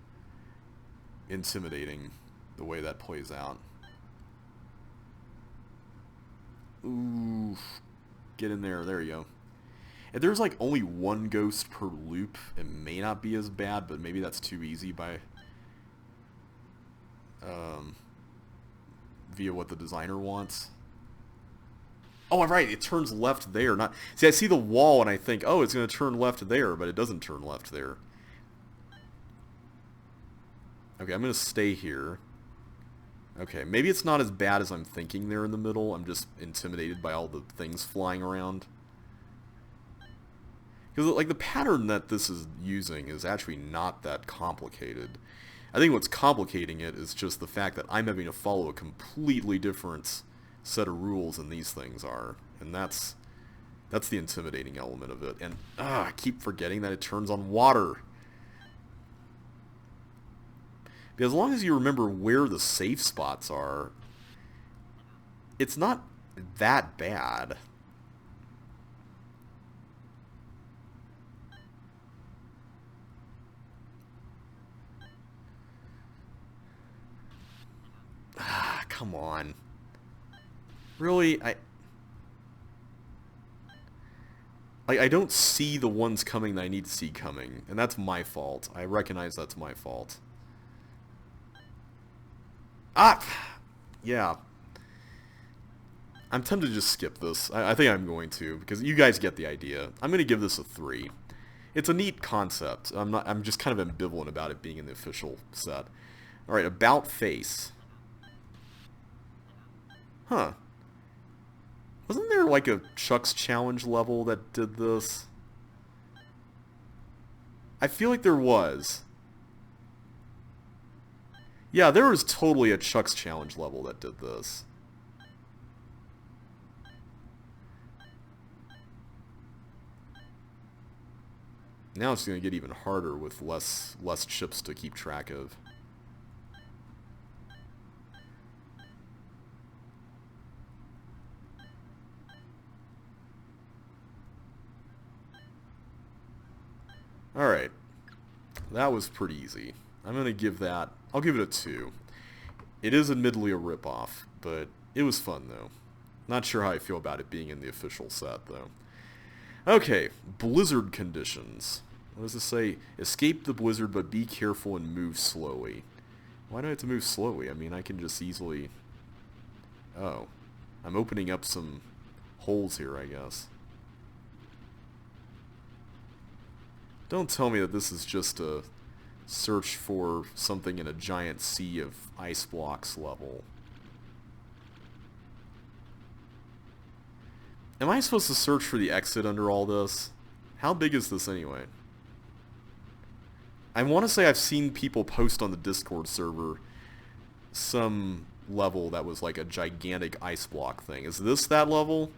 intimidating, the way that plays out. Oof. Get in there. There you go. If there's like only one ghost per loop, it may not be as bad, but maybe that's too easy by via what the designer wants. Oh, I'm right. It turns left there. Not see. I see the wall and I think, oh, it's going to turn left there, but it doesn't turn left there. Okay, I'm going to stay here. Okay, maybe it's not as bad as I'm thinking there in the middle. I'm just intimidated by all the things flying around. Because, like, the pattern that this is using is actually not that complicated. I think what's complicating it is just the fact that I'm having to follow a completely different set of rules than these things are. And that's the intimidating element of it. And, I keep forgetting that it turns on water. Because as long as you remember where the safe spots are, it's not that bad. Come on. Really? I don't see the ones coming that I need to see coming, and that's my fault. I recognize that's my fault. Ah! Yeah. I'm tempted to just skip this. I think I'm going to, because you guys get the idea. I'm going to give this a 3. It's a neat concept. I'm just kind of ambivalent about it being in the official set. Alright, about face. Huh. Wasn't there like a Chuck's Challenge level that did this? I feel like there was. Yeah, there was totally a Chuck's Challenge level that did this. Now it's going to get even harder with less chips to keep track of. Alright. That was pretty easy. I'm going to give that... I'll give it a 2. It is admittedly a ripoff, but it was fun, though. Not sure how I feel about it being in the official set, though. Okay, blizzard conditions. What does this say? Escape the blizzard, but be careful and move slowly. Why do I have to move slowly? I mean, I can just easily... Oh. I'm opening up some holes here, I guess. Don't tell me that this is just a search for something in a giant sea of ice blocks level. Am I supposed to search for the exit under all this? How big is this anyway? I want to say I've seen people post on the Discord server some level that was like a gigantic ice block thing. Is this that level?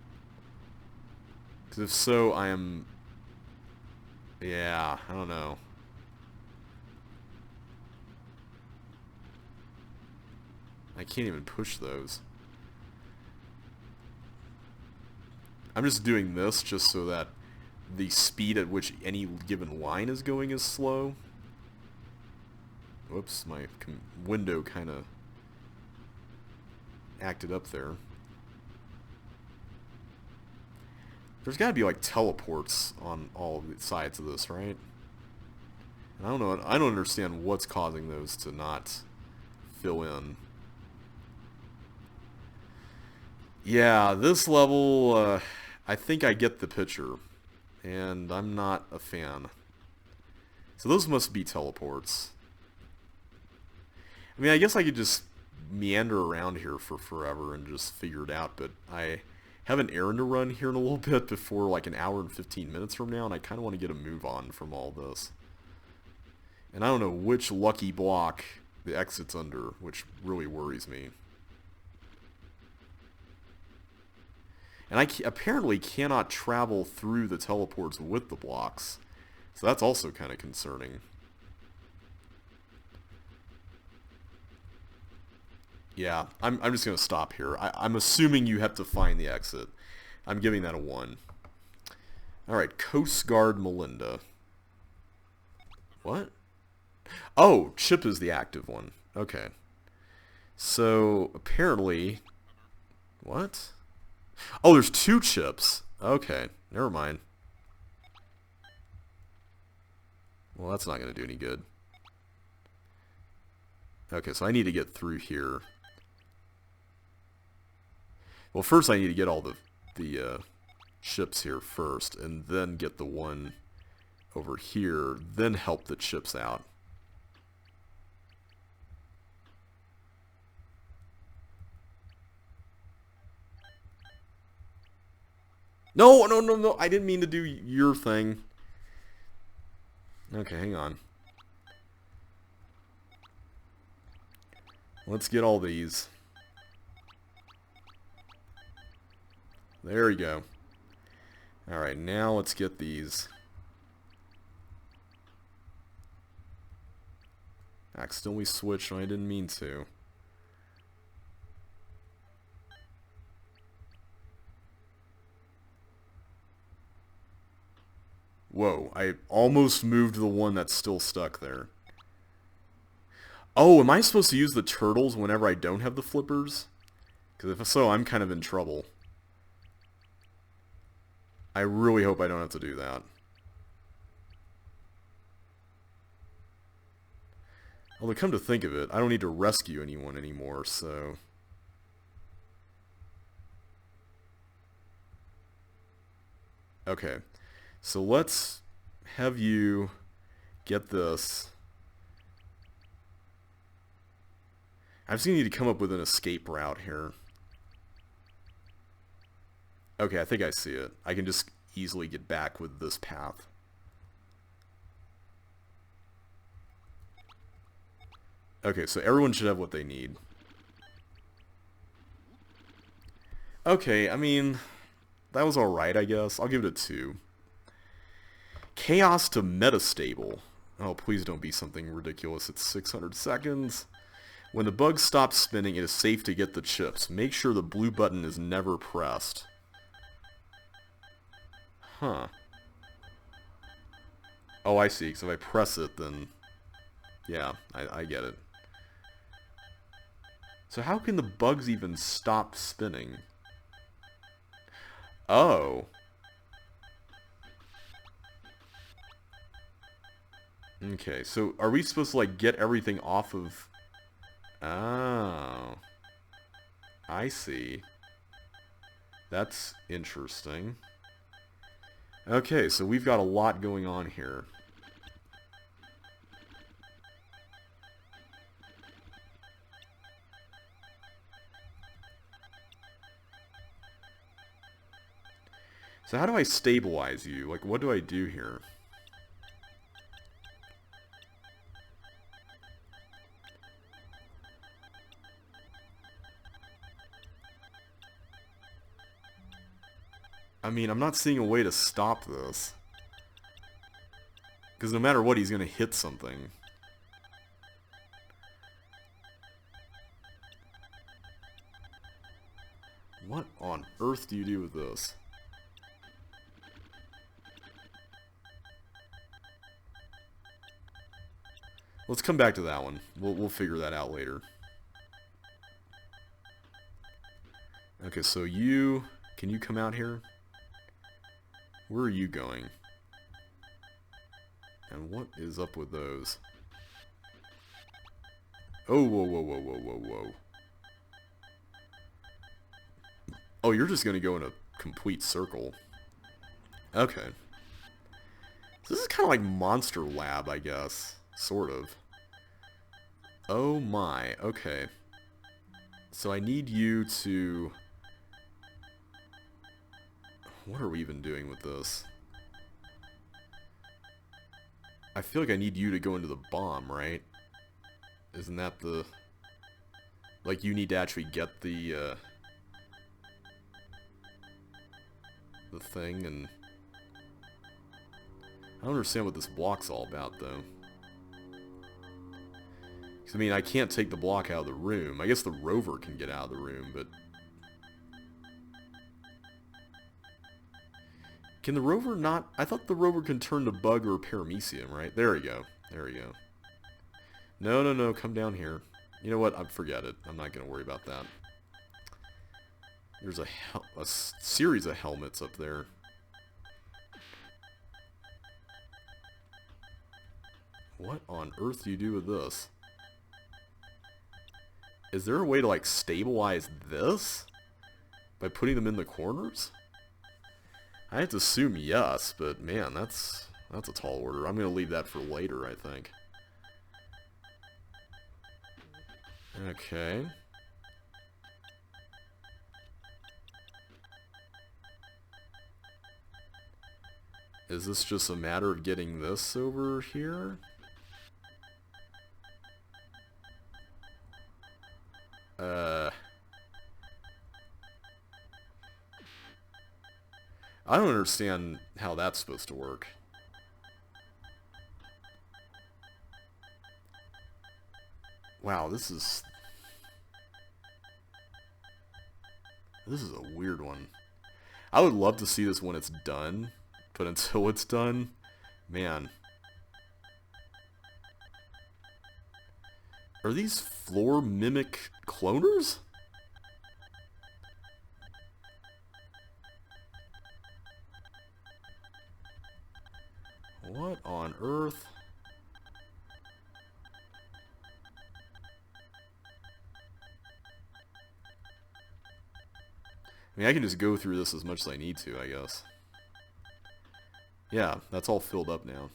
Because if so, I am... Yeah, I don't know. I can't even push those. I'm just doing this just so that the speed at which any given line is going is slow. Whoops, my window kind of acted up there. There's got to be like teleports on all sides of this, right? And I don't know. I don't understand what's causing those to not fill in. Yeah, this level, I think I get the picture, and I'm not a fan. So those must be teleports. I mean, I guess I could just meander around here for forever and just figure it out, but I have an errand to run here in a little bit before like an hour and 15 minutes from now, and I kind of want to get a move on from all this. And I don't know which lucky block the exit's under, which really worries me. And I apparently cannot travel through the teleports with the blocks, so that's also kind of concerning. Yeah, I'm just going to stop here. I'm assuming you have to find the exit. I'm giving that a 1. Alright, Coast Guard Melinda. What? Oh, Chip is the active one. Okay. So, apparently... What? Oh, there's 2 chips. Okay, never mind. Well, that's not going to do any good. Okay, so I need to get through here. Well, first I need to get all the chips here first, and then get the one over here, then help the chips out. No, no, no, no, I didn't mean to do your thing. Okay, hang on. Let's get all these. There we go. Alright, now let's get these. Accidentally switched when I didn't mean to. Whoa, I almost moved the one that's still stuck there. Oh, am I supposed to use the turtles whenever I don't have the flippers? Because if so, I'm kind of in trouble. I really hope I don't have to do that. Although, come to think of it, I don't need to rescue anyone anymore, so... Okay. So let's have you get this. I just need to come up with an escape route here. Okay, I think I see it. I can just easily get back with this path. Okay, so everyone should have what they need. Okay, I mean, that was alright, I guess. I'll give it a 2. Chaos to metastable. Oh, please don't be something ridiculous. It's 600 seconds. When the bug stops spinning, it is safe to get the chips. Make sure the blue button is never pressed. Huh. Oh, I see. Because if I press it, then... Yeah, I get it. So how can the bugs even stop spinning? Oh. Okay, so are we supposed to, like, get everything off of... Oh. I see. That's interesting. Okay, so we've got a lot going on here. So how do I stabilize you? Like, what do I do here? I mean, I'm not seeing a way to stop this. Because no matter what, he's going to hit something. What on earth do you do with this? Let's come back to that one. We'll figure that out later. Okay, so you... Can you come out here? Where are you going? And what is up with those? Oh, whoa, whoa, whoa, whoa, whoa, whoa. Oh, you're just gonna go in a complete circle. Okay. So this is kind of like Monster Lab, I guess. Sort of. Oh my, okay. So I need you to... What are we even doing with this? I feel like I need you to go into the bomb, right? Isn't that the... Like, you need to actually get the thing, and... I don't understand what this block's all about, though. I mean, I can't take the block out of the room. I guess the rover can get out of the room, but... Can the rover not... I thought the rover can turn to bug or paramecium, right? There we go. There we go. No, no, no. Come down here. You know what? Forget it. I'm not going to worry about that. There's a series of helmets up there. What on earth do you do with this? Is there a way to, like, stabilize this? By putting them in the corners? I have to assume yes, but man, that's a tall order. I'm going to leave that for later, I think. Okay. Is this just a matter of getting this over here? I don't understand how that's supposed to work. Wow, this is a weird one. I would love to see this when it's done, but until it's done, man. Are these floor mimic cloners? What on earth? I mean, I can just go through this as much as I need to, I guess. Yeah, that's all filled up now.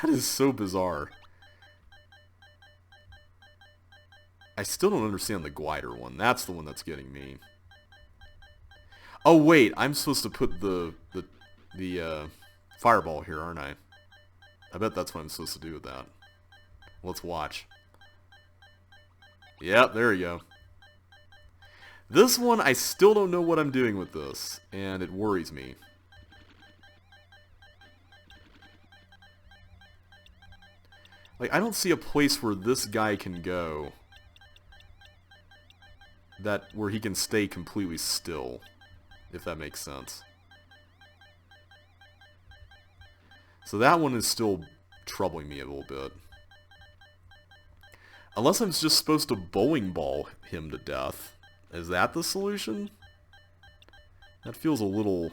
That is so bizarre. I still don't understand the glider one. That's the one that's getting me. Oh wait, I'm supposed to put the fireball here, aren't I? I bet that's what I'm supposed to do with that. Let's watch. Yep, there you go. This one, I still don't know what I'm doing with this, and it worries me. Like, I don't see a place where this guy can go where he can stay completely still, if that makes sense. So that one is still troubling me a little bit. Unless I'm just supposed to bowling ball him to death. Is that the solution? That feels a little...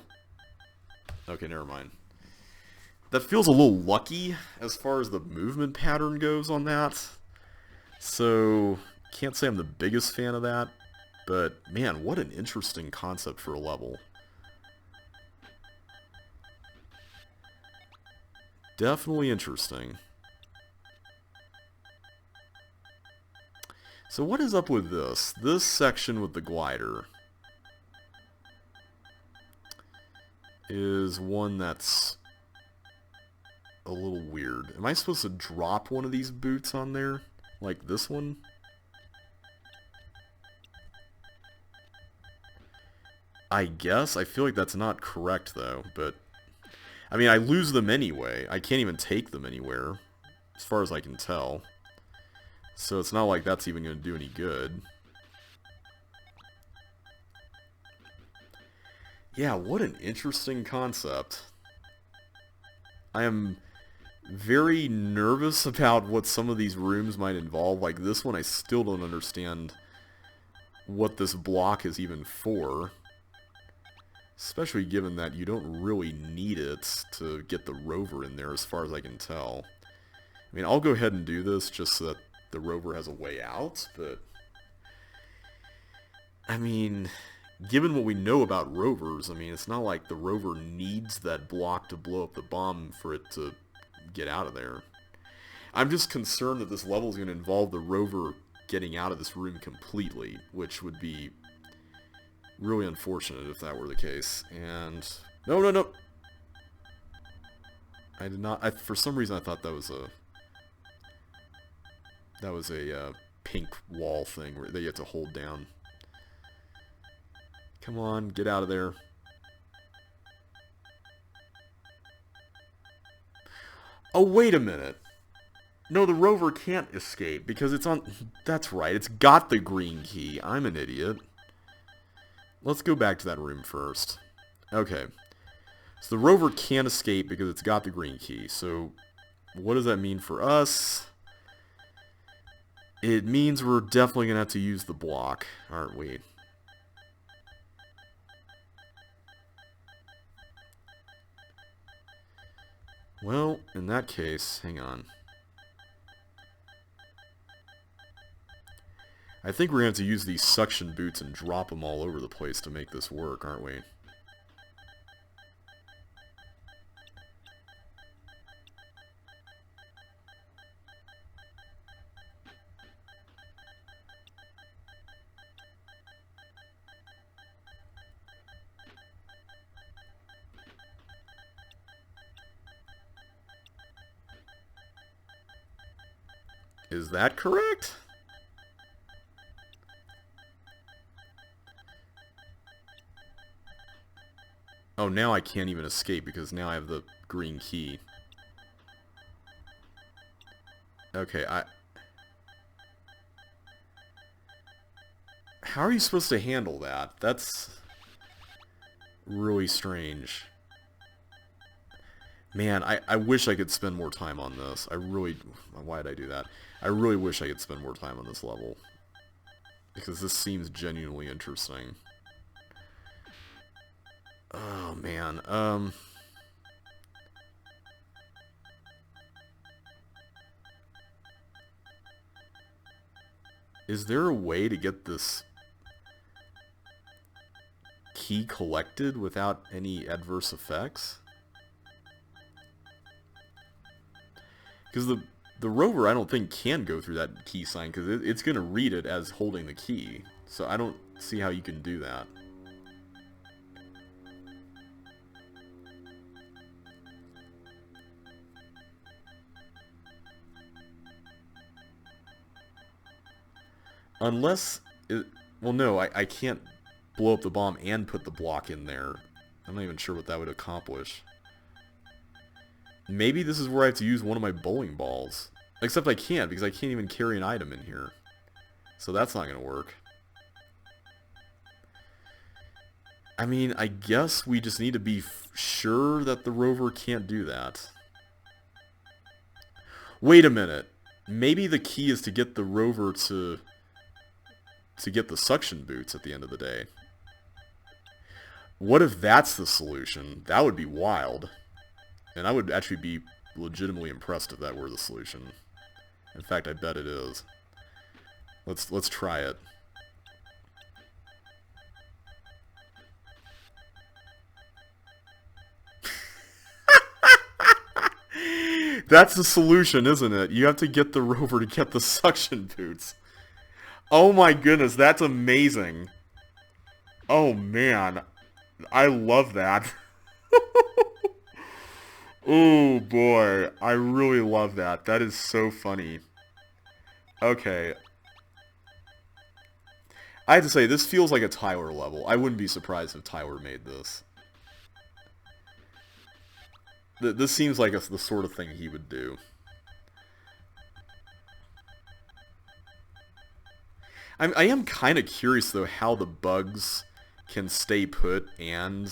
Okay, never mind. That feels a little lucky as far as the movement pattern goes on that. So, can't say I'm the biggest fan of that. But, man, what an interesting concept for a level. Definitely interesting. So what is up with this? This section with the glider is one that's a little weird. Am I supposed to drop one of these boots on there? Like this one? I guess. I feel like that's not correct though, but I mean, I lose them anyway. I can't even take them anywhere, as far as I can tell. So it's not like that's even going to do any good. Yeah, what an interesting concept. I am very nervous about what some of these rooms might involve. Like this one, I still don't understand what this block is even for. Especially given that you don't really need it to get the rover in there, as far as I can tell. I mean, I'll go ahead and do this just so that the rover has a way out, but I mean, given what we know about rovers, I mean, it's not like the rover needs that block to blow up the bomb for it to get out of there. I'm just concerned that this level is going to involve the rover getting out of this room completely, which would be really unfortunate if that were the case. And no. I did not. For some reason, I thought that was a pink wall thing that you have to hold down. Come on, get out of there. Oh, wait a minute. No, the rover can't escape because it's on... That's right, it's got the green key. I'm an idiot. Let's go back to that room first. Okay. So the rover can't escape because it's got the green key. So what does that mean for us? It means we're definitely going to have to use the block, aren't we? Well, in that case, hang on. I think we're going to have to use these suction boots and drop them all over the place to make this work, aren't we? Is that correct? Oh, now I can't even escape because now I have the green key. Okay, How are you supposed to handle that? That's really strange. Man, I wish I could spend more time on this. I really... Why did I do that? I really wish I could spend more time on this level. Because this seems genuinely interesting. Oh, man. Is there a way to get this key collected without any adverse effects? Because the rover, I don't think, can go through that key sign, because it's going to read it as holding the key. So I don't see how you can do that. Unless... well, no, I can't blow up the bomb and put the block in there. I'm not even sure what that would accomplish. Maybe this is where I have to use one of my bowling balls. Except I can't, because I can't even carry an item in here. So that's not going to work. I mean, I guess we just need to be sure that the rover can't do that. Wait a minute. Maybe the key is to get the rover to get the suction boots at the end of the day. What if that's the solution? That would be wild. And I would actually be legitimately impressed if that were the solution. In fact, I bet it is. Let's try it. That's the solution, isn't it? You have to get the rover to get the suction boots. Oh my goodness, that's amazing. Oh man, I love that. Oh boy, I really love that. That is so funny. Okay. I have to say, this feels like a Tyler level. I wouldn't be surprised if Tyler made this. This seems like the sort of thing he would do. I am kind of curious, though, how the bugs can stay put and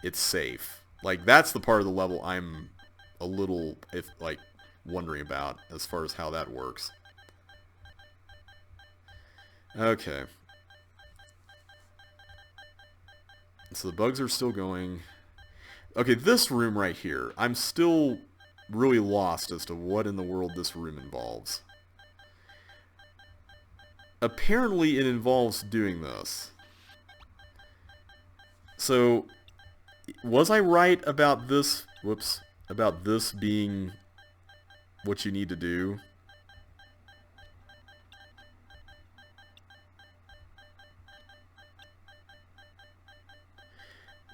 it's safe. Like, that's the part of the level I'm a little, wondering about as far as how that works. Okay. So the bugs are still going. Okay, this room right here, I'm still really lost as to what in the world this room involves. Apparently it involves doing this. So, was I right about this? Whoops. About this being what you need to do?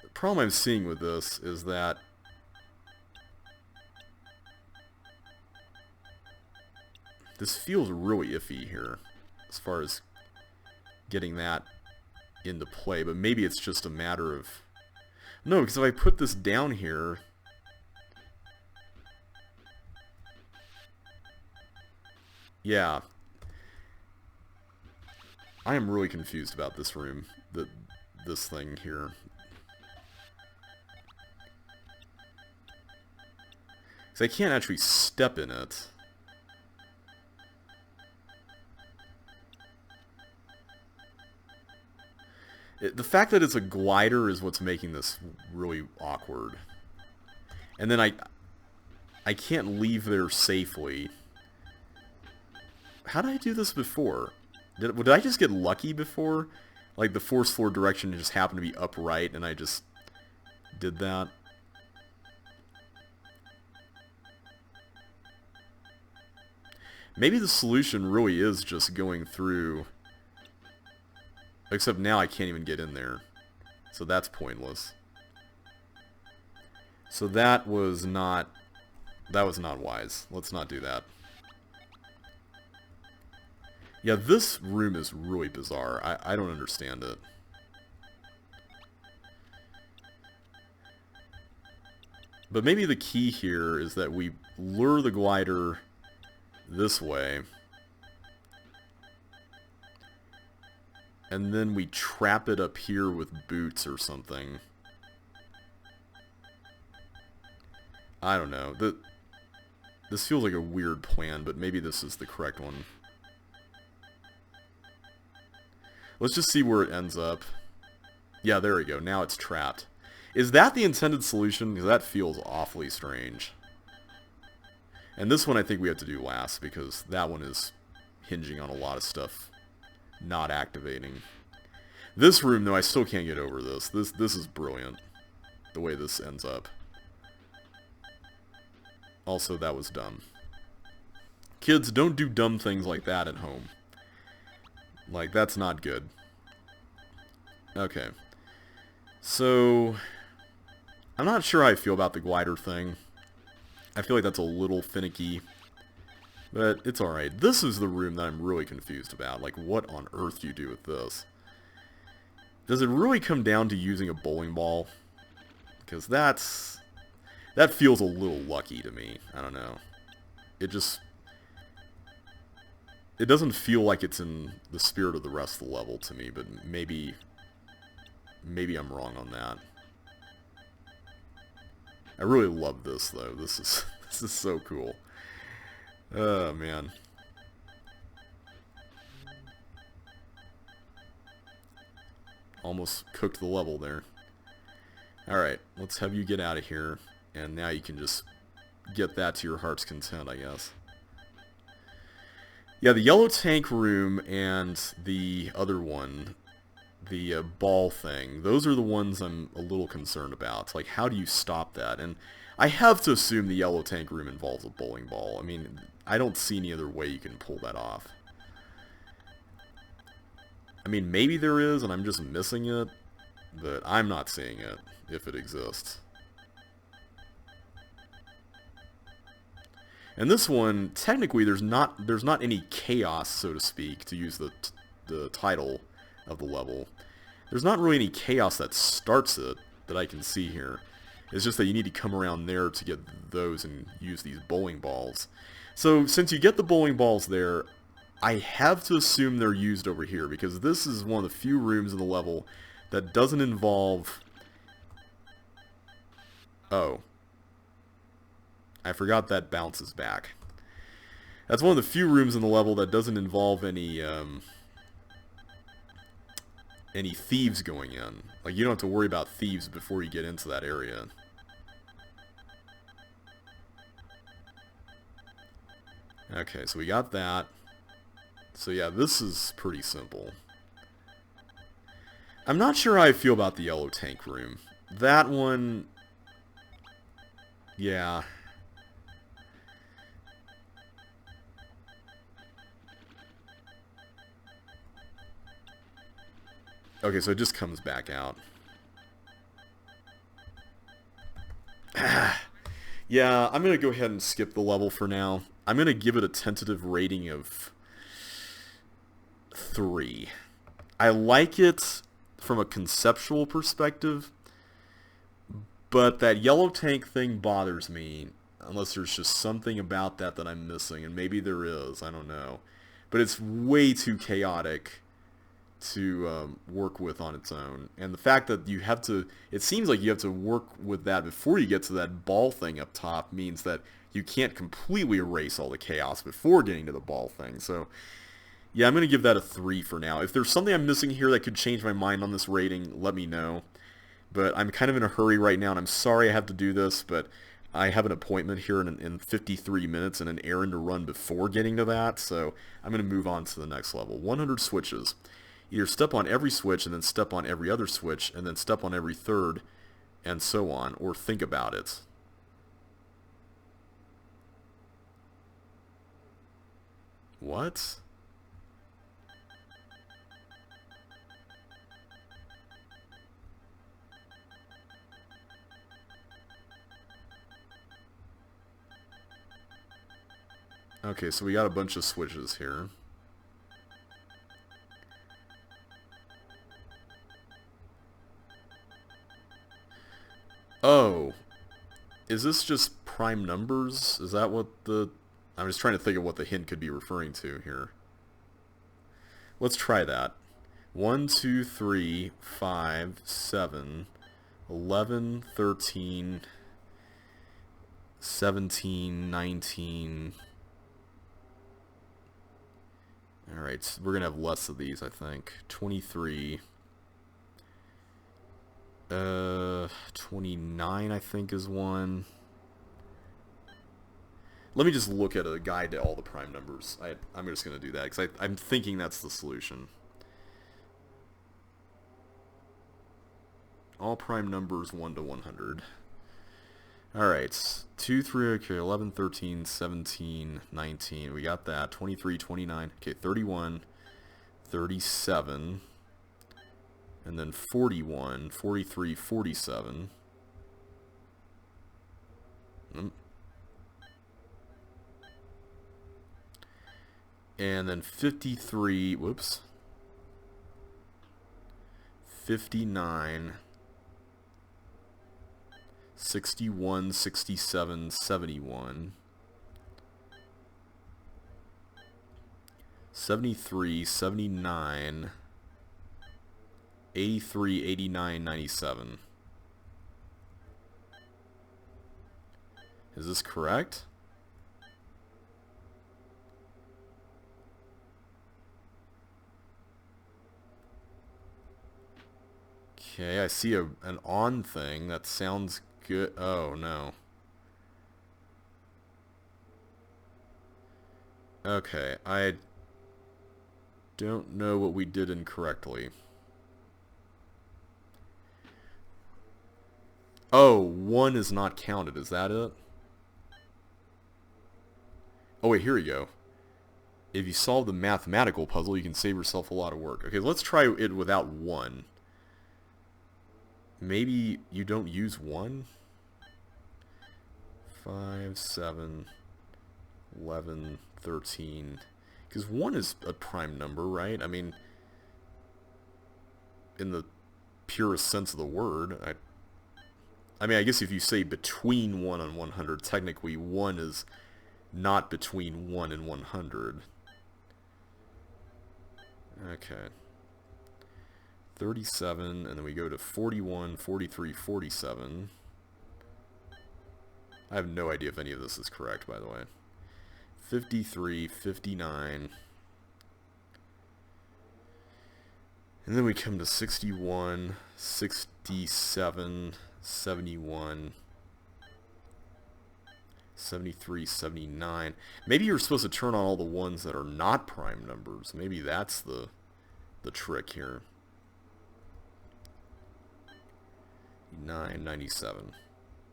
The problem I'm seeing with this is that this feels really iffy here as far as getting that into play, but maybe it's just a matter of... No, because if I put this down here... Yeah. I am really confused about this room. This thing here. Because I can't actually step in it. The fact that it's a glider is what's making this really awkward. And then I can't leave there safely. How did I do this before? Did I just get lucky before? Like the force floor direction just happened to be upright and I just did that? Maybe the solution really is just going through... Except now I can't even get in there. So that's pointless. So that was not wise. Let's not do that. Yeah, this room is really bizarre. I don't understand it. But maybe the key here is that we lure the glider this way. And then we trap it up here with boots or something. I don't know. This feels like a weird plan, but maybe this is the correct one. Let's just see where it ends up. Yeah, there we go. Now it's trapped. Is that the intended solution? Because that feels awfully strange. And this one I think we have to do last, because that one is hinging on a lot of stuff not activating. This room, though, I still can't get over this. This is brilliant, the way this ends up. Also, that was dumb. Kids, don't do dumb things like that at home. Like, that's not good. Okay. So, I'm not sure how I feel about the glider thing. I feel like that's a little finicky. But it's alright. This is the room that I'm really confused about. Like, what on earth do you do with this? Does it really come down to using a bowling ball? Because that feels a little lucky to me. I don't know. It doesn't feel like it's in the spirit of the rest of the level to me, but maybe I'm wrong on that. I really love this, though. This is so cool. Oh, man. Almost cooked the level there. Alright, let's have you get out of here. And now you can just get that to your heart's content, I guess. Yeah, the yellow tank room and the other one, the ball thing, those are the ones I'm a little concerned about. Like, how do you stop that? And I have to assume the yellow tank room involves a bowling ball. I mean, I don't see any other way you can pull that off. I mean, maybe there is, and I'm just missing it, but I'm not seeing it, if it exists. And this one, technically, there's not any chaos, so to speak, to use the title of the level. There's not really any chaos that starts it that I can see here. It's just that you need to come around there to get those and use these bowling balls. So since you get the bowling balls there, I have to assume they're used over here, because this is one of the few rooms in the level that doesn't involve... Oh. I forgot that bounces back. That's one of the few rooms in the level that doesn't involve any thieves going in. Like, you don't have to worry about thieves before you get into that area. Okay, so we got that. So yeah, this is pretty simple. I'm not sure how I feel about the yellow tank room. That one... Yeah... Okay, so it just comes back out. Yeah, I'm going to go ahead and skip the level for now. I'm going to give it a tentative rating of 3. I like it from a conceptual perspective, but that yellow tank thing bothers me, unless there's just something about that that I'm missing, and maybe there is, I don't know. But it's way too chaotic to work with on its own. And the fact that you have to, it seems like you have to work with that before you get to that ball thing up top means that you can't completely erase all the chaos before getting to the ball thing. So yeah, I'm going to give that a 3 for now. If there's something I'm missing here that could change my mind on this rating, let me know. But I'm kind of in a hurry right now, and I'm sorry I have to do this, but I have an appointment here in 53 minutes and an errand to run before getting to that, so I'm going to move on to the next level. 100 switches. Either step on every switch and then step on every other switch and then step on every third and so on, or think about it. What? Okay, so we got a bunch of switches here. Oh, is this just prime numbers? Is that what the... I'm just trying to think of what the hint could be referring to here. Let's try that. 1, 2, 3, 5, 7, 11, 13, 17, 19... Alright, so we're going to have less of these, I think. 23... 29, I think, is one. Let me just look at a guide to all the prime numbers. I'm just going to do that, because I'm thinking that's the solution. All prime numbers 1 to 100. Alright, 2, 3, okay, 11, 13, 17, 19. We got that. 23, 29, okay, 31, 37... And then 41, 43, 47. And then 53, whoops. 59, 61, 67, 71. 73, 79... 83, 89, 97. Is this correct? Okay, I see an on thing. That sounds good. Oh, no. Okay, I don't know what we did incorrectly. Oh, 1 is not counted, is that it? Oh wait, here we go. If you solve the mathematical puzzle, you can save yourself a lot of work. Okay, let's try it without 1. Maybe you don't use 1? 5, 7, 11, 13. Because 1 is a prime number, right? I mean, in the purest sense of the word. I mean, I guess if you say between 1 and 100, technically 1 is not between 1 and 100. Okay. 37, and then we go to 41, 43, 47. I have no idea if any of this is correct, by the way. 53, 59. And then we come to 61, 67, 71, 73, 79. Maybe you're supposed to turn on all the ones that are not prime numbers. Maybe that's the trick here. 997.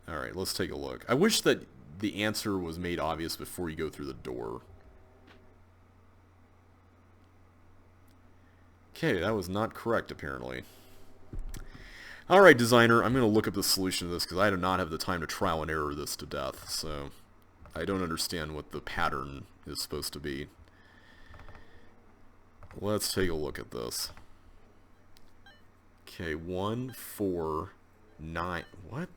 Alright, let's take a look. I wish that the answer was made obvious before you go through the door. Okay, that was not correct, apparently. Alright, designer, I'm going to look up the solution to this because I do not have the time to trial and error this to death, so I don't understand what the pattern is supposed to be. Let's take a look at this. Okay, 1, 4, 9, what?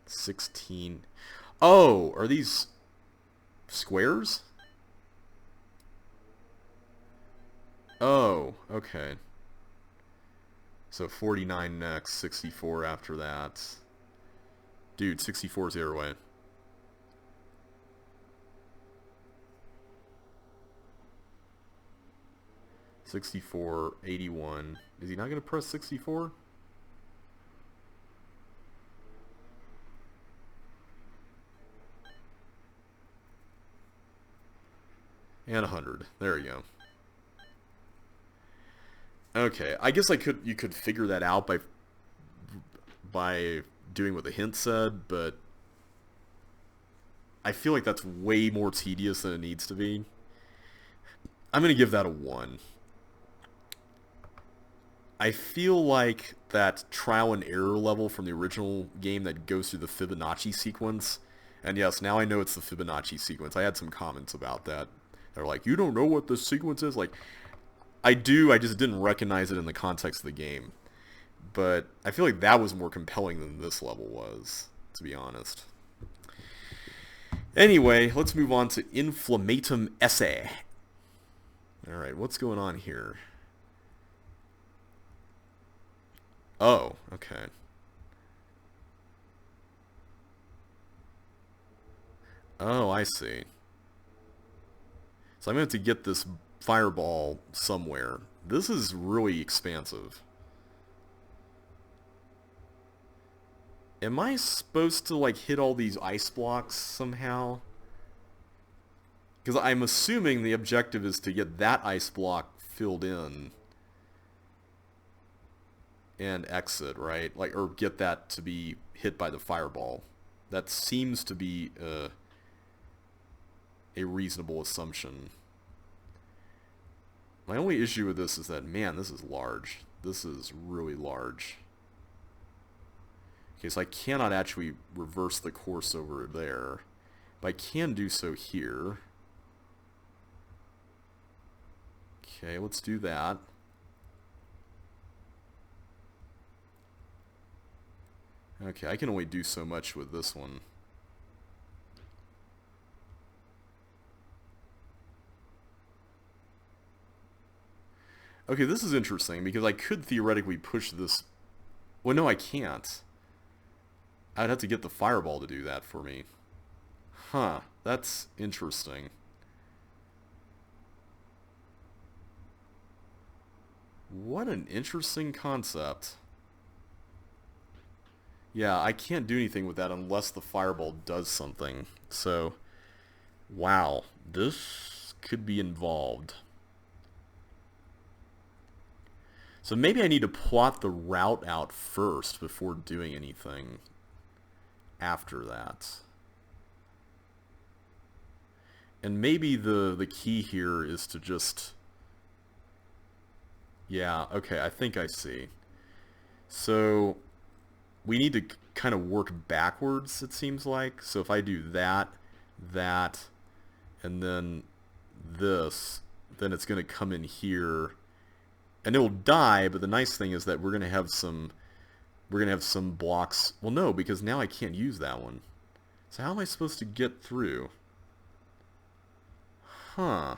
16. Oh, are these squares? Oh, okay. So 49 next, 64 after that. Dude, 64 is the other way. $64, 81. Is he not going to press 64? And 100. There you go. Okay, I guess you could figure that out by doing what the hint said, but I feel like that's way more tedious than it needs to be. I'm going to give that a 1. I feel like that trial and error level from the original game that goes through the Fibonacci sequence, and yes, now I know it's the Fibonacci sequence. I had some comments about that. They're like, you don't know what this sequence is? Like, I do, I just didn't recognize it in the context of the game. But I feel like that was more compelling than this level was, to be honest. Anyway, let's move on to Inflammatum Esse. Alright, what's going on here? Oh, okay. Oh, I see. So I'm going to have to get this fireball somewhere. This is really expansive. Am I supposed to, like, hit all these ice blocks somehow? Because I'm assuming the objective is to get that ice block filled in and exit, right? Like, or get that to be hit by the fireball. That seems to be a reasonable assumption. My only issue with this is that, man, this is large. This is really large. Okay, so I cannot actually reverse the course over there. But I can do so here. Okay, let's do that. Okay, I can only do so much with this one. Okay, this is interesting because I could theoretically push this. Well, no, I can't. I'd have to get the fireball to do that for me. Huh, that's interesting. What an interesting concept. Yeah, I can't do anything with that unless the fireball does something. So, wow, this could be involved. So maybe I need to plot the route out first before doing anything after that. And maybe the key here is to just... Yeah, okay, I think I see. So we need to kind of work backwards, it seems like. So if I do that, and then this, then it's going to come in here, and it will die. But the nice thing is that we're going to have some blocks. Well, no, because now I can't use that one. So how am I supposed to get through? Huh.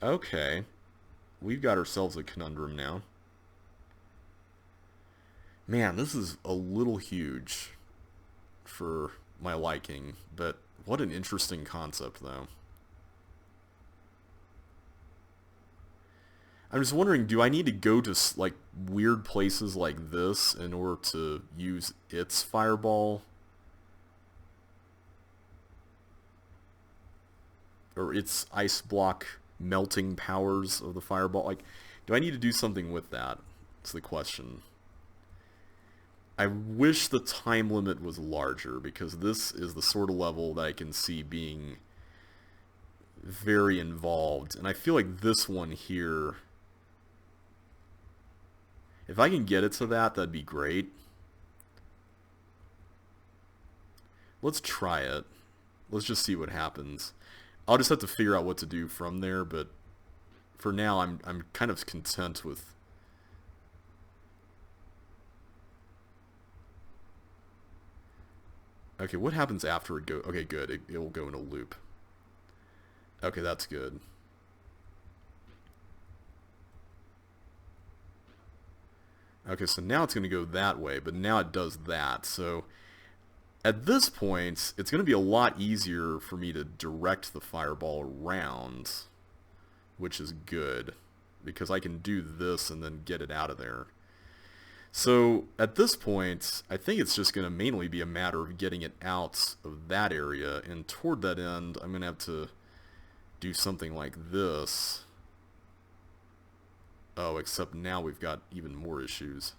Okay. We've got ourselves a conundrum now. Man, this is a little huge for my liking, but what an interesting concept, though. I'm just wondering, do I need to go to, like, weird places like this in order to use its fireball? Or its ice block melting powers of the fireball? Like, do I need to do something with that? That's the question. I wish the time limit was larger, because this is the sort of level that I can see being very involved. And I feel like this one here, if I can get it to that, that'd be great. Let's try it. Let's just see what happens. I'll just have to figure out what to do from there, but for now I'm kind of content with... Okay, what happens after it goes? Okay, good. It will go in a loop. Okay, that's good. Okay, so now it's going to go that way, but now it does that. So at this point, it's going to be a lot easier for me to direct the fireball around, which is good, because I can do this and then get it out of there. So at this point, I think it's just going to mainly be a matter of getting it out of that area, and toward that end, I'm going to have to do something like this. Oh, except now we've got even more issues.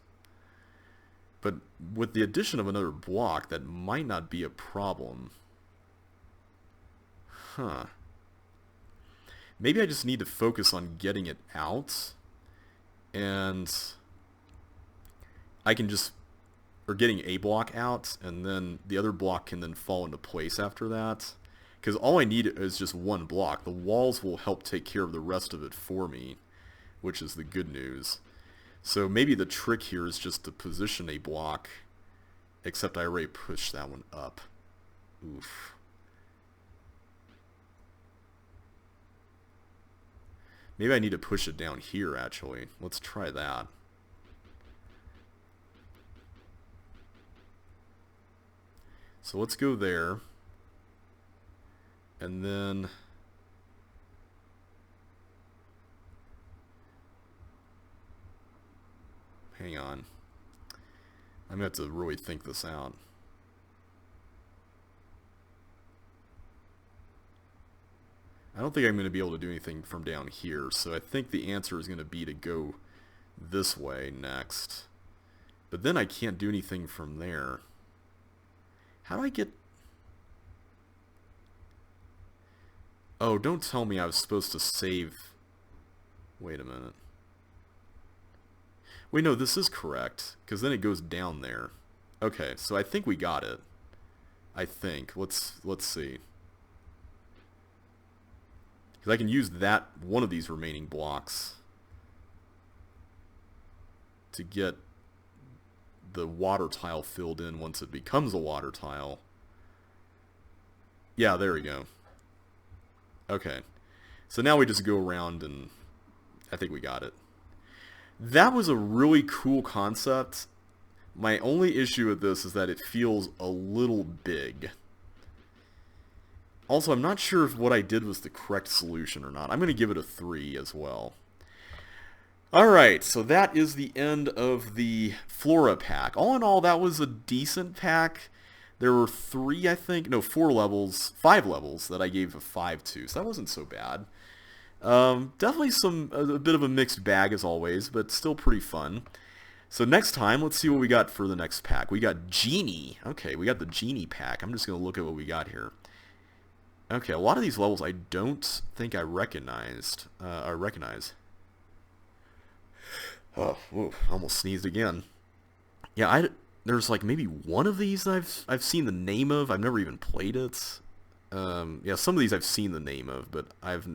But with the addition of another block, that might not be a problem. Huh. Maybe I just need to focus on getting it out, and I can just, or getting a block out, and then the other block can then fall into place after that. Because all I need is just one block. The walls will help take care of the rest of it for me, which is the good news. So maybe the trick here is just to position a block, except I already pushed that one up. Oof. Maybe I need to push it down here, actually. Let's try that. So let's go there. And then... hang on. I'm going to have to really think this out. I don't think I'm going to be able to do anything from down here, so I think the answer is going to be to go this way next. But then I can't do anything from there. How do I get... Oh, don't tell me I was supposed to save... Wait a minute. Wait, no, this is correct, because then it goes down there. Okay, so I think we got it. I think. Let's see. Because I can use that, one of these remaining blocks, to get the water tile filled in once it becomes a water tile. Yeah, there we go. Okay. So now we just go around and I think we got it. That was a really cool concept. My only issue with this is that it feels a little big. Also, I'm not sure if what I did was the correct solution or not. I'm going to give it a 3 as well. Alright, so that is the end of the Flora pack. All in all, that was a decent pack. There were 3, I think, no, 4 levels, 5 levels that I gave a 5 to, so that wasn't so bad. Definitely a bit of a mixed bag as always, but still pretty fun. So next time, let's see what we got for the next pack. We got Genie. Okay, we got the Genie pack. I'm just going to look at what we got here. Okay, a lot of these levels I don't think I recognized. Oh, whoa, almost sneezed again. Yeah, there's like maybe one of these that I've seen the name of. I've never even played it. Yeah, some of these I've seen the name of, but I've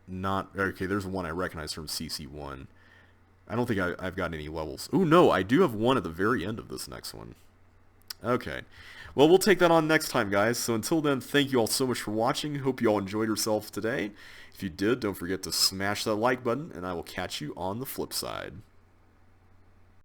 not. Okay, there's one I recognize from CC1. I don't think I've got any levels. Ooh, no, I do have one at the very end of this next one. Okay. Well, we'll take that on next time, guys. So until then, thank you all so much for watching. Hope you all enjoyed yourselves today. If you did, don't forget to smash that like button, and I will catch you on the flip side.